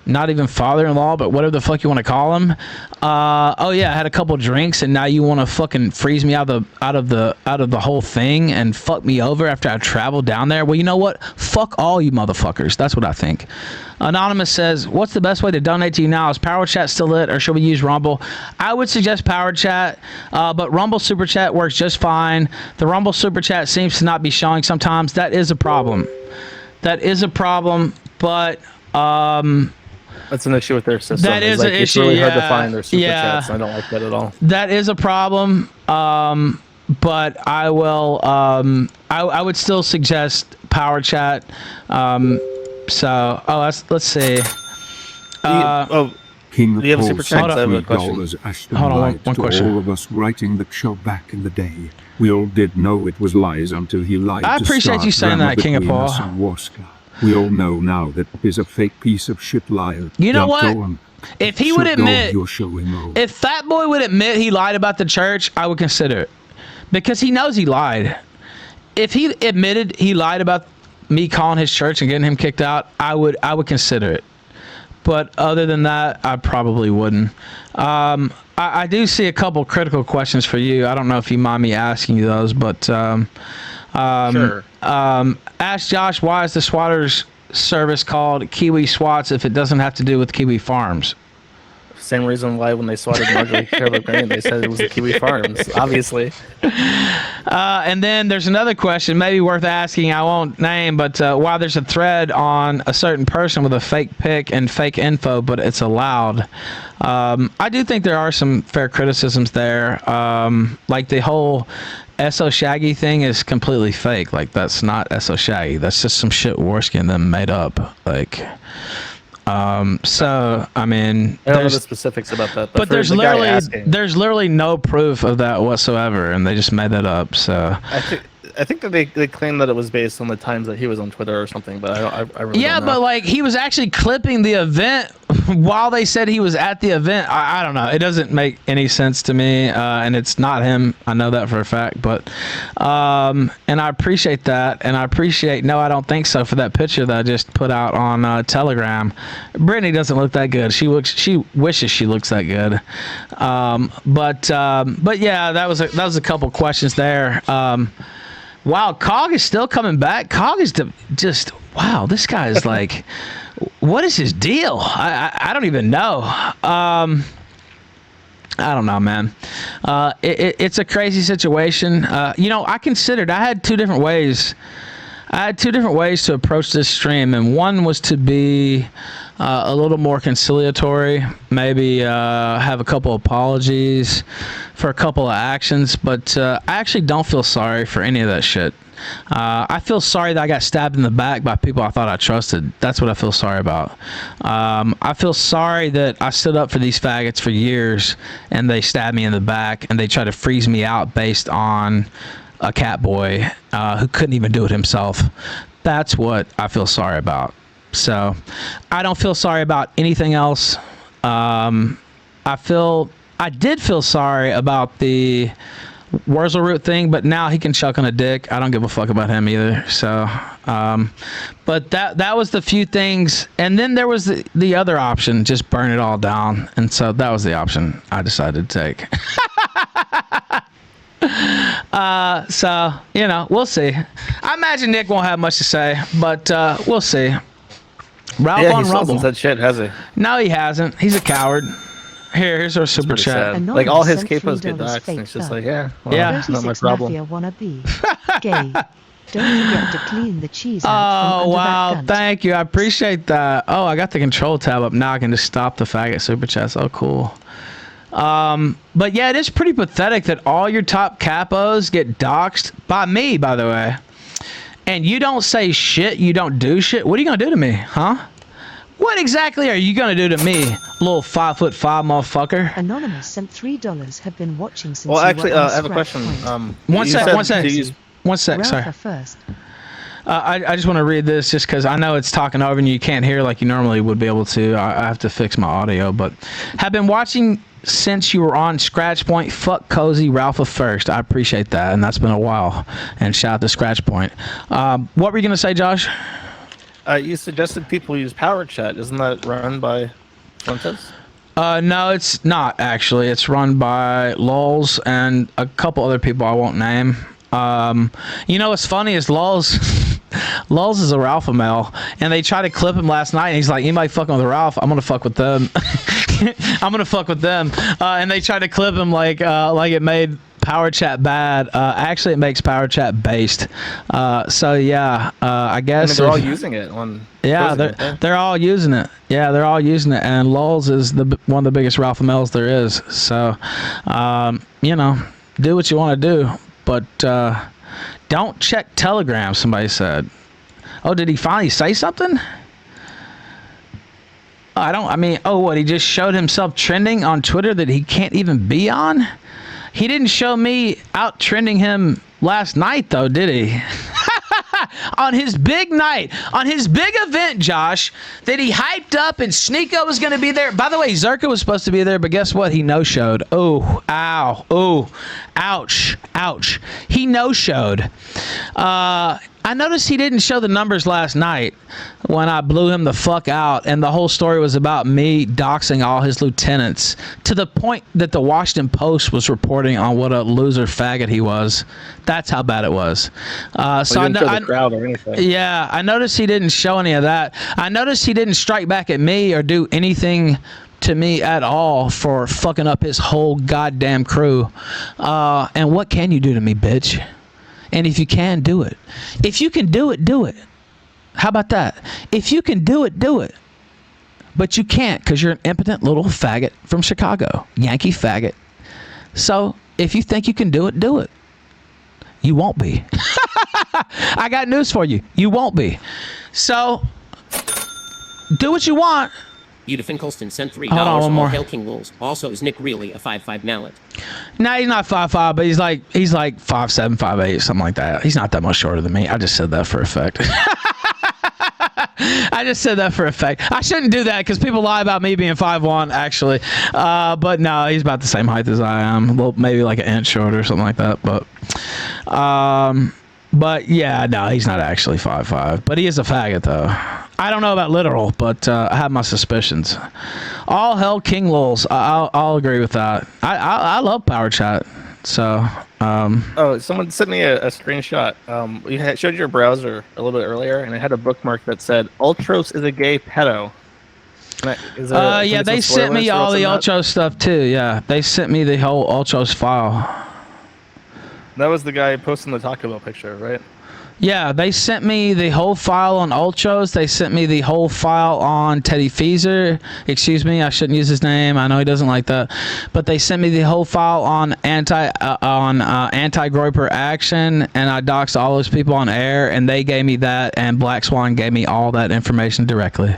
not even father-in-law, but whatever the fuck you want to call him. Oh yeah, I had a couple drinks, and now you want to fucking freeze me out of the whole thing and fuck me over after I traveled down there. Well, you know what? Fuck all you motherfuckers. That's what I think. Anonymous says, what's the best way to donate to you now? Is Power Chat still it, or should we use Rumble? I would suggest Power Chat, but Rumble Super Chat works just fine. The Rumble Super Chat seems to not be showing sometimes. That is a problem. But that's an issue with their system. That is like, an it's issue. really Yeah. hard to find their super Yeah. chats. I don't like that at all. That is a problem. But I will. I would still suggest Power Chat. Let's see. King do you have a Paul super sent chat? I have a question. $3. Ashton Hold on, lied one to question. all of us writing the show back in the day. We all did know it was lies until he lied. I to appreciate start you saying drama that, King of between Paul. us and Warska. We all know now that he's a fake piece of shit liar. You know Now what? go on. If he So would go admit, your show him if Fat Boy would admit he lied about the church, I would consider it, because he knows he lied. If he admitted he lied about me calling his church and getting him kicked out, I would consider it. But other than that, I probably wouldn't. I do see a couple critical questions for you. I don't know if you mind me asking you those, but Sure. Ask Josh, why is the Swatters service called Kiwi Swats if it doesn't have to do with Kiwi Farms? Same reason why when they swatted Marjorie Taylor Greene, they said it was the Kiwi Farms, obviously. And then there's another question, maybe worth asking, I won't name, but why there's a thread on a certain person with a fake pic and fake info, but it's allowed. I do think there are some fair criticisms there. Like the whole SO Shaggy thing is completely fake. Like, that's not SO Shaggy. That's just some shit Warski and them made up. Like... so I mean, I don't know the specifics about that, but for there's the guy literally asking, no proof of that whatsoever, and they just made that up. So I think that they claim that it was based on the times that he was on Twitter or something, but I really yeah, don't know. but like he was actually clipping the event while they said he was at the event, I don't know. It doesn't make any sense to me, and it's not him. I know that for a fact. But and I appreciate that, and I appreciate No, I Don't Think So for that picture that I just put out on Telegram. Brittany doesn't look that good. She wishes she looks that good. But yeah, that was a couple questions there. Wow, Cog is still coming back. Cog is just wow. This guy is like, what is his deal? I don't even know. I don't know, man. It's a crazy situation. I considered. I had two different ways to approach this stream, and one was to be a little more conciliatory, maybe have a couple apologies for a couple of actions, but I actually don't feel sorry for any of that shit. I feel sorry that I got stabbed in the back by people I thought I trusted. That's what I feel sorry about. I feel sorry that I stood up for these faggots for years and they stabbed me in the back and they tried to freeze me out based on a cat boy who couldn't even do it himself. That's what I feel sorry about. So I don't feel sorry about anything else. I did feel sorry about the Wurzelroot thing, but now he can chuck on a dick. I don't give a fuck about him either. So, but that was the few things. And then there was the other option, just burn it all down. And so that was the option I decided to take. So, we'll see. I imagine Nick won't have much to say, but we'll see. Ralph on he Rumble. hasn't said shit, has he? No, he hasn't. He's a coward. Here's our super chat. Sad. Like all his capos get doxxed, and it's just like, not my problem. Wannabe. Gay. Don't forget to clean the cheese out Oh, from under wow. that cunt. Thank you. I appreciate that. Oh, I got the control tab up now. I can just stop the faggot super chats. Oh, cool. But yeah, it is pretty pathetic that all your top capos get doxxed by me, by the way. And you don't say shit. You don't do shit. What are you going to do to me, huh? What exactly are you going to do to me, little 5'5" motherfucker? Anonymous sent $3. Have been watching since. Well, actually, you were on I have a Scratch question. Point. One sec. Sorry. Ralph first. I just want to read this just because I know it's talking over and you can't hear like you normally would be able to. I have to fix my audio, but have been watching since you were on Scratch Point. Fuck Cozy Ralpha first. I appreciate that, and that's been a while. And shout out to Scratch Point. What were you gonna say, Josh? You suggested people use Power Chat. Isn't that run by Fuentes? No, it's not actually. It's run by Lulz and a couple other people I won't name. What's funny is Lulz is a Ralph male, and they tried to clip him last night, and he's like, anybody fucking with Ralph, I'm gonna fuck with them. I'm gonna fuck with them. And they tried to clip him like it made Power Chat bad. Actually, it makes Power Chat based. So yeah, I guess they're all using it on. Yeah, they're all using it. Yeah, they're all using it, and Lulz is one of the biggest Ralph males there is. So, do what you want to do, but don't check Telegram. Somebody said. Oh, did he finally say something? What, he just showed himself trending on Twitter that he can't even be on? He didn't show me out trending him last night, though, did he? On his big night, on his big event, Josh, that he hyped up and Sneeko was going to be there. By the way, Zerka was supposed to be there, but guess what? He no-showed. Oh, ow. Oh, ouch. Ouch. He no-showed. I noticed he didn't show the numbers last night when I blew him the fuck out, and the whole story was about me doxing all his lieutenants to the point that the Washington Post was reporting on what a loser faggot he was. That's how bad it was. So I noticed he didn't show any of that. I noticed he didn't strike back at me or do anything to me at all for fucking up his whole goddamn crew. And what can you do to me, bitch? And if you can, do it. If you can do it, do it. How about that? If you can do it, do it. But you can't because you're an impotent little faggot from Chicago. Yankee faggot. So if you think you can do it, do it. You won't be. I got news for you. You won't be. So do what you want. Edith Colston sent $3. Hold on, one more. Hail King Rules. Also, is Nick really a 5'5" mallet? No, he's not 5'5", but he's like 5'7", 5'8", something like that. He's not that much shorter than me. I just said that for effect. I just said that for effect. I shouldn't do that because people lie about me being 5'1", actually. But no, he's about the same height as I am. A little, maybe like an inch shorter or something like that. But yeah, no, he's not actually 5'5". But he is a faggot, though. I don't know about literal, but I have my suspicions. All hell King Lulz. I'll agree with that. I love Power Chat. So. Oh, someone sent me a screenshot. You showed your browser a little bit earlier, and it had a bookmark that said "Ultros is a gay pedo." Yeah, they sent me all the Ultros stuff too. Yeah, they sent me the whole Ultros file. That was the guy posting the Taco Bell picture, right? Yeah, they sent me the whole file on Ultros. They sent me the whole file on Teddy Feezer. Excuse me, I shouldn't use his name. I know he doesn't like that. But they sent me the whole file on anti-Groiper action, and I doxed all those people on air, and they gave me that, and Black Swan gave me all that information directly.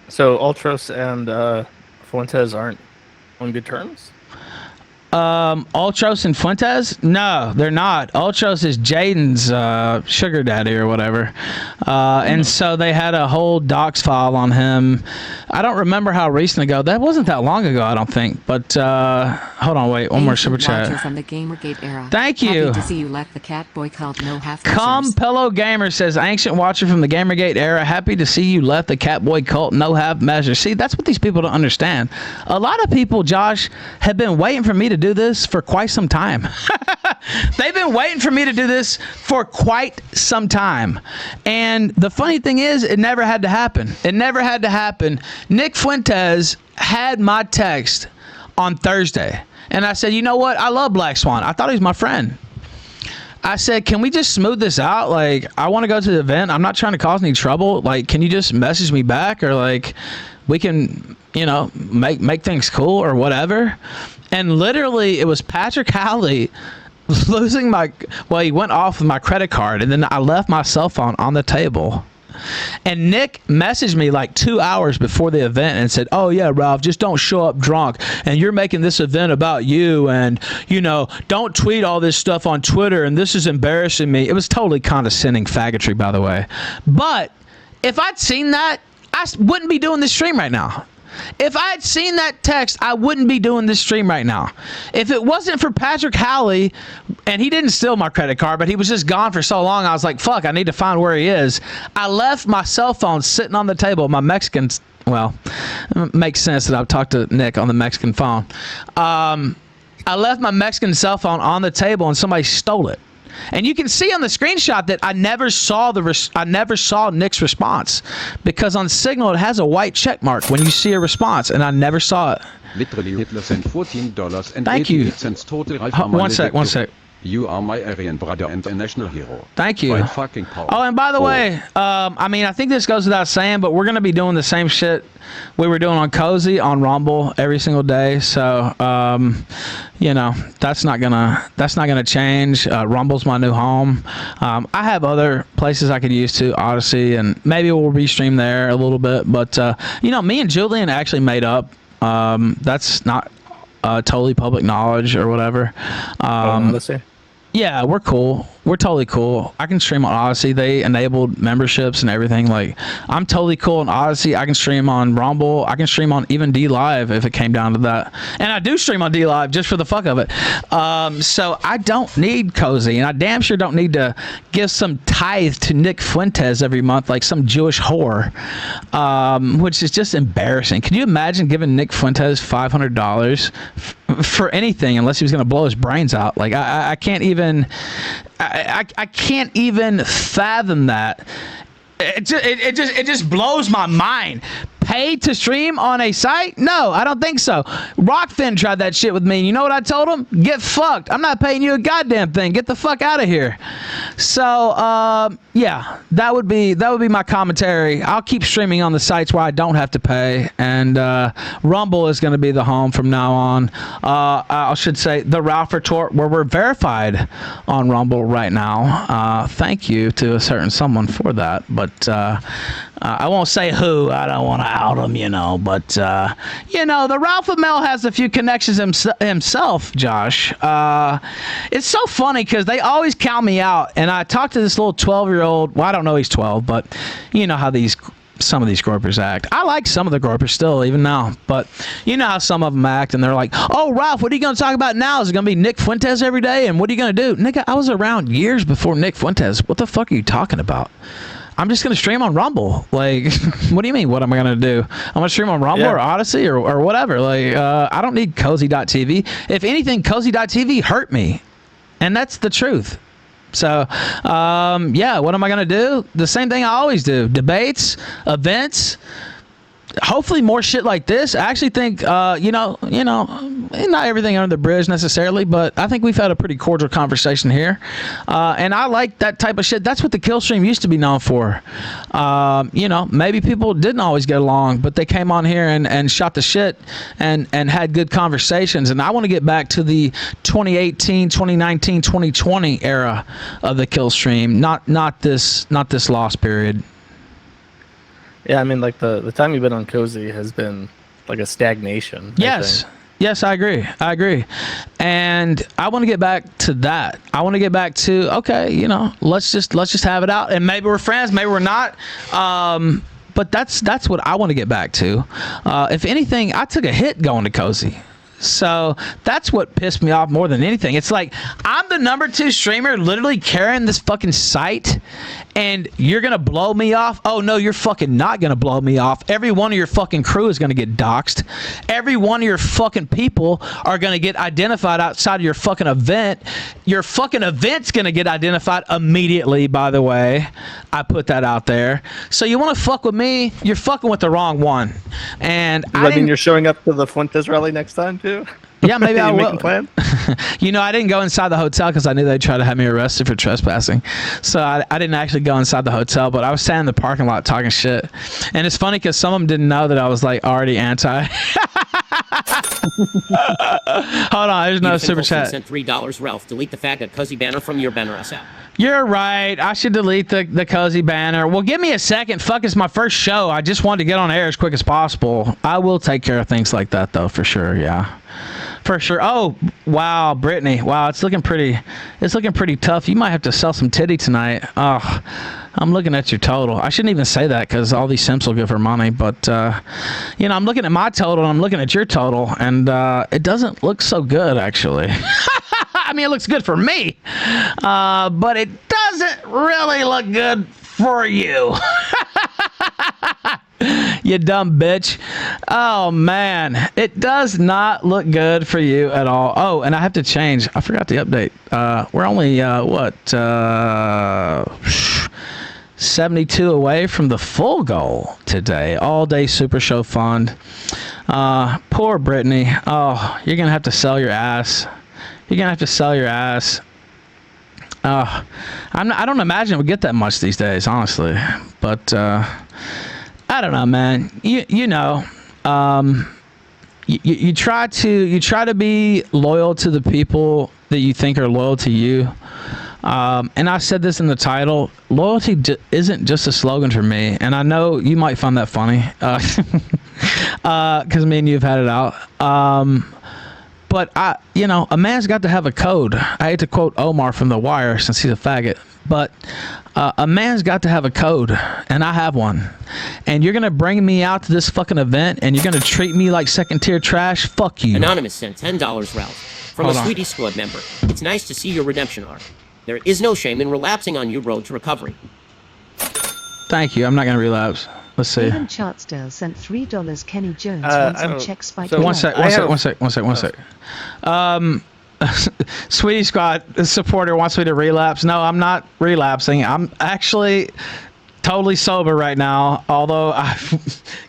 So Ultros and Fuentes aren't on good terms? Ultros and Fuentes? No, they're not. Ultros is Jaden's sugar daddy or whatever. And so they had a whole docs file on him. I don't remember how recent ago. That wasn't that long ago, I don't think. But hold on, wait. One more super chat. From the Gamergate era. Thank you. Happy to see you left the Catboy cult no half measures. Compello Gamer says, ancient watcher from the Gamergate era. Happy to see you left the Catboy cult no half measures. See, that's what these people don't understand. A lot of people, Josh, have been waiting for me to do this for quite some time. They've been waiting for me to do this for quite some time. And the funny thing is, it never had to happen. It never had to happen. Nick Fuentes had my text on Thursday. And I said, you know what? I love Black Swan. I thought he was my friend. I said, can we just smooth this out? Like, I want to go to the event. I'm not trying to cause any trouble. Like, can you just message me back? Or, like, we can, you know, make things cool or whatever. And literally, it was Patrick Howley losing he went off with my credit card, and then I left my cell phone on the table. And Nick messaged me like 2 hours before the event and said, oh yeah, Ralph, just don't show up drunk, and you're making this event about you, and you know, don't tweet all this stuff on Twitter, and this is embarrassing me. It was totally condescending faggotry, by the way. But if I'd seen that, I wouldn't be doing this stream right now. If I had seen that text, I wouldn't be doing this stream right now. If it wasn't for Patrick Howley, and he didn't steal my credit card, but he was just gone for so long, I was like, fuck, I need to find where he is. I left my cell phone sitting on the table. My Mexican, well, it makes sense that I've talked to Nick on the Mexican phone. I left my Mexican cell phone on the table, and somebody stole it. And you can see on the screenshot that I never saw Nick's response, because on Signal it has a white check mark when you see a response, and I never saw it. Literally Hitler sent $14 and Thank you. 88 cents total. One sec. You are my Aryan brother and a national hero. Thank you. White fucking power. Oh, and by the way, I mean, I think this goes without saying, but we're going to be doing the same shit we were doing on Cozy on Rumble every single day. So, you know, that's not gonna change. Rumble's my new home. I have other places I could use to, Odyssey, and maybe we'll restream there a little bit. But you know, me and Julian actually made up. That's not totally public knowledge or whatever. Odyssey? Yeah, we're cool. We're totally cool. I can stream on Odyssey. They enabled memberships and everything. Like, I'm totally cool on Odyssey. I can stream on Rumble. I can stream on even D Live if it came down to that. And I do stream on D Live just for the fuck of it. So I don't need Cozy, and I damn sure don't need to give some tithe to Nick Fuentes every month like some Jewish whore, which is just embarrassing. Can you imagine giving Nick Fuentes $500 for anything unless he was going to blow his brains out? Like, I can't even. I can't even fathom that. It just blows my mind. Pay to stream on a site? No, I don't think so. Rockfin tried that shit with me. You know what I told him? Get fucked. I'm not paying you a goddamn thing. Get the fuck out of here. So, yeah, that would be my commentary. I'll keep streaming on the sites where I don't have to pay, and Rumble is going to be the home from now on. I should say the Ralph Retort, where we're verified on Rumble right now. Thank you to a certain someone for that, but I won't say who. I don't want to out him, but the Ralph Amell has a few connections himself, Josh. It's so funny because they always count me out, and I talked to this little 12-year-old. Well, I don't know he's 12, but you know how some of these gropers act. I like some of the gropers still, even now, but you know how some of them act, and they're like, "Oh, Ralph, what are you going to talk about now? Is it going to be Nick Fuentes every day? And what are you going to do?" Nigga, I was around years before Nick Fuentes. What the fuck are you talking about? I'm just going to stream on Rumble. Like, what do you mean, what am I going to do? I'm going to stream on Rumble or Odyssey or whatever. Like, I don't need Cozy.tv. If anything, Cozy.tv hurt me. And that's the truth. So, what am I going to do? The same thing I always do. Debates, events, hopefully more shit like this. I actually think, not everything under the bridge necessarily, but I think we've had a pretty cordial conversation here. And I like that type of shit. That's what the Killstream used to be known for. Maybe people didn't always get along, but they came on here and shot the shit and had good conversations. And I want to get back to the 2018, 2019, 2020 era of the Killstream, not this lost period. Yeah, I mean, like the time you've been on Cozy has been like a stagnation. Yes. Yes, I agree. And I want to get back to that. I want to get back to, okay, let's just have it out. And maybe we're friends, maybe we're not. But that's what I want to get back to. If anything, I took a hit going to Cozy. So that's what pissed me off more than anything. It's like, I'm the number 2 streamer literally carrying this fucking site, and you're going to blow me off? Oh, no, you're fucking not going to blow me off. Every one of your fucking crew is going to get doxxed. Every one of your fucking people are going to get identified outside of your fucking event. Your fucking event's going to get identified immediately, by the way. I put that out there. So you want to fuck with me? You're fucking with the wrong one. And I mean, you're showing up to the Fuentes rally next time, too? Yeah, maybe I will. Plan? I didn't go inside the hotel because I knew they'd try to have me arrested for trespassing. So I didn't actually go inside the hotel, but I was standing in the parking lot talking shit. And it's funny because some of them didn't know that I was like already anti. Hold on, there's no super chat. Sent $3, Ralph. Delete the fact that Cozy banner from your banner app. You're right. I should delete the Cozy banner. Well, give me a second. Fuck, it's my first show. I just wanted to get on air as quick as possible. I will take care of things like that, though, for sure. Yeah. For sure. Oh, wow, Brittany. Wow, it's looking pretty tough. You might have to sell some titty tonight. Oh, I'm looking at your total. I shouldn't even say that because all these simps will give her money. But, I'm looking at my total and I'm looking at your total, and it doesn't look so good, actually. I mean, it looks good for me, but it doesn't really look good for you. You dumb bitch. Oh, man. It does not look good for you at all. Oh, and I have to change. I forgot the update. We're only, 72 away from the full goal today. All-day Super Show Fund. Poor Brittany. Oh, you're going to have to sell your ass. You're going to have to sell your ass. I don't imagine we get that much these days, honestly. But, I don't know, man. You try to be loyal to the people that you think are loyal to you. And I said this in the title. Loyalty isn't just a slogan for me. And I know you might find that funny. Because me and you have had it out. But a man's got to have a code. I hate to quote Omar from The Wire since he's a faggot, but a man's got to have a code, and I have one. And you're gonna bring me out to this fucking event, and you're gonna treat me like second-tier trash? Fuck you. Anonymous sent $10, Ralph, from a Sweetie Squad member. It's nice to see your redemption arc. There is no shame in relapsing on your road to recovery. Thank you. I'm not gonna relapse. Let's see. Even Chartsdale sent $3. Kenny Jones wants on check Spike. So one sec. Sweetie Squad supporter wants me to relapse. No, I'm not relapsing. I'm actually totally sober right now, although I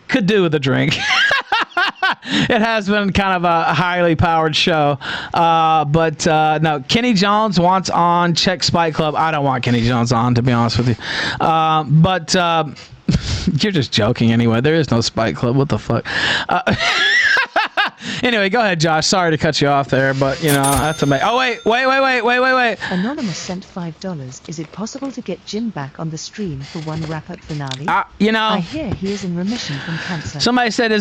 could do with a drink. It has been kind of a highly powered show. But no, Kenny Jones wants on check Spike Club. I don't want Kenny Jones on, to be honest with you. But you're just joking anyway. There is no Spike Club. What the fuck? Anyway, go ahead, Josh. Sorry to cut you off there, but that's amazing. Oh wait. Anonymous sent $5. Is it possible to get Jim back on the stream for one wrap-up finale? I hear he is in remission from cancer. Somebody said,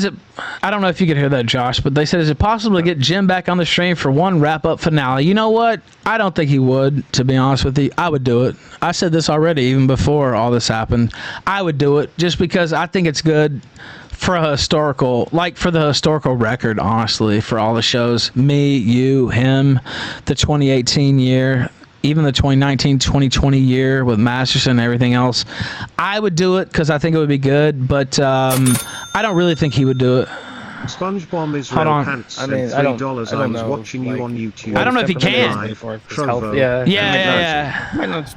I don't know if you could hear that, Josh, but they said, is it possible to get Jim back on the stream for one wrap-up finale? You know what? I don't think he would, to be honest with you. I would do it. I said this already, even before all this happened. I would do it just because I think it's good for the historical record, honestly, for all the shows. Me, you, him, the 2018 year, even the 2019, 2020 year with Masterson and everything else. I would do it because I think it would be good, but I don't really think he would do it. SpongeBob Israel Pants sent $3. I was watching you on YouTube. I don't know if he can.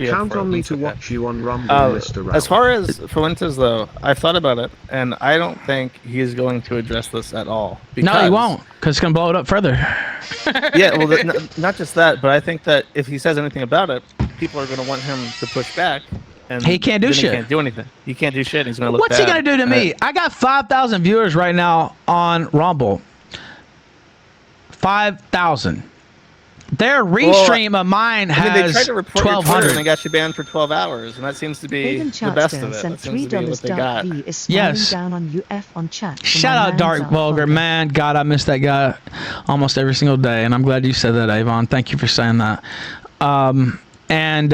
Count on me to watch you on Rumble, Mr. Ralph. As far as Fuentes, though, I've thought about it, and I don't think he's going to address this at all. No, he won't, because it's going to blow it up further. Yeah, well, not just that, but I think that if he says anything about it, people are going to want him to push back. And he can't do shit. He can't do anything. He can't do shit. He's gonna look. What's he gonna do to me? I got 5,000 viewers right now on Rumble. 5,000. Their restream of mine has they tried to report 1,200. And they got you banned for 12 hours, and that seems to be the best of it. Sent That seems to be what they got. $3. Is smiling down on UF on chat. Shout out Dark Vulgar, man. God, I miss that guy almost every single day, and I'm glad you said that, Avon. Thank you for saying that. And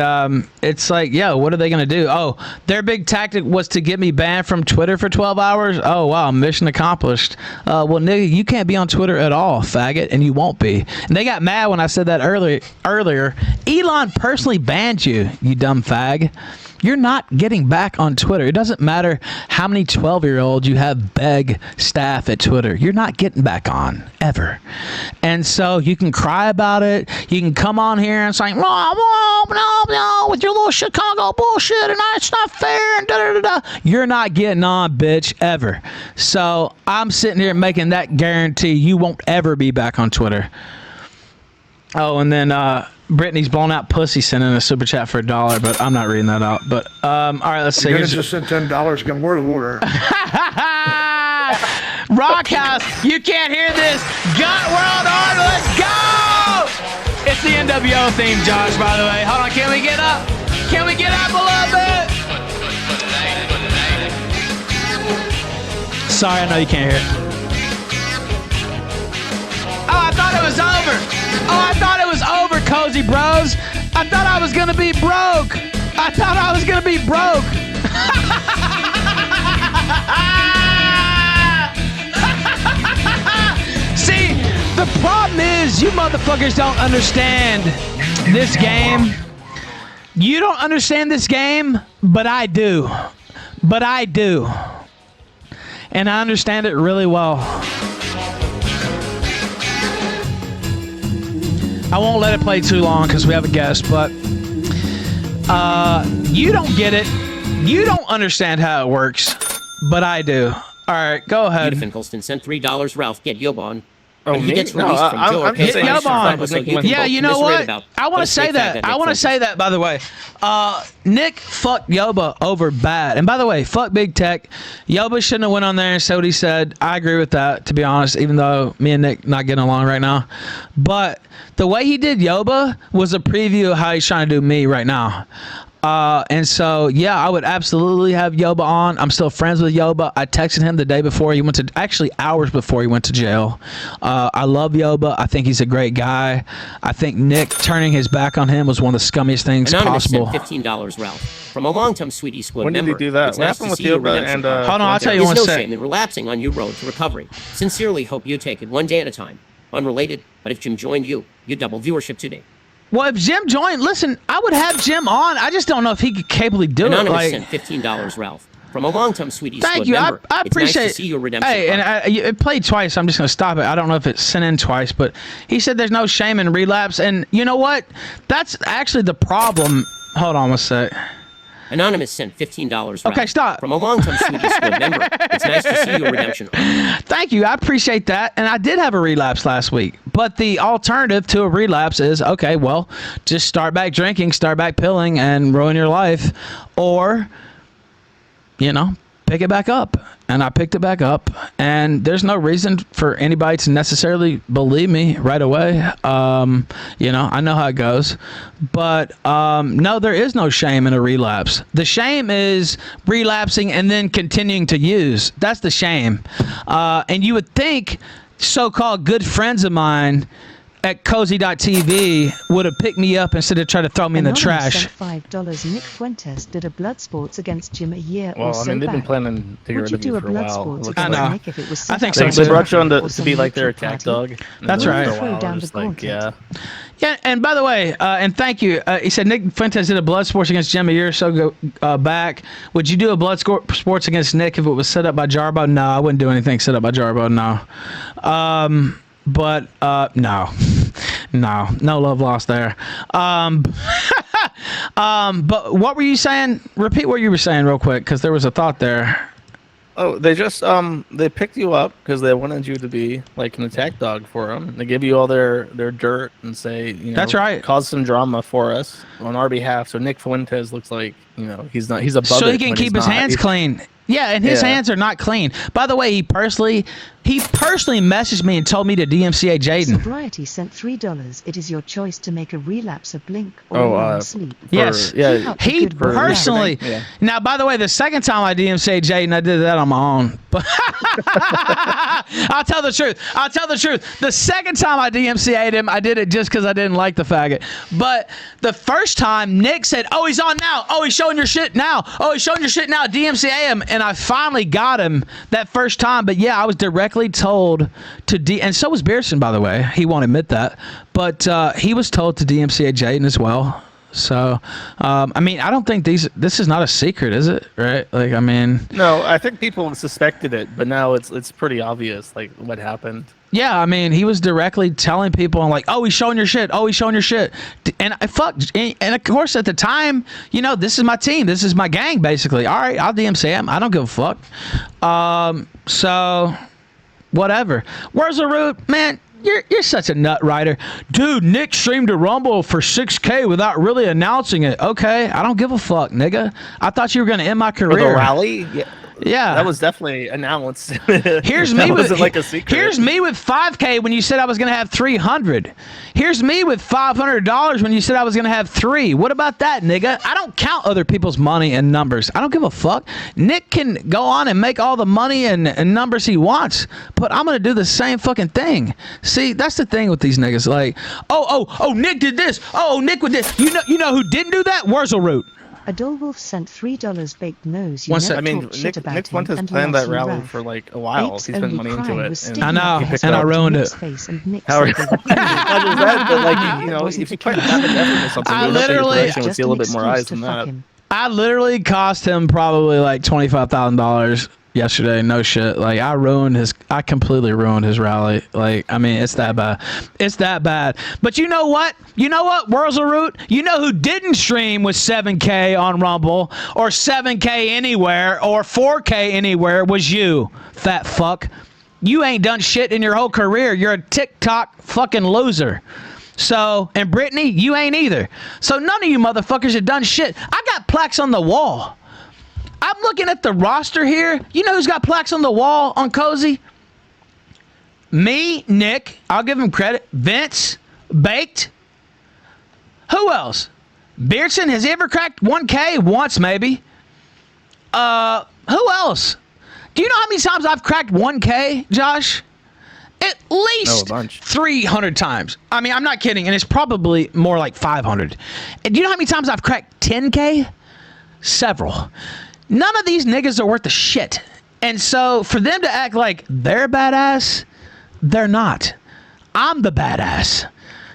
it's like, what are they going to do? Oh, their big tactic was to get me banned from Twitter for 12 hours? Oh, wow, mission accomplished. Well, nigga, you can't be on Twitter at all, faggot, and you won't be. And they got mad when I said that earlier. Elon personally banned you, you dumb fag. You're not getting back on Twitter. It doesn't matter how many 12-year-olds you have beg staff at Twitter. You're not getting back on, ever. And so you can cry about it. You can come on here and say, no, with your little Chicago bullshit, and it's not fair, and da-da-da-da. You're not getting on, bitch, ever. So I'm sitting here making that guarantee you won't ever be back on Twitter. Oh, and then Brittany's blown out pussy sent in a super chat for $1, but I'm not reading that out. But all right, let's see. You just sent $10. Get more water. Rockhouse, you can't hear this. Got World on, let's go! It's the NWO theme, Josh, by the way. Hold on, can we get up? Can we get up a little bit? Sorry, I know you can't hear it. Oh, I thought it was over. Oh, I thought it was over, Cozy Bros. I thought I was going to be broke. See, the problem is you motherfuckers don't understand this game. You don't understand this game, but I do. And I understand it really well. I won't let it play too long because we have a guest, but you don't get it. You don't understand how it works, but I do. All right, go ahead. Finkelstein sent $3. Ralph, get Yobon. Oh, he gets released from Joe. Yeah, you know what? I want to say that. By the way. Nick fucked Yoba over bad. And by the way, fuck Big Tech. Yoba shouldn't have went on there and said what he said. I agree with that, to be honest, even though me and Nick not getting along right now. But the way he did Yoba was a preview of how he's trying to do me right now. And so, yeah, I would absolutely have Yoba on. I'm still friends with Yoba. I texted him the day before he went to, actually hours before he went to jail. I love Yoba. I think he's a great guy. I think Nick turning his back on him was one of the scummiest things possible. $15, Ralph. From a long-time Sweetie Squad member. When did he do that? It's what nice happened to with see Yoba and hold on, I'll tell you one second. second. No shame in relapsing on your road to recovery. Sincerely hope you take it one day at a time. Unrelated, but if Jim joined you, you'd double viewership today. Well, if Jim joined, listen, I would have Jim on. I just don't know if he could capably do Anonymous it. Sent $15, Ralph. From a long-time Sweetie Thank Squad you. member. I appreciate It's nice to see your redemption. Hey, and it played twice, so I'm just going to stop it. I don't know if it's sent in twice, but he said there's no shame in relapse. And you know what? That's actually the problem. Hold on a sec. Anonymous sent $15. Ralph. Okay, stop. From a long-time Sweetie Squad member. It's nice to see your redemption. Thank you. I appreciate that. And I did have a relapse last week. But the alternative to a relapse is, okay, well, just start back drinking, start back pilling, and ruin your life. Or, pick pick it back up. And I picked it back up, and there's no reason for anybody to necessarily believe me right away. You know, I know how it goes. But no, there is no shame in a relapse. The shame is relapsing and then continuing to use. That's the shame. And you would think so-called good friends of mine at cozy.tv would have picked me up instead of trying to throw me in the trash. $5. Nick Fuentes did a blood sports against Jim a year Well, or so I mean, they've been back. planning to get Would rid you of do you a for a blood while. sports It looks against like Nick if it was I think set so, up they brought you on or to some be like their neutral attack party? dog. That's right. Throw down Just the like, yeah. gauntlet. Yeah, and by the way, and thank you. He said Nick Fuentes did a blood sports against Jim a year or so back. Would you do a blood sports against Nick if it was set up by Jarbo? No, I wouldn't do anything set up by Jarbo. No. But no love lost there. But what were you saying? Repeat what you were saying real quick, because there was a thought there. Oh, they just they picked you up because they wanted you to be like an attack dog for them. They give you all their dirt and say, you know, That's right. cause some drama for us on our behalf. So Nick Fuentes looks like, you know, he's above it. So he can when keep he's his not. hands He's- clean. Yeah, and his hands are not clean. By the way, he personally messaged me and told me to DMCA Jaden. Sobriety sent $3. It is your choice to make a relapse of blink or Oh, long sleep. Yes. Yeah. Keep up the He good work. personally. Yeah. Now, by the way, the second time I DMCA Jaden, I did that on my own. But I'll tell the truth. The second time I DMCA'd him, I did it just because I didn't like the faggot. But the first time, Nick said, "Oh, he's on now. Oh, he's showing your shit now. Oh, he's showing your shit now. DMCA him." And I finally got him that first time. But yeah, I was directly told to and so was Beerson, by the way. He won't admit that. But he was told to DMCA Jaden as well. So, I mean, I don't think this is not a secret, is it? Right? Like, I mean... No, I think people suspected it, but now it's pretty obvious, like, what happened. Yeah, I mean, he was directly telling people, and like, "Oh, he's showing your shit. Oh, he's showing your shit." And and of course, at the time, you know, this is my team. This is my gang, basically. All right, I'll DMCA him. I don't give a fuck. So, whatever. Where's the root? Man, you're such a nut writer. Dude, Nick streamed a Rumble for 6K without really announcing it. Okay, I don't give a fuck, nigga. I thought you were going to end my For career. the rally? Yeah. That was definitely announced. Here's me that with wasn't like a secret. Here's me with 5K when you said I was going to have 300. Here's me with $500 when you said I was going to have 3. What about that, nigga? I don't count other people's money and numbers. I don't give a fuck. Nick can go on and make all the money and numbers he wants, but I'm going to do the same fucking thing. See, that's the thing with these niggas. Like, oh, Nick did this. Oh, Nick would this. You know who didn't do that? Wurzel Root. Adolwolf sent $3 baked nose. You One never sec. I mean, talked shit about Nick him Fuentes and planned that Larson rally Ralph. for like a while. Apes He spent only money crying into was it. sticking I know, up his and I foot to ruined Nick's it. face and Nick How are said they were crying. Not just that, but like, you know, Wasn't if you the put truth. that much effort into something, I you know, your literally- production would Just see a an little bit more excuse eyes to than fuck that. him. I literally cost him probably like $25,000 yesterday. No shit. Like, I completely ruined his rally. Like, I mean, it's that bad. It's that bad. But you know what? Wurzel Root, you know who didn't stream with 7K on Rumble or 7K anywhere or 4K anywhere was you, fat fuck. You ain't done shit in your whole career. You're a TikTok fucking loser. So, and Brittany, you ain't either. So none of you motherfuckers have done shit. I got plaques on the wall. I'm looking at the roster here. You know who's got plaques on the wall on Cozy? Me, Nick. I'll give him credit. Vince, Baked. Who else? Beardson, has he ever cracked 1K? Once, maybe. Who else? Do you know how many times I've cracked 1K, Josh? At least a bunch. 300 times. I mean, I'm not kidding, and it's probably more like 500. And do you know how many times I've cracked 10K? Several. None of these niggas are worth a shit. And so for them to act like they're badass, they're not. I'm the badass.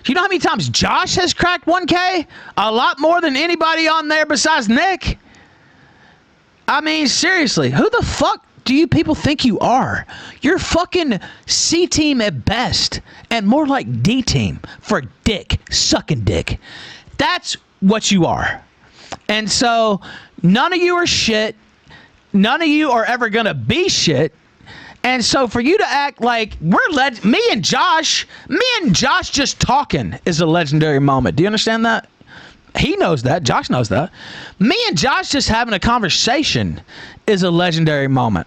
You know how many times Josh has cracked 1K? A lot more than anybody on there besides Nick. I mean, seriously, who the fuck do you people think you are? You're fucking C team at best, and more like D team for dick, sucking dick. That's what you are. And so none of you are shit. None of you are ever gonna be shit. And so for you to act like me and Josh just talking is a legendary moment. Do you understand that? He knows that. Josh knows that. Me and Josh just having a conversation is a legendary moment.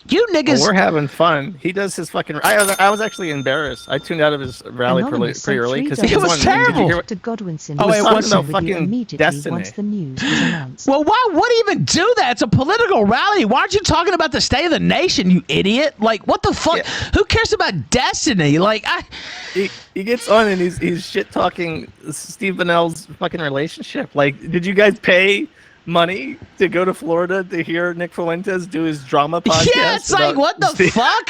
You niggas. Well, we're having fun. He does his fucking. I was actually embarrassed. I tuned out of his rally pretty early because it was terrible. To Godwinson. Oh, it was about fucking Destiny. Once the news was announced. Well, why would he even do that? It's a political rally. Why aren't you talking about the state of the nation, you idiot? Like, what the fuck? Yeah. Who cares about Destiny? Like, he gets on and he's shit talking Steve Bannell's fucking relationship. Like, did you guys pay money to go to Florida to hear Nick Fuentes do his drama podcast? Yeah, it's like, what the fuck?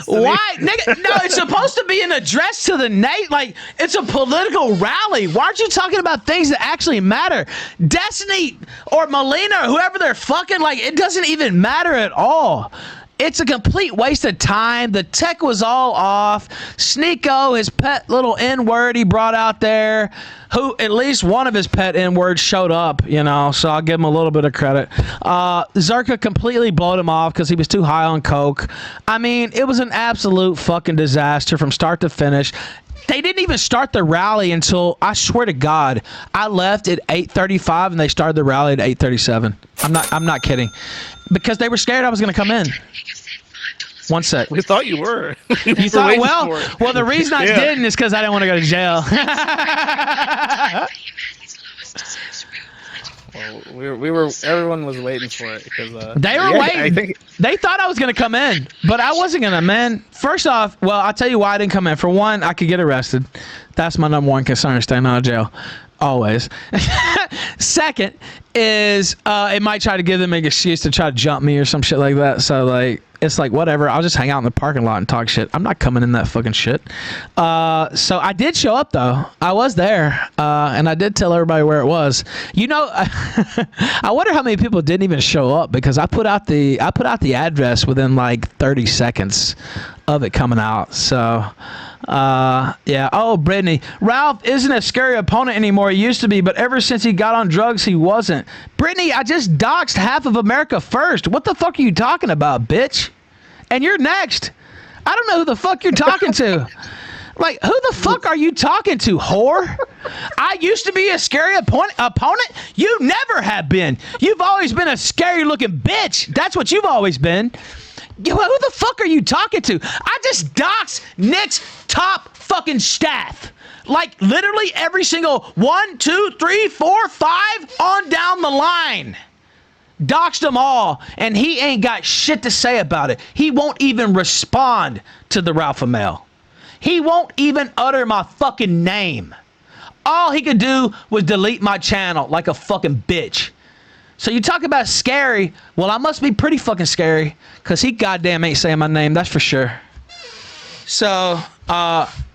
Why? Nigga, no, it's supposed to be an address to the Nate. Like, it's a political rally. Why aren't you talking about things that actually matter? Destiny or Melina or whoever they're fucking, like, it doesn't even matter at all. It's a complete waste of time. The tech was all off. Sneeko, his pet little N-word he brought out there, who at least one of his pet N-words showed up, you know, so I'll give him a little bit of credit. Zerka completely blowed him off because he was too high on coke. I mean, it was an absolute fucking disaster from start to finish. They didn't even start the rally until, I swear to God, I left at 8:35 and they started the rally at 8:37. I'm not kidding. Because they were scared I was going to come in. One sec. We thought you were. You thought, well, the reason I didn't is because I didn't want to go to jail. Well, everyone was waiting for it because they were waiting. They thought I was going to come in, but I wasn't going to, man. First off, well, I'll tell you why I didn't come in. For one, I could get arrested. That's my number one concern, staying out of jail. Always. Second is it might try to give them an excuse to try to jump me or some shit like that. So, like, it's like, whatever. I'll just hang out in the parking lot and talk shit. I'm not coming in that fucking shit. So I did show up, though. I was there, and I did tell everybody where it was. You know, I wonder how many people didn't even show up because I put out the address within like 30 seconds of it coming out. So, yeah. Oh, Brittany. Ralph isn't a scary opponent anymore. He used to be, but ever since he got on drugs, he wasn't. Brittany, I just doxed half of America first. What the fuck are you talking about, bitch? And you're next. I don't know who the fuck you're talking to. Like, who the fuck are you talking to, whore? I used to be a scary opponent. You never have been. You've always been a scary-looking bitch. That's what you've always been. Who the fuck are you talking to? I just doxed Nick's top fucking staff. Like, literally every single 1, 2, 3, 4, 5 on down the line. Doxed them all, and he ain't got shit to say about it. He won't even respond to the Ralph mail. He won't even utter my fucking name. All he could do was delete my channel like a fucking bitch. So you talk about scary. Well, I must be pretty fucking scary because he goddamn ain't saying my name. That's for sure. So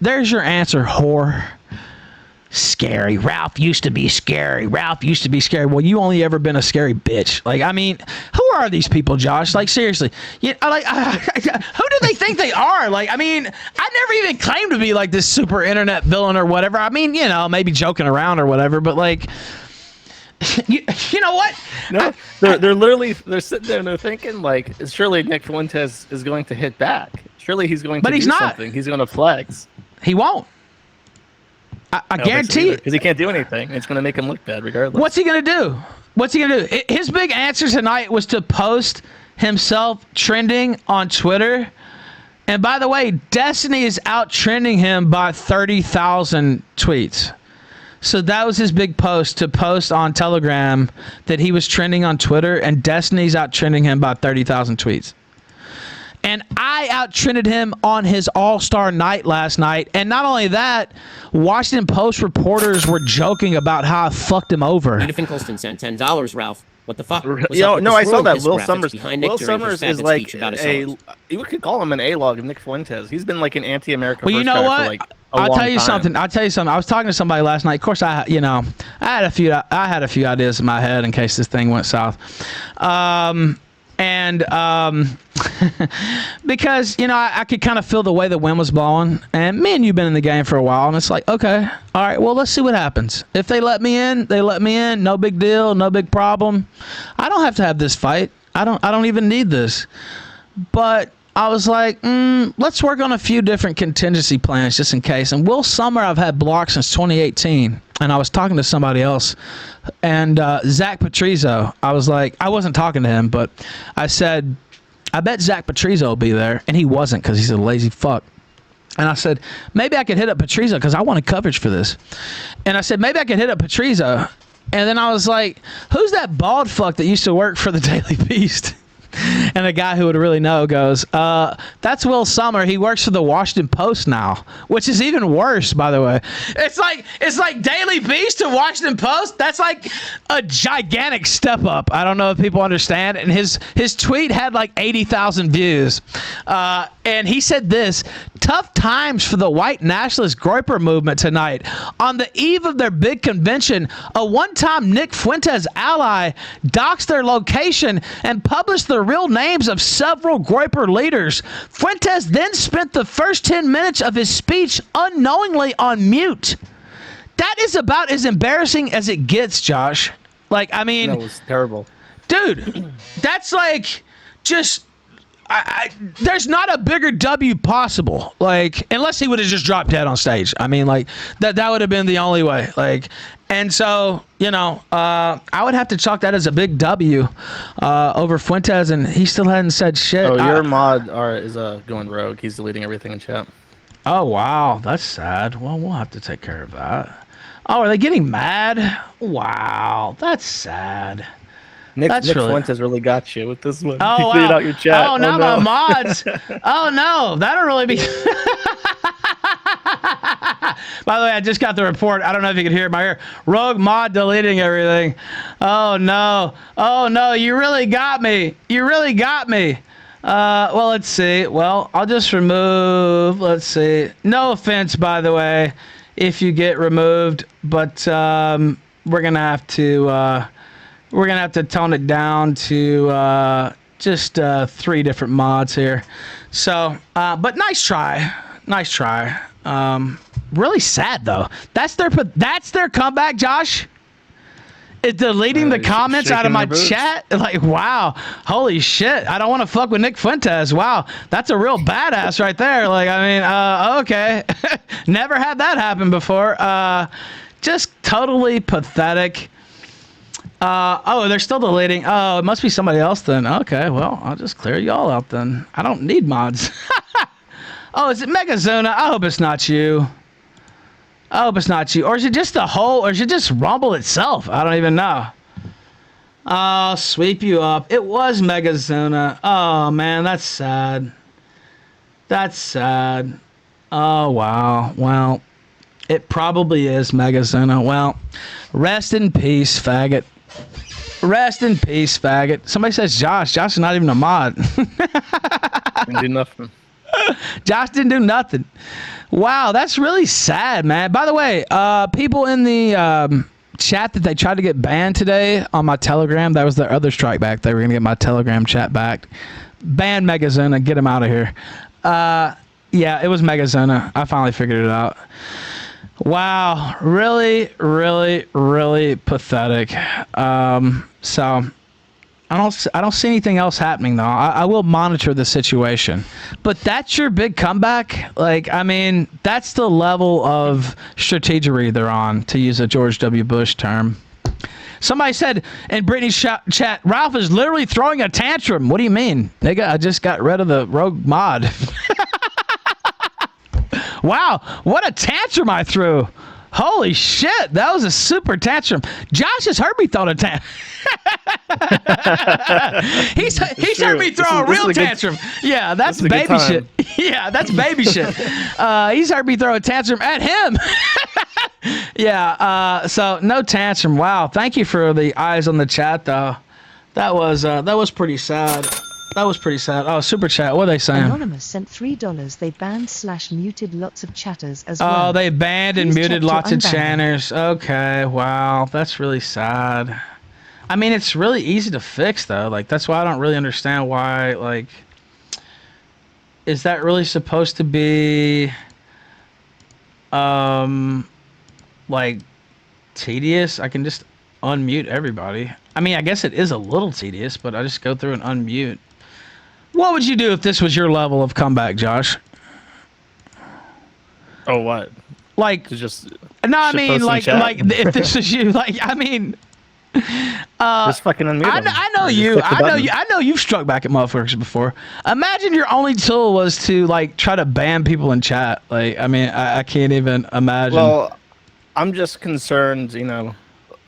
there's your answer, whore. Scary. Ralph used to be scary. Ralph used to be scary. Well, you only ever been a scary bitch. Like, I mean, who are these people, Josh? Like, seriously. Who do they think they are? Like, I mean, I never even claimed to be like this super internet villain or whatever. I mean, you know, maybe joking around or whatever, but like, you know what? No, they're sitting there and they're thinking like, surely Nick Fuentes is going to hit back. Surely he's going to do something. He's going to flex. He won't. I guarantee it. Because he can't do anything. It's going to make him look bad regardless. What's he going to do? What's he going to do? His big answer tonight was to post himself trending on Twitter. And by the way, Destiny is out trending him by 30,000 tweets. So that was his big post, to post on Telegram that he was trending on Twitter, and Destiny's out trending him by 30,000 tweets. And I out-trended him on his All-Star night last night. And not only that, Washington Post reporters were joking about how I fucked him over. Peter Finkelstein sent $10, Ralph. What the fuck? No, I saw that. Will Summers. Will Summers is like you could call him an A-log of Nick Fuentes. He's been like an anti-America. Well, you know what? Like I'll tell you something. I was talking to somebody last night. Of course, I had a few ideas in my head in case this thing went south. Because, you know, I could kind of feel the way the wind was blowing. And me and you've been in the game for a while. And it's like, okay, all right, well, let's see what happens. If they let me in, they let me in. No big deal. No big problem. I don't have to have this fight. I don't even need this. But I was like, let's work on a few different contingency plans just in case. And Will Summer, I've had blocked since 2018. And I was talking to somebody else. And Zach Patrizio, I was like, I wasn't talking to him, but I said, I bet Zach Patrizio will be there. And he wasn't because he's a lazy fuck. And I said, maybe I could hit up Patrizio because I wanted coverage for this. And I said, maybe I could hit up Patrizio. And then I was like, who's that bald fuck that used to work for the Daily Beast? And the guy who would really know goes, that's Will Summer. He works for the Washington Post now, which is even worse, by the way. It's like Daily Beast to Washington Post. That's like a gigantic step up. I don't know if people understand. And his tweet had like 80,000 views. And he said this: tough times for the white nationalist Groyper movement tonight. On the eve of their big convention, a one-time Nick Fuentes ally doxed their location and published the real names of several Groyper leaders. Fuentes then spent the first 10 minutes of his speech unknowingly on mute. That is about as embarrassing as it gets, Josh. Like, I mean... That was terrible. Dude, that's like just... there's not a bigger W possible, like, unless he would have just dropped dead on stage. I mean, like, that would have been the only way. Like, and so, you know, I would have to chalk that as a big W over Fuentes, and he still hadn't said shit. Oh, your mod is going rogue. He's deleting everything in chat. Oh, wow. That's sad. Well, we'll have to take care of that. Oh, are they getting mad? Wow. That's sad. Nick really... Fuentes really got you with this one. Oh, he wow. cleared out your chat. Oh, now no. my mods. Oh, no. That'll really be... By the way, I just got the report. I don't know if you can hear it in my ear. Rogue mod deleting everything. Oh, no. Oh, no. You really got me. You really got me. Well, let's see. Well, I'll just remove... Let's see. No offense, by the way, if you get removed. But we're going to have to... we're going to have to tone it down to just 3 different mods here. So, but nice try. Nice try. Really sad, though. That's their comeback, Josh? It's deleting the comments out of my chat? Like, wow. Holy shit. I don't want to fuck with Nick Fuentes. Wow. That's a real badass right there. Like, I mean, okay. Never had that happen before. Just totally pathetic. Oh, they're still deleting. Oh, it must be somebody else then. Okay, well, I'll just clear you all out then. I don't need mods. Oh, is it Megazuna? I hope it's not you. I hope it's not you. Or is it just the whole, or is it just Rumble itself? I don't even know. I'll sweep you up. It was Megazuna. Oh, man, that's sad. That's sad. Oh, wow. Well, it probably is Megazuna. Well, rest in peace, faggot. Rest in peace, faggot. Somebody says Josh. Josh is not even a mod. Didn't do nothing. Josh didn't do nothing. Wow, that's really sad, man. By the way, people in the chat that they tried to get banned today on my Telegram, that was their other strike back. They were going to get my Telegram chat back. Ban Megazona. Get him out of here. Yeah, it was Megazona. I finally figured it out. Wow, really, really, really pathetic. So I don't see anything else happening though. I will monitor the situation. But that's your big comeback? Like, I mean, that's the level of strategery they're on, to use a George W. Bush term. Somebody said in Brittany's chat, Ralph is literally throwing a tantrum. What do you mean? Nigga, I just got rid of the rogue mod. Wow, what a tantrum I threw. Holy shit, that was a super tantrum. Josh has heard me throw a tantrum. he's heard me throw a real tantrum. Yeah, that's baby shit. Yeah, that's baby shit. He's heard me throw a tantrum at him. Yeah, so no tantrum. Wow, thank you for the eyes on the chat, though. That was pretty sad. That was pretty sad. Oh, super chat. What are they saying? Anonymous sent $3. They banned/muted lots of chatters as well. Oh, they banned and Please muted check to lots of unban channers. Okay, wow. That's really sad. I mean, it's really easy to fix, though. Like, that's why I don't really understand why, like... Is that really supposed to be... like, tedious? I can just unmute everybody. I mean, I guess it is a little tedious, but I just go through and unmute. What would you do if this was your level of comeback, Josh? Oh, what? Like, to just no, I shitpost mean, in like, chat? if this is you, like, I mean, just fucking unmute them. I know Just you. click the button. I know you've struck back at motherfuckers before. Imagine your only tool was to like try to ban people in chat. Like, I mean, I can't even imagine. Well, I'm just concerned,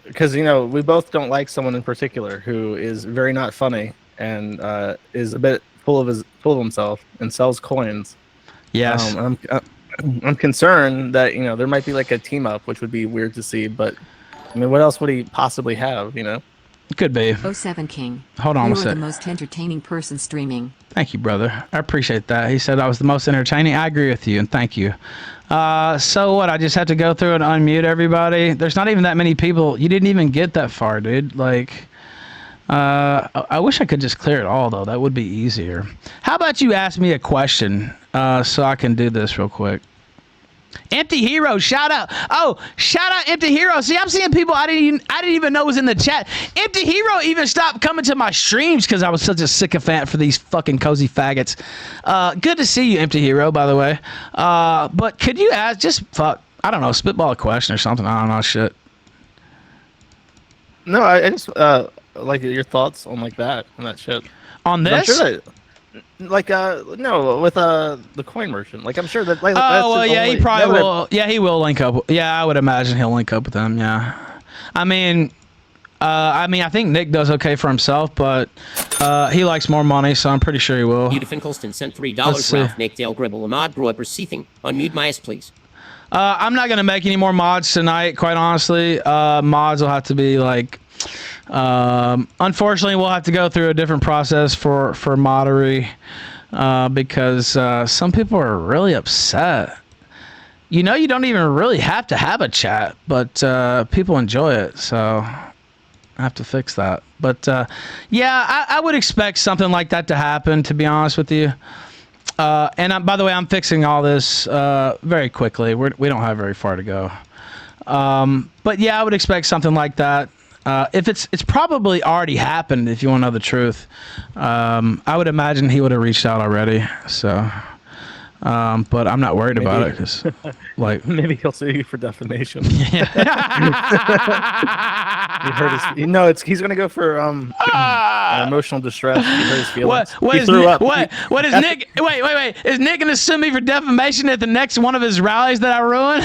because we both don't like someone in particular who is very not funny and is a bit full of himself and sells coins. Yes. I'm concerned that there might be like a team up, which would be weird to see. But I mean, what else would he possibly have? Could be. 07 King. Hold on You a are sec. the most entertaining person streaming. Thank you, brother. I appreciate that. He said I was the most entertaining. I agree with you, and thank you. So what? I just had to go through and unmute everybody. There's not even that many people. You didn't even get that far, dude. Like, I wish I could just clear it all, though. That would be easier. How about you ask me a question so I can do this real quick? Empty Hero, shout out. Oh, shout out Empty Hero. See, I'm seeing people I didn't even know was in the chat. Empty Hero even stopped coming to my streams because I was such a sycophant for these fucking cozy faggots. Good to see you, Empty Hero, by the way. But could you ask, I don't know, spitball a question or something. I don't know, shit. No, I just like your thoughts on like that and that shit. On But I'm this? sure that, no, with the coin merchant. Like I'm sure that. Like, Oh, that's well, his yeah, he only- probably that will. Yeah, he will link up. Yeah, I would imagine he'll link up with them. Yeah, I mean, I think Nick does okay for himself, but he likes more money, so I'm pretty sure he will. Beautiful Colston sent $3. Let's see. Ralph, Nick, Dale, Gribble, Ahmad, Groiper, Seething. Unmute Myers, please. I'm not gonna make any more mods tonight, quite honestly. Mods will have to be like. Unfortunately, we'll have to go through a different process for modery because some people are really upset. You don't even really have to have a chat, but people enjoy it, so I have to fix that. But yeah, I would expect something like that to happen, to be honest with you. And by the way, I'm fixing all this very quickly. We don't have very far to go. But yeah, I would expect something like that. If it's probably already happened, if you want to know the truth. I would imagine he would have reached out already. So, but I'm not worried about it because, like, maybe he'll sue you for defamation. He hurt his. He's gonna go for emotional distress. He hurt his feelings. What He is threw Nick, up. what is Nick? Wait. Is Nick gonna sue me for defamation at the next one of his rallies that I ruin?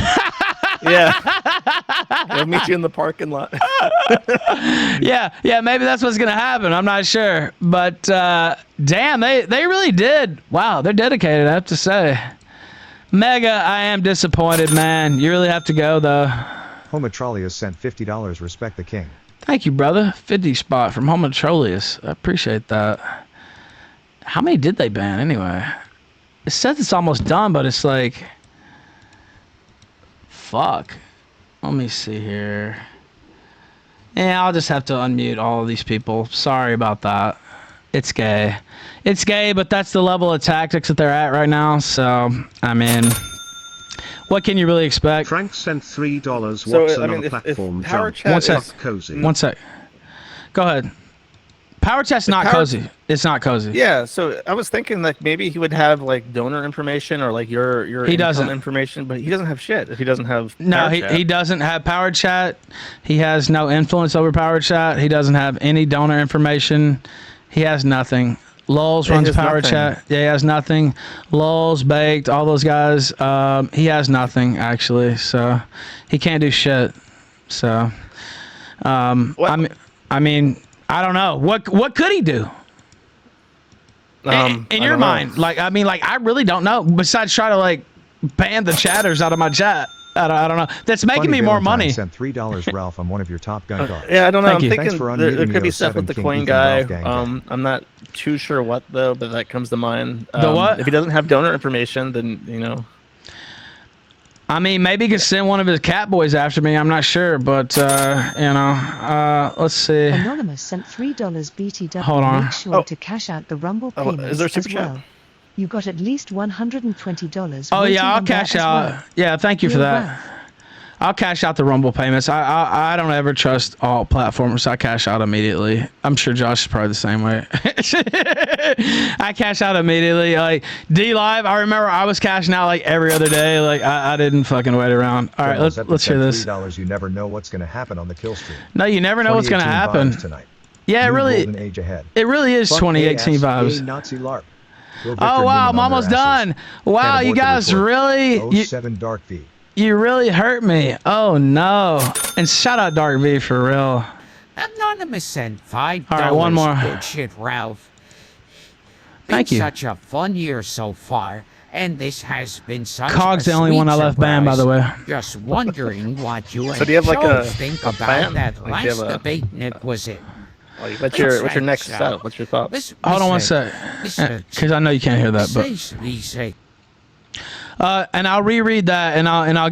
Yeah. He'll meet you in the parking lot. yeah, maybe that's what's gonna happen. I'm not sure, but damn, they really did. Wow, they're dedicated, I have to say. Mega, I am disappointed, man. You really have to go though. Homatrolius sent $50. Respect the king. Thank you, brother. 50 spot from Homatrolius. I appreciate that. How many did they ban anyway? It says it's almost done, but it's like, fuck. Let me see here. Yeah, I'll just have to unmute all of these people. Sorry about that. It's gay. It's gay, but that's the level of tactics that they're at right now. So, I mean, what can you really expect? Frank sent $3. What's So, another platform Power jump? Chat Fuck cozy. One sec. Go ahead. Power Chat's not cozy. It's not cozy. Yeah, so I was thinking like maybe he would have like donor information or like your He income doesn't. information, but he doesn't have shit if he doesn't have. No, Power he Chat. he doesn't have Power Chat. He has no influence over Power Chat. He doesn't have any donor information. He has nothing. Lulz He runs has Power nothing. Chat. Yeah, he has nothing. Lulz, Baked, all those guys. He has nothing actually. So he can't do shit. So I mean, I don't know. What could he do? In I your don't mind, know. I really don't know. Besides try to like ban the chatters out of my chat. I don't know. That's making Funny me more Valentine money. Sent $3. Ralph, I'm one of your top gun guards. Yeah, I don't know. Thank I'm you. thinking Thanks for there unmuting could be the stuff with 07 the King coin Ethan guy. Ralph gang. I'm not too sure what though, but that comes to mind. The what? If he doesn't have donor information, then I mean, maybe he could send one of his cat boys after me. I'm not sure, but let's see. Anonymous sent $3 BTW. Hold on. Make sure to cash out the Rumble Oh, payments is there as super chat? well. You got at least $120. Oh waiting yeah, I'll on that cash as out. well. Yeah, thank you for Dear that. I'll cash out the Rumble payments. I don't ever trust all platforms. I cash out immediately. I'm sure Josh is probably the same way. I cash out immediately. Like D Live, I remember I was cashing out like every other day. Like I didn't fucking wait around. All right, let's hear this. $3, you never know what's going to happen on the Killstream. No, you never know what's going to happen. Tonight. Yeah, it really. Golden age ahead. It really is 2018 vibes. Nazi LARP. Oh wow, I'm almost done. Wow, you guys really. 07 Dark V. You really hurt me. Oh no. And shout out Dark V for real. Anonymous sent $5. All right, one more. Good shit, Ralph. Thank you. Such a fun year so far, and this has been such Cog's a the only sweet one I left banned, by the way. Just wondering what you So do you have like Joe a think a about plan? that Like, do you last have a- debate Nick was in. Like, what's your next step? What's your thoughts? Hold on one sec, because I know you can't hear that, but. And I'll reread that, and I'll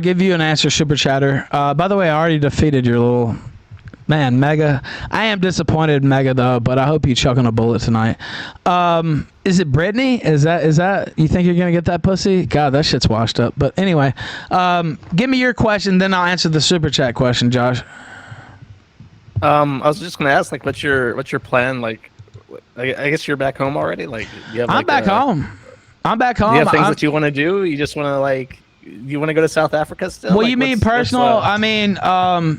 give you an answer, Super Chatter. By the way, I already defeated your little man, Mega. I am disappointed, Mega, though, but I hope you choke on a bullet tonight. Is it Brittany? Is that you think you're gonna get that pussy? God, that shit's washed up. But anyway, give me your question, then I'll answer the Super Chat question, Josh. I was just gonna ask, like, what's your plan? Like, I guess you're back home already. Like, you have, I'm back home. I'm back home. Do you have things that you want to do? You just want to you want to go to South Africa still? Well, like, you mean personal? I mean, I'd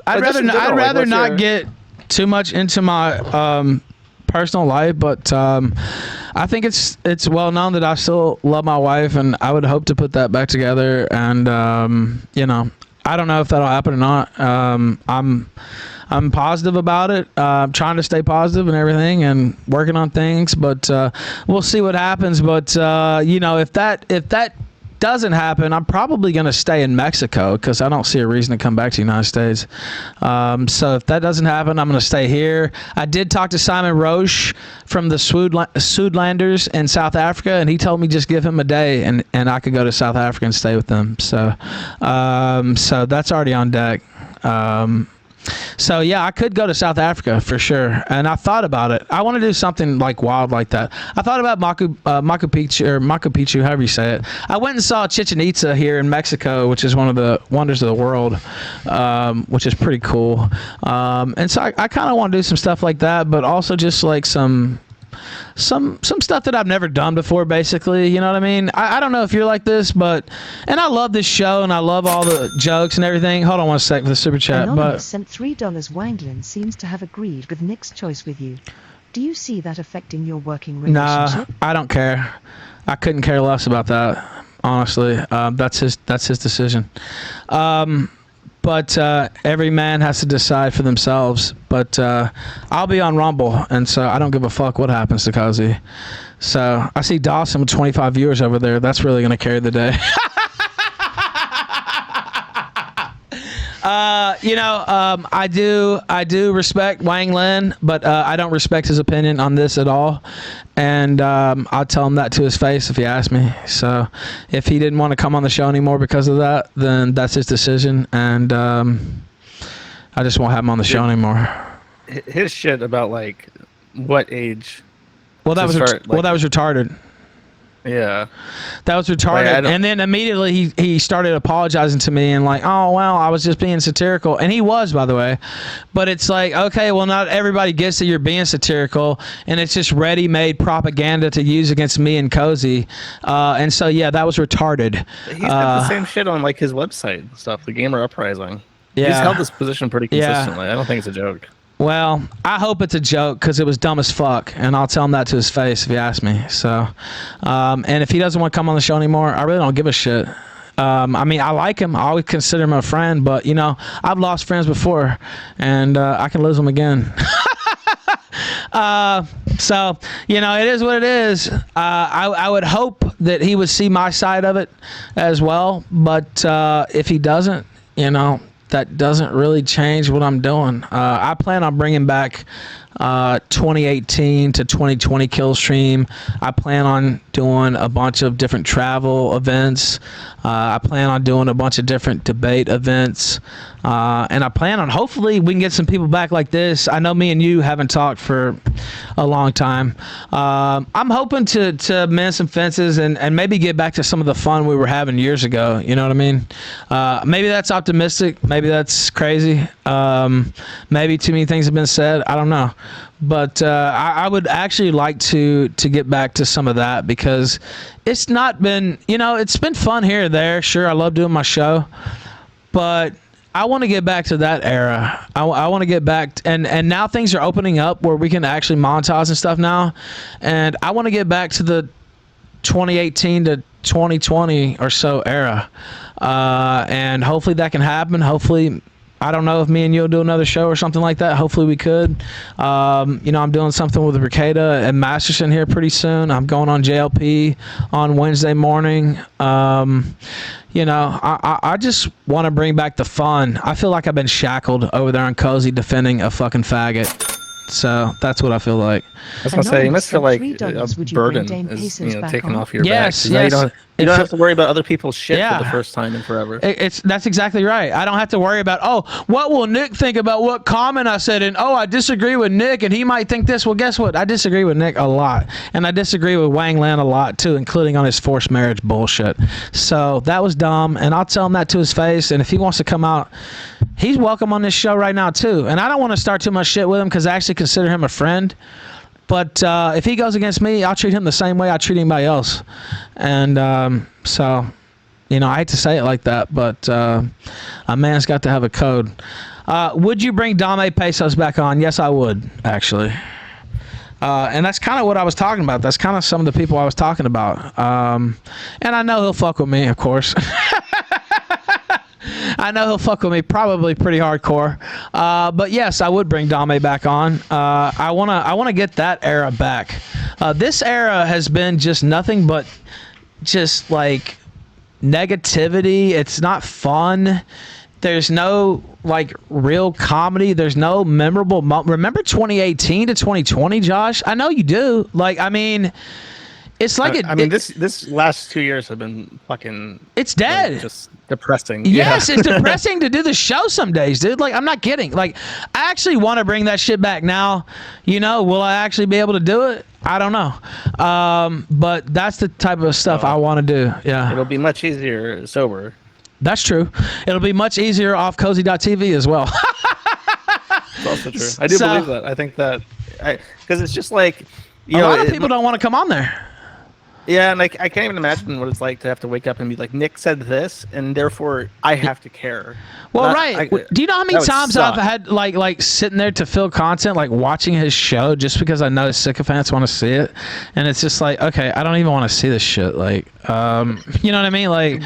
rather not get too much into my personal life, but I think it's well known that I still love my wife, and I would hope to put that back together. And you know, I don't know if that'll happen or not. I'm positive about it. I'm trying to stay positive and everything, and working on things. But we'll see what happens. But you know, if that doesn't happen, I'm probably going to stay in Mexico because I don't see a reason to come back to the United States. So if that doesn't happen, I'm going to stay here. I did talk to Simon Roche from the Soodlanders in South Africa, and he told me just give him a day, and I could go to South Africa and stay with them. So so that's already on deck. So yeah, I could go to South Africa for sure, and I thought about it. I want to do something like wild like that. I thought about Machu Picchu, however you say it. I went and saw Chichen Itza here in Mexico, which is one of the wonders of the world, which is pretty cool. And so I kind of want to do some stuff like that, but also just like some stuff that I've never done before, basically. You know what I mean? I don't know if you're like this, and I love this show, and I love all the jokes and everything. Hold on one sec for the super chat. Anonymous sent $3. Wanglin seems to have agreed with Nick's choice with you. Do you see that affecting your working relationship? Nah, I don't care. I couldn't care less about that, honestly. That's his decision. But every man has to decide for themselves. But I'll be on Rumble, and so I don't give a fuck what happens to Cozy. So I see Dawson with 25 viewers over there. That's really going to carry the day. You know, I do respect Wang Lin, but I don't respect his opinion on this at all. And I'll tell him that to his face if he asks me. So if he didn't want to come on the show anymore because of that, then that's his decision. And I just won't have him on the show anymore. His shit about like what age? Well, that was retarded. Yeah, that was retarded. And then immediately he started apologizing to me and like, oh well, I was just being satirical, and he was, by the way. But it's like, okay, well, not everybody gets that you're being satirical, and it's just ready-made propaganda to use against me and Cozy. And so yeah, that was retarded. He's got the same shit on like his website and stuff, the Gamer Uprising. Yeah. He's held this position pretty consistently. I don't think it's a joke. Well, I hope it's a joke because it was dumb as fuck, and I'll tell him that to his face if he asks me. So, and if he doesn't want to come on the show anymore, I really don't give a shit. I mean, I like him. I always consider him a friend, but, you know, I've lost friends before, and I can lose them again. So, you know, it is what it is. I would hope that he would see my side of it as well, but if he doesn't, you know, that doesn't really change what I'm doing. I plan on bringing back 2018 to 2020 Killstream. I plan on doing a bunch of different travel events. I plan on doing a bunch of different debate events. And I plan on, hopefully we can get some people back like this. I know me and you haven't talked for a long time. I'm hoping to mend some fences and maybe get back to some of the fun we were having years ago. You know what I mean? Maybe that's optimistic. Maybe that's crazy. Maybe too many things have been said. I don't know. But I would actually like to get back to some of that, because it's not been, it's been fun here or there. Sure, I love doing my show, but I want to get back to that era. I want to get back, and now things are opening up where we can actually monetize and stuff now, and I want to get back to the 2018 to 2020 or so era, and hopefully that can happen. Hopefully, I don't know if me and you'll do another show or something like that. Hopefully we could. I'm doing something with Ricada and Masterson here pretty soon. I'm going on JLP on Wednesday morning. I just want to bring back the fun. I feel like I've been shackled over there on Cozy defending a fucking faggot. So that's what I feel like. I was gonna say, you must feel like a burden is taken off your back. Yes. You don't have to worry about other people's shit for the first time in forever. That's exactly right. I don't have to worry about, what will Nick think about what comment I said, and I disagree with Nick and he might think this. Well, guess what? I disagree with Nick a lot, and I disagree with Wang Lan a lot too, including on his forced marriage bullshit. So that was dumb, and I'll tell him that to his face. And if he wants to come out, he's welcome on this show right now too. And I don't want to start too much shit with him, because I actually consider him a friend. But if he goes against me, I'll treat him the same way I treat anybody else. And so, I hate to say it like that, but a man's got to have a code. Would you bring Dame Pesos back on? Yes, I would, actually. And that's kind of what I was talking about. That's kind of some of the people I was talking about. And I know he'll fuck with me, of course. I know he'll fuck with me probably pretty hardcore. But yes, I would bring Dame back on. I wanna get that era back. This era has been just nothing but just like negativity. It's not fun. There's no real comedy. There's no memorable Remember 2018 to 2020, Josh? I know you do. It's like this last 2 years have been fucking. It's dead. Just depressing. Yes, it's depressing to do the show some days, dude. I'm not kidding. I actually want to bring that shit back now. Will I actually be able to do it? I don't know. But that's the type of stuff I want to do. Yeah. It'll be much easier sober. That's true. It'll be much easier off cozy.tv as well. It's also true. I do believe that. I think that because it's just like a lot of people don't want to come on there. Yeah, and I can't even imagine what it's like to have to wake up and be like, Nick said this, and therefore I have to care. Well, right. Do you know how many times I've had sitting there to fill content, watching his show just because I know sycophants want to see it, and it's just okay, I don't even want to see this shit. You know what I mean?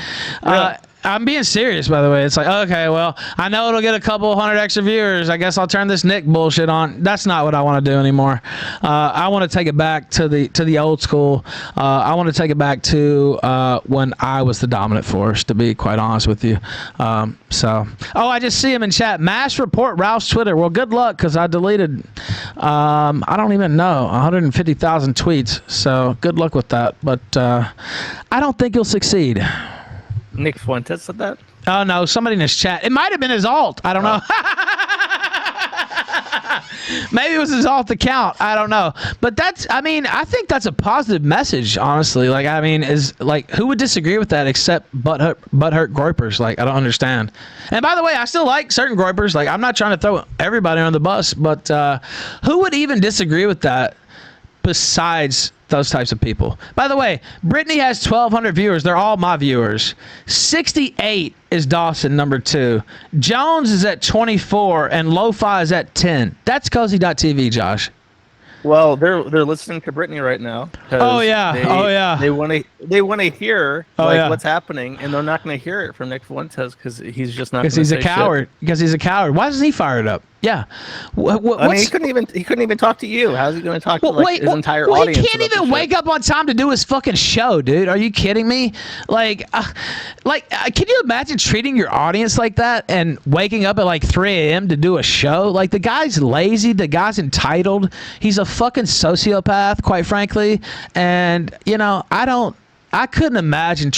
I'm being serious, by the way. It's okay, well, I know it'll get a couple hundred extra viewers. I guess I'll turn this Nick bullshit on. That's not what I want to do anymore. I want to take it back to the old school. I want to take it back to when I was the dominant force, to be quite honest with you. I just see him in chat. Mass report Ralph's Twitter. Well, good luck, because I deleted, I don't even know, 150,000 tweets. So good luck with that. But I don't think you'll succeed. Nick Fuentes said that? Oh, no, somebody in his chat. It might have been his alt. I don't know. Maybe it was his alt account. I don't know. But I think that's a positive message, honestly. Who would disagree with that except butthurt groypers? I don't understand. And by the way, I still like certain groypers. I'm not trying to throw everybody on the bus, but who would even disagree with that besides those types of people? By the way, Brittany has 1,200 viewers. They're all my viewers. 68 is Dawson, number 2. Jones is at 24, and Lo-Fi is at 10. That's cozy.tv, Josh. Well, they're listening to Brittany right now. Oh yeah. They want to hear what's happening, and they're not going to hear it from Nick Fuentes because he's just not. Because he's a coward. Because he's a coward. Why doesn't he fire it up? Yeah. I mean, he couldn't even talk to you. How's he going to talk to his entire audience? He can't even wake up on time to do his fucking show, dude. Are you kidding me? Can you imagine treating your audience like that and waking up at like 3 a.m. to do a show? Like, the guy's lazy. The guy's entitled. He's a fucking sociopath, quite frankly. And, you know, I couldn't imagine.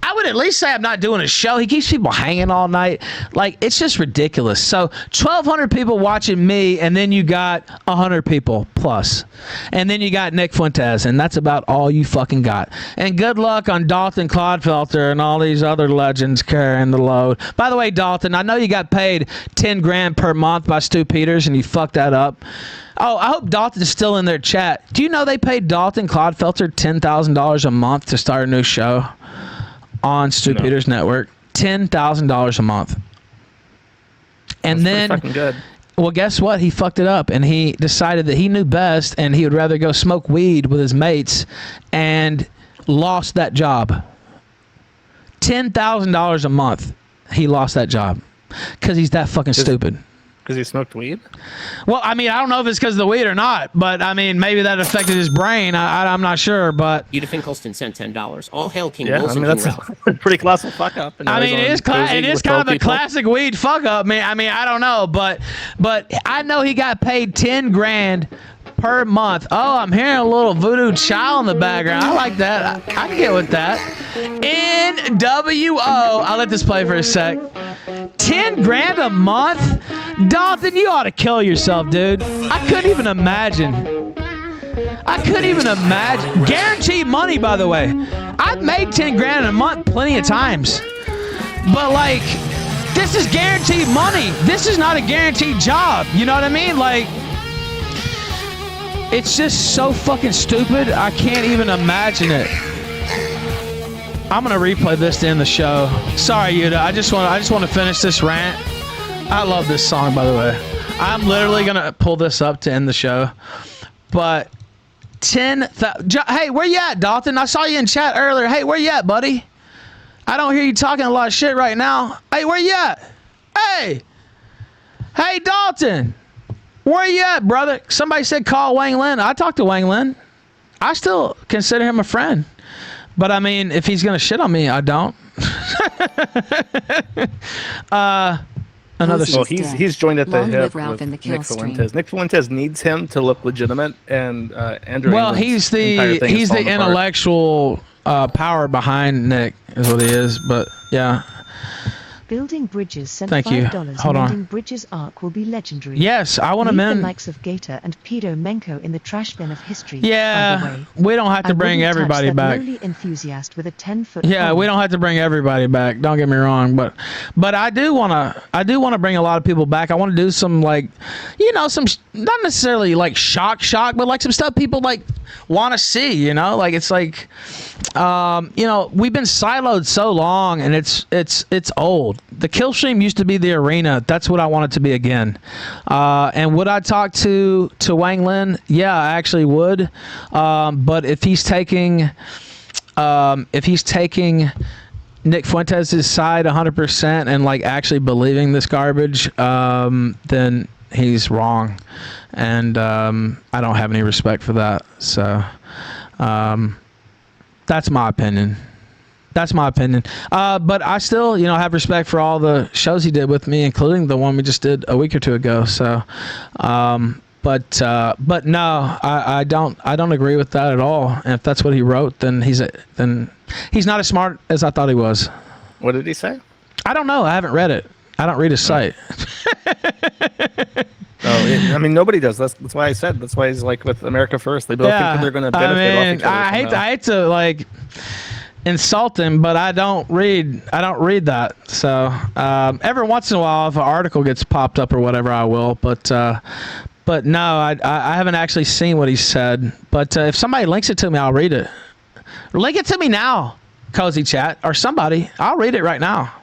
I would at least say I'm not doing a show. He keeps people hanging all night. Like, it's just ridiculous. So 1,200 people watching me, and then you got 100 people plus. And then you got Nick Fuentes, and that's about all you fucking got. And good luck on Dalton Clodfelter and all these other legends carrying the load. By the way, Dalton, I know you got paid $10,000 per month by Stu Peters, and you fucked that up. Oh, I hope Dalton's still in their chat. Do you know they paid Dalton Clodfelter $10,000 a month to start a new show on Stu Peters Network? $10,000 a month. And That's then, fucking good. Well, guess what? He fucked it up, and he decided that he knew best, and he would rather go smoke weed with his mates, and lost that job. $10,000 a month. He lost that job because he's that fucking stupid. Because he smoked weed? Well, I mean, I don't know if it's because of the weed or not, but I mean, maybe that affected his brain. I'm not sure, but... Edith Finkelstein sent $10. All hail King Yeah, Wilson. I mean, that's a pretty classic fuck up. I mean, it is kind of a classic weed fuck up. I mean, I don't know, but I know he got paid $10,000 per month. Oh, I'm hearing a little voodoo child in the background. I like that. I can get with that. NWO. I'll let this play for a sec. $10,000 a month? Dalton, you ought to kill yourself, dude. I couldn't even imagine. Guaranteed money, by the way. I've made $10,000 a month plenty of times. But, like, this is guaranteed money. This is not a guaranteed job. You know what I mean? Like, it's just so fucking stupid. I can't even imagine it. I'm gonna replay this to end the show. Sorry, Yuta. I just want to finish this rant. I love this song, by the way. I'm literally gonna pull this up to end the show. But 10,000. Hey, where you at, Dalton? I saw you in chat earlier. Hey, where you at, buddy? I don't hear you talking a lot of shit right now. Hey, where you at? Hey, Dalton. Where you at, brother? Somebody said call Wang Lin. I talked to Wang Lin. I still consider him a friend. But, I mean, if he's going to shit on me, I don't. Well, he's joined at the hip with Nick Fuentes. Nick Fuentes needs him to look legitimate, and Andrew. Well, he's the intellectual power behind Nick, is what he is. But yeah. Building Bridges sent Thank you. $5. Hold on. Mending Bridges arc will be legendary. Yes, I want to Leave mend the likes of Gator and Pedo Menko in the trash bin of history. Yeah, by the way. we don't have to bring everybody back. Lowly enthusiast with a 10-foot. Yeah, we don't have to bring everybody back. Don't get me wrong, but I do want to bring a lot of people back. I want to do some, like, some not necessarily like shock, but like some stuff people like want to see. Like it's like, we've been siloed so long, and it's old. The Killstream used to be the arena. That's what I want it to be again. And would I talk to Wang Lin? Yeah, I actually would. But if he's taking Nick Fuentes' side 100% and like actually believing this garbage, then he's wrong, and I don't have any respect for that. So that's my opinion. But I still, have respect for all the shows he did with me, including the one we just did a week or two ago. So, but no, I don't agree with that at all. And if that's what he wrote, then he's not as smart as I thought he was. What did he say? I don't know. I haven't read it. I don't read his site. I mean, nobody does. That's why I said. That's why he's like with America First. They both think that they're going to benefit off each other. I hate to like insult him, but I don't read that. So every once in a while, if an article gets popped up or whatever, I will. But no, I haven't actually seen what he said. But if somebody links it to me, I'll read it. Link it to me now, Cozy Chat, or somebody. I'll read it right now.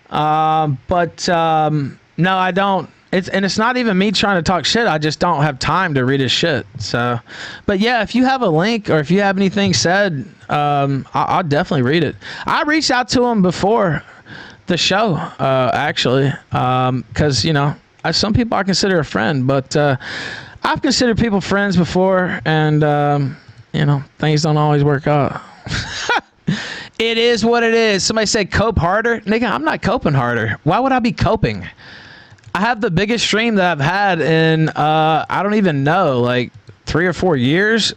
But no, I don't. It's not even me trying to talk shit. I just don't have time to read his shit. So, but yeah, if you have a link or if you have anything said, I'll definitely read it. I reached out to him before the show, actually, because some people I consider a friend, but I've considered people friends before, and things don't always work out. It is what it is. Somebody said cope harder. Nigga, I'm not coping harder. Why would I be coping? I have the biggest stream that I've had in, I don't even know, like 3 or 4 years.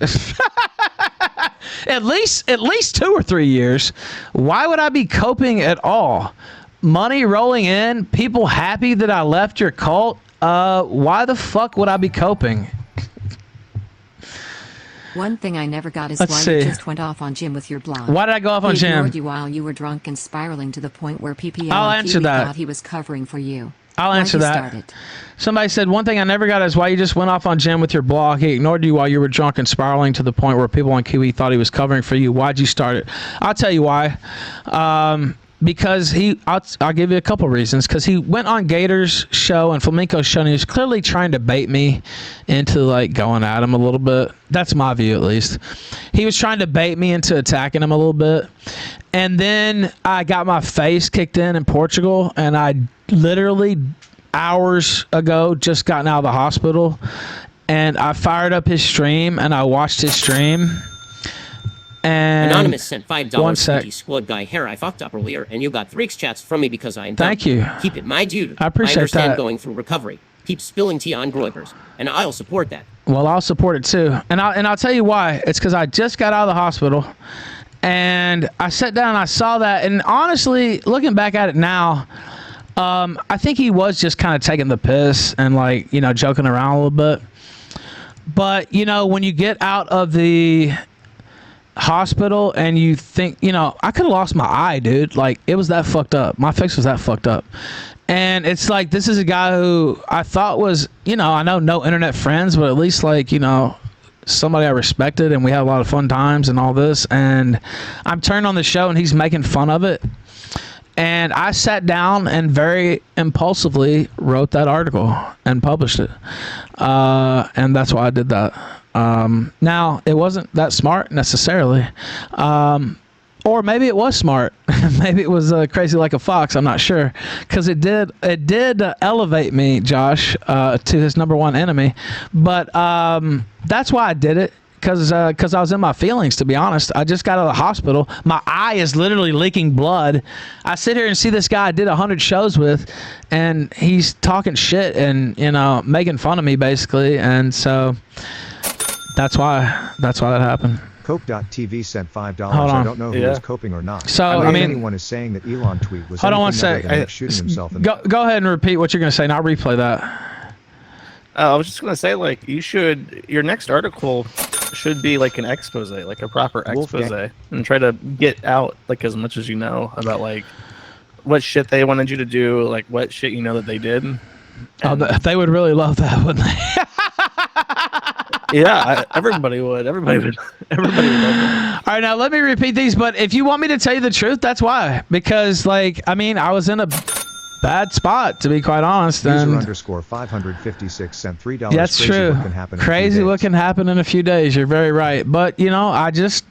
at least 2 or 3 years. Why would I be coping at all? Money rolling in, people happy that I left your cult. Why the fuck would I be coping? One thing I never got is Let's why see. you just went off on Jim with your blog. Why did I go off on He Jim? ignored you while you were drunk and spiraling to the point where PPL I'll and answer Kiwi that. thought he was covering for you. I'll Why'd answer you that. start it? Somebody said, one thing I never got is why you just went off on Jim with your blog. He ignored you while you were drunk and spiraling to the point where people on Kiwi thought he was covering for you. Why'd you start it? I'll tell you why. Because I'll give you a couple reasons. Because he went on Gator's show and Flamenco's show, and he was clearly trying to bait me into like going at him a little bit. That's my view, at least. He was trying to bait me into attacking him a little bit. And then I got my face kicked in Portugal, and I literally hours ago just gotten out of the hospital, and I fired up his stream and I watched his stream. And Anonymous sent $5. One sec. Squad guy here. I fucked up earlier, and you got 3 chats from me because I am Thank you. Keep it my dude. I appreciate I understand that. going through recovery. Keep spilling tea on Groypers, and I'll support that. Well, I'll support it too, and I'll tell you why. It's because I just got out of the hospital, and I sat down and I saw that, and honestly, looking back at it now, I think he was just kind of taking the piss and like joking around a little bit. But when you get out of the hospital and you think, I could have lost my eye, dude. Like, it was that fucked up. My face was that fucked up. And it's like, this is a guy who I thought was, I know no internet friends, but at least like, somebody I respected, and we had a lot of fun times and all this. And I'm turned on the show and he's making fun of it. And I sat down and very impulsively wrote that article and published it. And that's why I did that. Now, it wasn't that smart necessarily. Or maybe it was smart. Maybe it was crazy like a fox. I'm not sure. Because it did elevate me, Josh, to his number one enemy. But that's why I did it. Because I was in my feelings, to be honest. I just got out of the hospital. My eye is literally leaking blood. I sit here and see this guy I did 100 shows with, and he's talking shit and, making fun of me, basically. And so that's why that happened. Coke.tv sent $5. Hold on. I don't know who is coping or not. So, I mean, anyone is saying that Elon tweet was hold on one anything other sec. than Nick shooting himself in the Go ahead and repeat what you're going to say, and I'll replay that. I was just gonna say, like, your next article should be like an expose, like a proper expose, and try to get out like as much as you know about like what shit they wanted you to do, like what shit that they did. They would really love that, wouldn't they? Yeah, everybody would. Everybody would love that. All right, now let me repeat these. But if you want me to tell you the truth, that's why. Because I was in a bad spot, to be quite honest. User And underscore 556 sent $3. that's Crazy true. What can happen in a few Crazy days. what can happen in a few days. You're very right. But I just,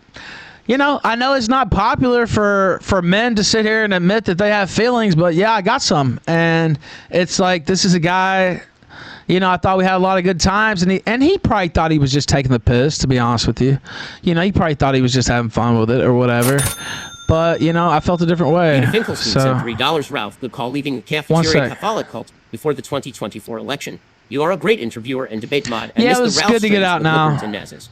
I know it's not popular for men to sit here and admit that they have feelings, but yeah, I got some. And it's like, this is a guy, I thought we had a lot of good times, and he probably thought he was just taking the piss, to be honest with you. He probably thought he was just having fun with it or whatever. But, I felt a different way. Finkelstein sent $3. Ralph, good call leaving the cafeteria sec. Catholic cult before the 2024 election. You are a great interviewer and debate mod. And Yeah, miss it was the Ralph good to get streams out with now. Lippert and Nezes.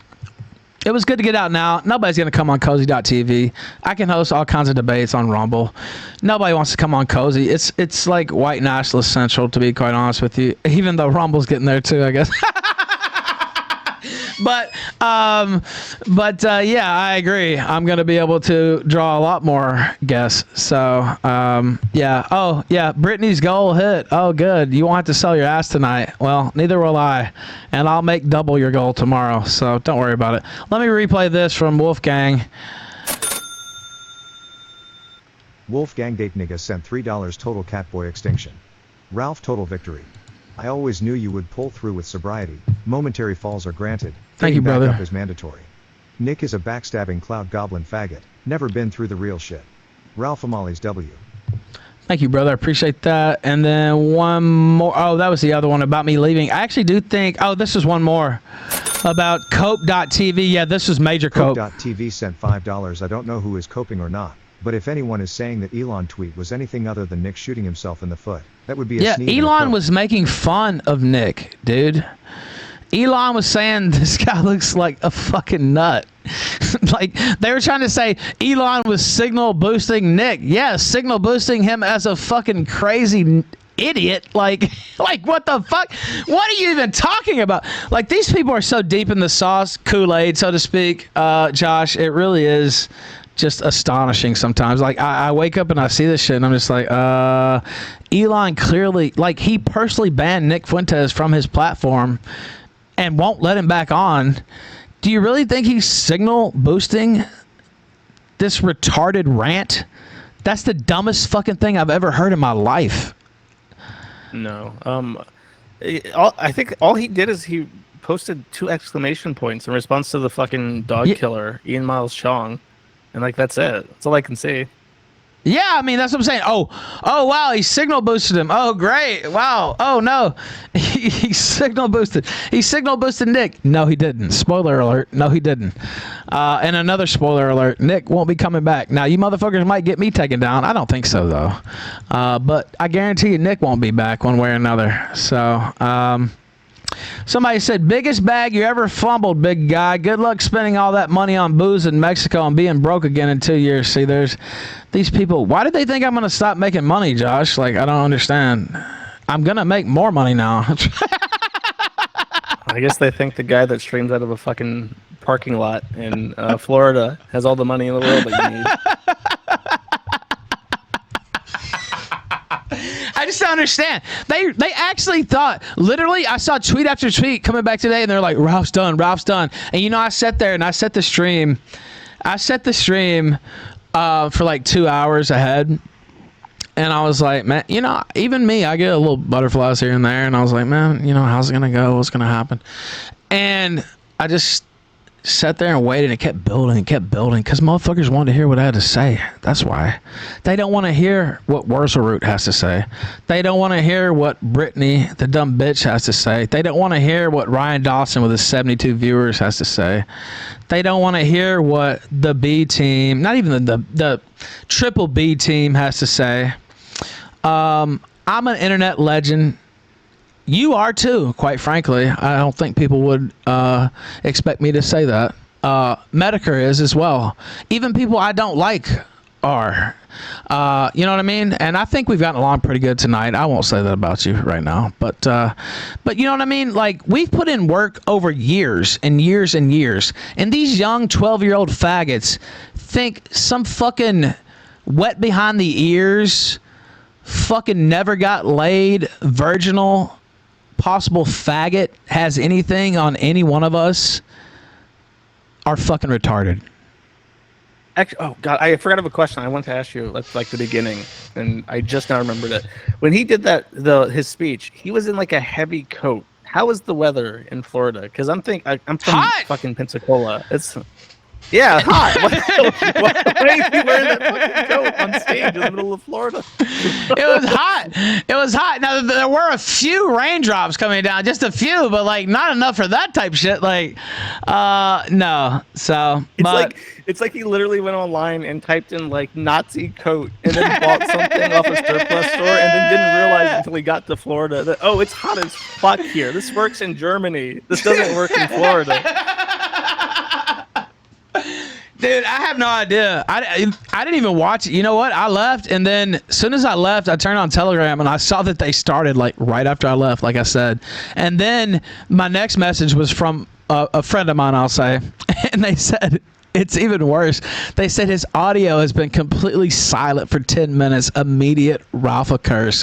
It was good to get out now. Nobody's going to come on Cozy.tv. I can host all kinds of debates on Rumble. Nobody wants to come on Cozy. It's like white nationalist central, to be quite honest with you. Even though Rumble's getting there too, I guess. But yeah, I agree. I'm going to be able to draw a lot more guests. So, yeah. Oh, yeah, Brittany's goal hit. Oh, good. You won't have to sell your ass tonight. Well, neither will I. And I'll make double your goal tomorrow. So don't worry about it. Let me replay this from Wolfgang. Wolfgang Date Nigga sent $3 total catboy extinction. Ralph total victory. I always knew you would pull through with sobriety. Momentary falls are granted. Thank you, Getting back brother. up is mandatory. Nick is a backstabbing cloud goblin faggot. Never been through the real shit. Ralph Amali's W. Thank you, brother. I appreciate that. And then one more. Oh, that was the other one about me leaving. I actually do think. Oh, this is one more about Cope.tv. Yeah, this is major Cope. Cope.tv sent $5. I don't know who is coping or not, but if anyone is saying that Elon tweet was anything other than Nick shooting himself in the foot, that would be a sneeze. Yeah, Elon was making fun of Nick, dude. Elon was saying this guy looks like a fucking nut. Like, they were trying to say Elon was signal boosting Nick. Yeah, signal boosting him as a fucking crazy idiot. Like what the fuck? What are you even talking about? Like, these people are so deep in the sauce, Kool-Aid, so to speak, Josh. It really is just astonishing sometimes. Like, I wake up and I see this shit and I'm just like, Elon clearly, like, he personally banned Nick Fuentes from his platform and won't let him back on. Do you really think he's signal boosting this retarded rant? That's the dumbest fucking thing I've ever heard in my life. No. I think all he did is he posted 2 exclamation points in response to the fucking dog killer, Ian Miles Chong. And, like, that's it. That's all I can see. Yeah, I mean, that's what I'm saying. Oh, wow, he signal boosted him. Oh, great. Wow. Oh, no. He signal boosted. He signal boosted Nick. No, he didn't. Spoiler alert. No, he didn't. And another spoiler alert. Nick won't be coming back. Now, you motherfuckers might get me taken down. I don't think so, though. But I guarantee you Nick won't be back one way or another. So, somebody said, biggest bag you ever fumbled, big guy. Good luck spending all that money on booze in Mexico and being broke again in 2 years. See, there's these people. Why did they think I'm going to stop making money, Josh? Like, I don't understand. I'm going to make more money now. I guess they think the guy that streams out of a fucking parking lot in Florida has all the money in the world that you need. I just don't understand. They actually thought, literally, I saw tweet after tweet coming back today, and they're like, Ralph's done. And, you know, I sat there and I set the stream. For like 2 hours ahead. And I was like, man, you know, even me, I get a little butterflies here and there. And I was like, man, you know, how's it going to go? What's going to happen? And I just sat there and waited and kept building because motherfuckers wanted to hear what I had to say. That's why. They don't want to hear what Wurzelroot has to say. They don't want to hear what Brittany, the dumb bitch, has to say. They don't want to hear what Ryan Dawson with his 72 viewers has to say. They don't want to hear what the B team, not even the triple B team, has to say. I'm an internet legend. You are too, quite frankly. I don't think people would expect me to say that. Medicare is as well. Even people I don't like are. You know what I mean? And I think we've gotten along pretty good tonight. I won't say that about you right now. But you know what I mean? Like, we've put in work over years and years and years. And these young 12-year-old faggots think some fucking wet behind the ears, fucking never got laid, virginal, possible faggot has anything on any one of us are fucking retarded. Actually, oh god, I forgot of a question I wanted to ask you at like the beginning, and I just now remembered it. When he did that, his speech, he was in like a heavy coat. How is the weather in Florida? Because I'm from hot. Fucking Pensacola. It's hot. Why is he wearing that fucking coat on stage in the middle of Florida? It was hot. Now, there were a few raindrops coming down, just a few, but like not enough for that type shit. Like, no. So it's like he literally went online and typed in like Nazi coat and then bought something off a surplus store and then didn't realize until he got to Florida that, oh, it's hot as fuck here. This works in Germany. This doesn't work in Florida. Dude, I have no idea. I didn't even watch it. You know what? I left, and then as soon as I left, I turned on Telegram, and I saw that they started like right after I left, like I said. And then my next message was from a friend of mine, I'll say, and they said, it's even worse. They said his audio has been completely silent for 10 minutes. Immediate Ralph curse.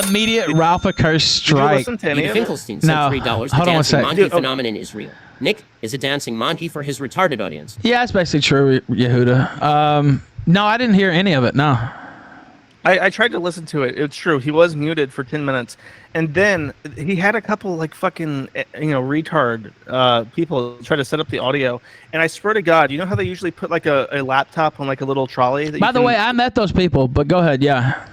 Immediate Ralph curse strike. Finkelstein sent $3. The dancing monkey phenomenon is real. Nick is a dancing monkey for his retarded audience. Yeah, that's basically true, Yehuda. No, I didn't hear any of it, no. I tried to listen to it. It's true. He was muted for 10 minutes. And then he had a couple like fucking, retard people try to set up the audio. And I swear to God, you know how they usually put like a laptop on like a little trolley? By the way, I met those people, but go ahead, yeah.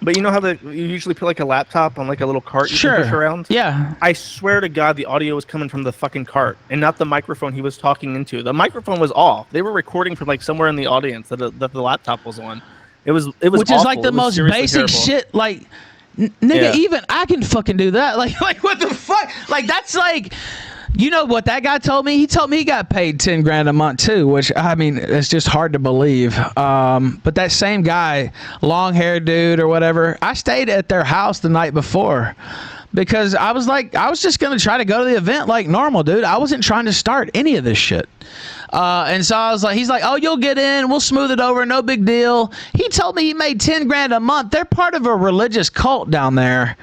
But you know how you usually put like a laptop on like a little cart you can push around? Yeah. I swear to God, the audio was coming from the fucking cart and not the microphone he was talking into. The microphone was off. They were recording from like somewhere in the audience that the laptop was on. It was Which awful. is like the most basic terrible. shit. Like, nigga, even I can fucking do that. Like what the fuck? Like, that's like, you know what that guy told me? He told me he got paid 10 grand a month too, which, I mean, it's just hard to believe. But that same guy, long haired dude or whatever, I stayed at their house the night before because I was just going to try to go to the event like normal, dude. I wasn't trying to start any of this shit. And so I was like, he's like, oh, you'll get in. We'll smooth it over. No big deal. He told me he made 10 grand a month. They're part of a religious cult down there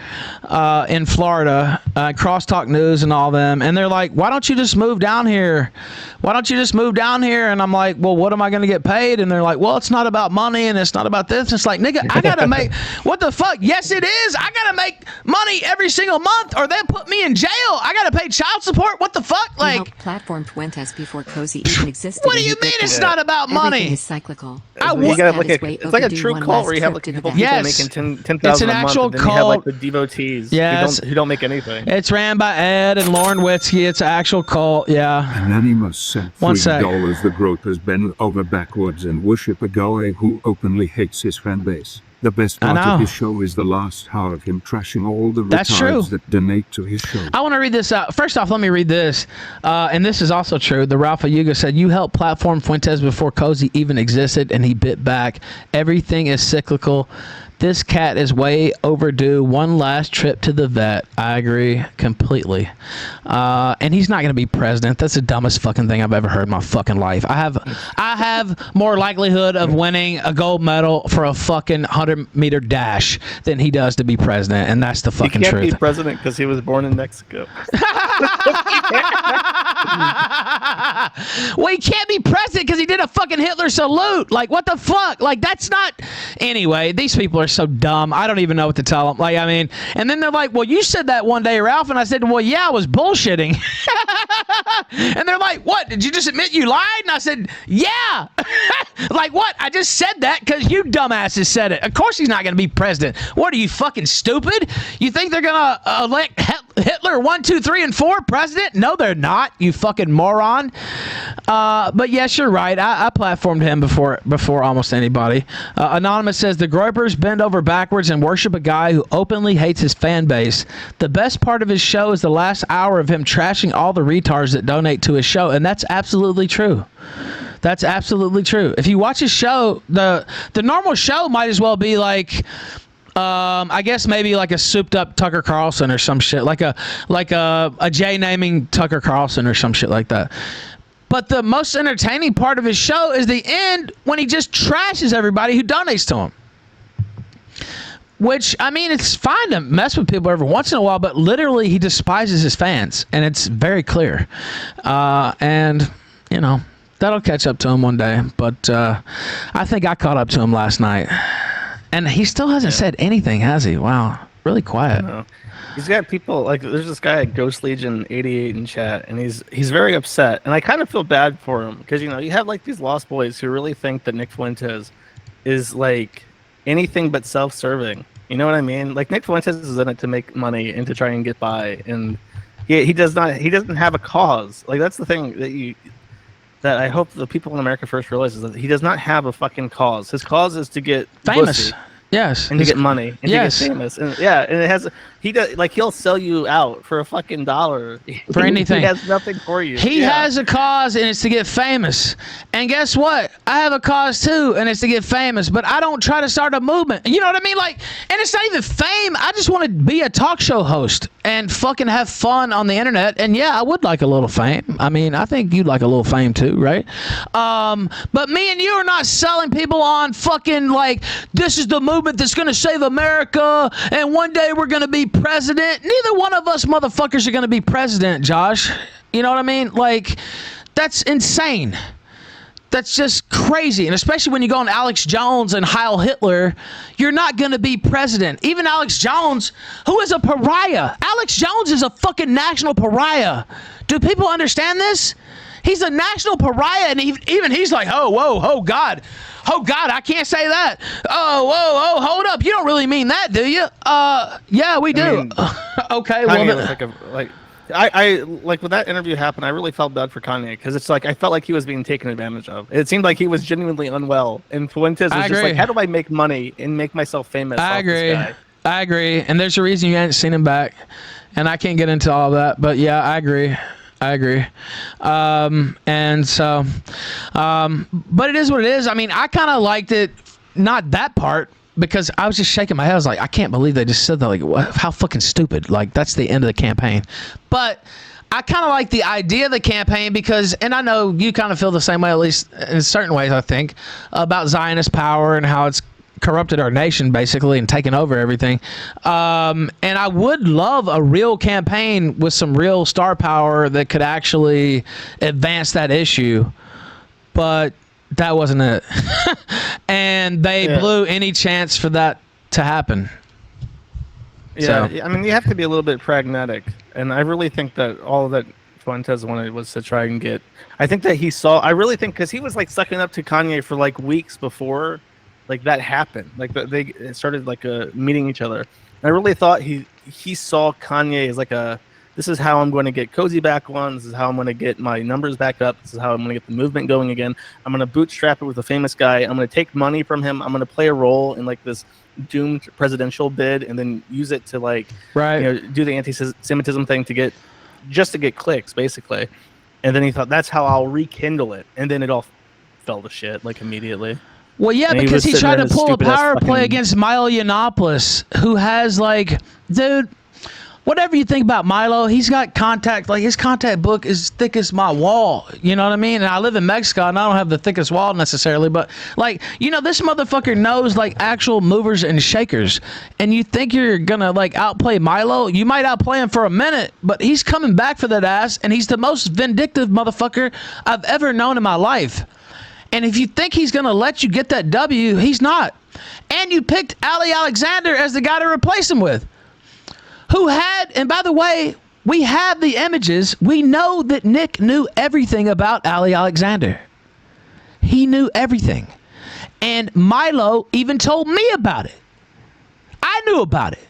in Florida, Crosstalk News and all them. And they're like, why don't you just move down here? Why don't you just move down here? And I'm like, well, what am I going to get paid? And they're like, well, it's not about money and it's not about this. It's like, nigga, I got to make, what the fuck? Yes, it is. I got to make money every single month or they'll put me in jail. I got to pay child support. What the fuck? Like, platform Fuentes before Cozy even existed. What do you mean it's not about money? Everything is cyclical. You gotta look at, it's like a true cult where you have like people making 10,000 it's an a month, actual and then cult. you have like the devotees who don't make anything. It's ran by Ed and Lauren Witzke. It's an actual cult, yeah. Anonymous sent $3. The gropers bend over backwards and worship a guy who openly hates his fan base. The best part of his show is the last hour of him trashing all the retards that donate to his show. I want to read this out. First off, let me read this. And this is also true. The Ralph Ayuga said, you helped platform Fuentes before Cozy even existed, and he bit back. Everything is cyclical. This cat is way overdue. One last trip to the vet. I agree completely. And he's not going to be president. That's the dumbest fucking thing I've ever heard in my fucking life. I have more likelihood of winning a gold medal for a fucking 100-meter dash than he does to be president, and that's the fucking truth. He can't be president because he was born in Mexico. Well, he can't be president because he did a fucking Hitler salute. Like, what the fuck? Like, that's not... Anyway, these people are so dumb. I don't even know what to tell them. Like, I mean, and then they're like, well, you said that one day, Ralph. And I said, well, yeah, I was bullshitting. And they're like, what? Did you just admit you lied? And I said, yeah. Like, what? I just said that because you dumbasses said it. Of course he's not going to be president. What, are you fucking stupid? You think they're going to elect Hitler 1, 2, 3, and 4 president? No, they're not, you fucking moron. But yes, you're right. I platformed him before almost anybody. Anonymous says, the gropers bend over backwards and worship a guy who openly hates his fan base. The best part of his show is the last hour of him trashing all the retards that donate to his show, and that's absolutely true. That's absolutely true. If you watch his show, the normal show might as well be like, I guess maybe like a souped up Tucker Carlson or some shit, like a J naming Tucker Carlson or some shit like that. But the most entertaining part of his show is the end when he just trashes everybody who donates to him. Which, I mean, it's fine to mess with people every once in a while, but literally he despises his fans, and it's very clear. And, you know, that'll catch up to him one day. But I think I caught up to him last night. And he still hasn't said anything, has he? Wow. Really quiet. No. He's got people, like, there's this guy at Ghost Legion 88 in chat, and he's very upset. And I kind of feel bad for him, because, you know, you have, like, these Lost Boys who really think that Nick Fuentes is, like, anything but self-serving. You know what I mean? Like, Nick Fuentes is in it to make money and to try and get by, and he doesn't have a cause. Like, that's the thing that I hope the people in America First realize, is that he does not have a fucking cause. His cause is to get famous. pussy. Yes. And to get money. And to get famous. And yeah, and it has, he does, like, he'll sell you out for a fucking $1. For anything. He has nothing for you. He has a cause, and it's to get famous. And guess what? I have a cause too, and it's to get famous. But I don't try to start a movement. You know what I mean? Like, and it's not even fame. I just want to be a talk show host and fucking have fun on the internet. And yeah, I would like a little fame. I mean, I think you'd like a little fame too, right? But me and you are not selling people on fucking, like, this is the movement that's going to save America, and one day we're going to be president. Neither one of us motherfuckers are going to be president, Josh. You know what I mean? Like, that's insane. That's just crazy. And especially when you go on Alex Jones and Heil Hitler, you're not going to be president. Even Alex Jones, who is a pariah. Alex Jones is a fucking national pariah. Do people understand this? He's a national pariah, and even he's like, oh, whoa, oh, God. Oh God, I can't say that. Oh, hold up. You don't really mean that, do you? Yeah, we do. I mean, okay, Kanye well, I like when that interview happened, I really felt bad for Kanye because it's like I felt like he was being taken advantage of. It seemed like he was genuinely unwell, and Fuentes was just like, "How do I make money and make myself famous?" I agree. This guy? I agree, and there's a reason you haven't seen him back, and I can't get into all that, but yeah, I agree. And so, but it is what it is. I mean, I kind of liked it, not that part, because I was just shaking my head. I was like, I can't believe they just said that. Like, what, how fucking stupid. Like, that's the end of the campaign. But I kind of like the idea of the campaign because, and I know you kind of feel the same way, at least in certain ways, I think, about Zionist power and how it's corrupted our nation basically and taken over everything. And I would love a real campaign with some real star power that could actually advance that issue. But that wasn't it. And they blew any chance for that to happen. Yeah, so. I mean, you have to be a little bit pragmatic. And I really think that all that Fuentes wanted was to try and get... I think that he saw... I really think... Because he was like sucking up to Kanye for like weeks before like that happened. Like they started like meeting each other. And I really thought he saw Kanye as like a... This is how I'm going to get Cozy back on. This is how I'm going to get my numbers back up. This is how I'm going to get the movement going again. I'm going to bootstrap it with a famous guy. I'm going to take money from him. I'm going to play a role in like this doomed presidential bid and then use it to like do the anti-Semitism thing to get clicks basically. And then he thought that's how I'll rekindle it. And then it all fell to shit like immediately. Well, yeah, and because he tried to pull a power play fucking... against Milo Yiannopoulos, who has like, dude. Whatever you think about Milo, he's got contact. Like his contact book is thick as my wall. You know what I mean? And I live in Mexico, and I don't have the thickest wall necessarily. But like, this motherfucker knows like actual movers and shakers. And you think you're gonna like outplay Milo? You might outplay him for a minute, but he's coming back for that ass, and he's the most vindictive motherfucker I've ever known in my life. And if you think he's gonna let you get that W, he's not. And you picked Ali Alexander as the guy to replace him with. Who had, and by the way, we have the images. We know that Nick knew everything about Ali Alexander. He knew everything. And Milo even told me about it. I knew about it.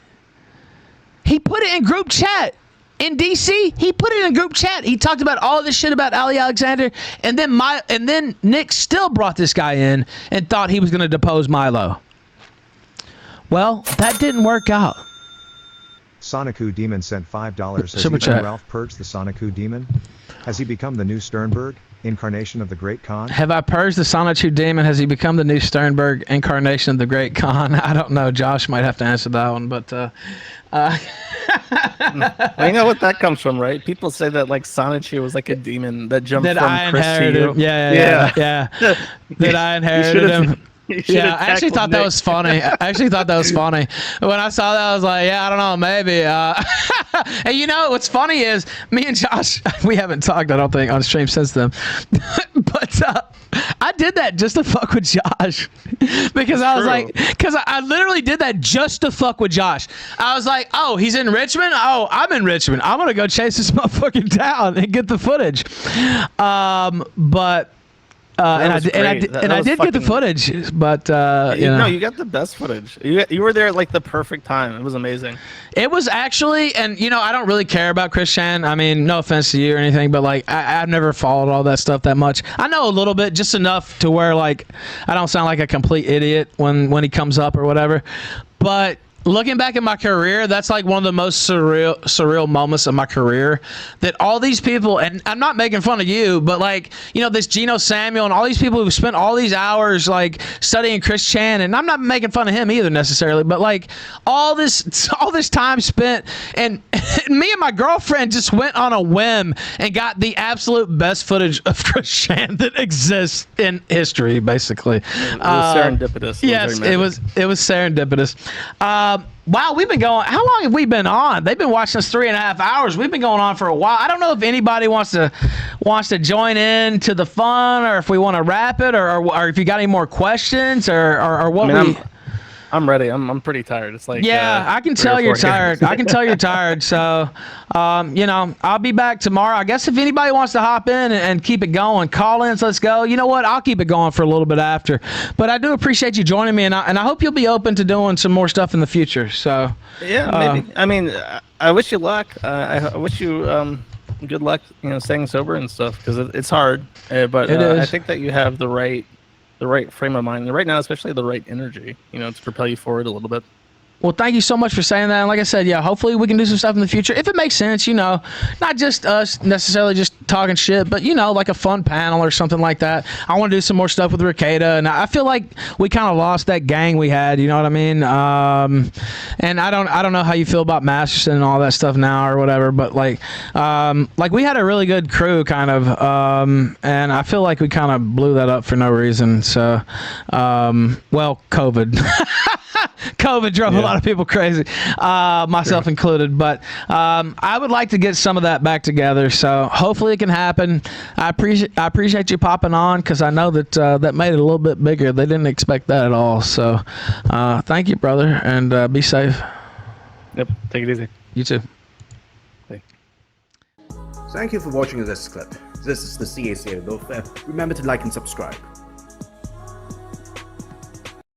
He put it in group chat. In DC, he put it in group chat. He talked about all this shit about Ali Alexander, and then Nick still brought this guy in and thought he was going to depose Milo. Well, that didn't work out. Sonicu Demon sent $5. Has even Ralph purged the Sonicu Demon? Has he become the new Sternberg, incarnation of the Great Khan? Have I purged the Sonicu Demon? Has he become the new Sternberg, incarnation of the Great Khan? I don't know. Josh might have to answer that one, but... Well, you know what that comes from, right? People say that like Sonichu was like a demon that jumped from I Chris inherited. to you. Yeah. That I inherited him. Yeah, I actually thought that was funny. When I saw that, I was like, yeah, I don't know, maybe. And what's funny is me and Josh, we haven't talked, I don't think, on stream since then. But I did that just to fuck with Josh. Because I was like, because I literally did that just to fuck with Josh. I was like, oh, he's in Richmond? Oh, I'm in Richmond. I'm going to go chase this motherfucking down and get the footage. But... and I did get the footage, but no, you got the best footage. You were there at like the perfect time. It was amazing. It was actually, and I don't really care about Chris Chan. I mean, no offense to you or anything, but like I've never followed all that stuff that much. I know a little bit, just enough to where like I don't sound like a complete idiot when he comes up or whatever. But looking back at my career, that's like one of the most surreal moments of my career, that all these people, and I'm not making fun of you, but like, this Geno Samuel and all these people who spent all these hours like studying Chris Chan, and I'm not making fun of him either necessarily, but like all this time spent, and me and my girlfriend just went on a whim and got the absolute best footage of Chris Chan that exists in history, basically. It was serendipitous. Yes, it was serendipitous. Wow, we've been going. How long have we been on? They've been watching us 3.5 hours. We've been going on for a while. I don't know if anybody wants to join in to the fun, or if we want to wrap it, or if you got any more questions, or what. I'm ready. I'm pretty tired. It's like I can tell you're tired. I can tell you're tired. So, I'll be back tomorrow. I guess if anybody wants to hop in and keep it going, call-ins, let's go. You know what? I'll keep it going for a little bit after. But I do appreciate you joining me, and I hope you'll be open to doing some more stuff in the future. So, maybe. I mean, I wish you luck. I wish you good luck. Staying sober and stuff because it's hard. But I think that you have the right frame of mind right now, especially the right energy, to propel you forward a little bit. Well, thank you so much for saying that. And like I said, hopefully we can do some stuff in the future if it makes sense, not just us necessarily just talking shit, but like a fun panel or something like that. I want to do some more stuff with Ricada, and I feel like we kind of lost that gang we had, you know what I mean? And I don't know how you feel about Masterson and all that stuff now or whatever, but like we had a really good crew kind of, and I feel like we kind of blew that up for no reason. So, COVID. COVID drove a lot of people crazy, myself included. But I would like to get some of that back together. So hopefully it can happen. I appreciate you popping on because I know that that made it a little bit bigger. They didn't expect that at all. So thank you, brother, and be safe. Yep. Take it easy. You too. Thank you for watching this clip. This is the CACA Loaf. Remember to like and subscribe.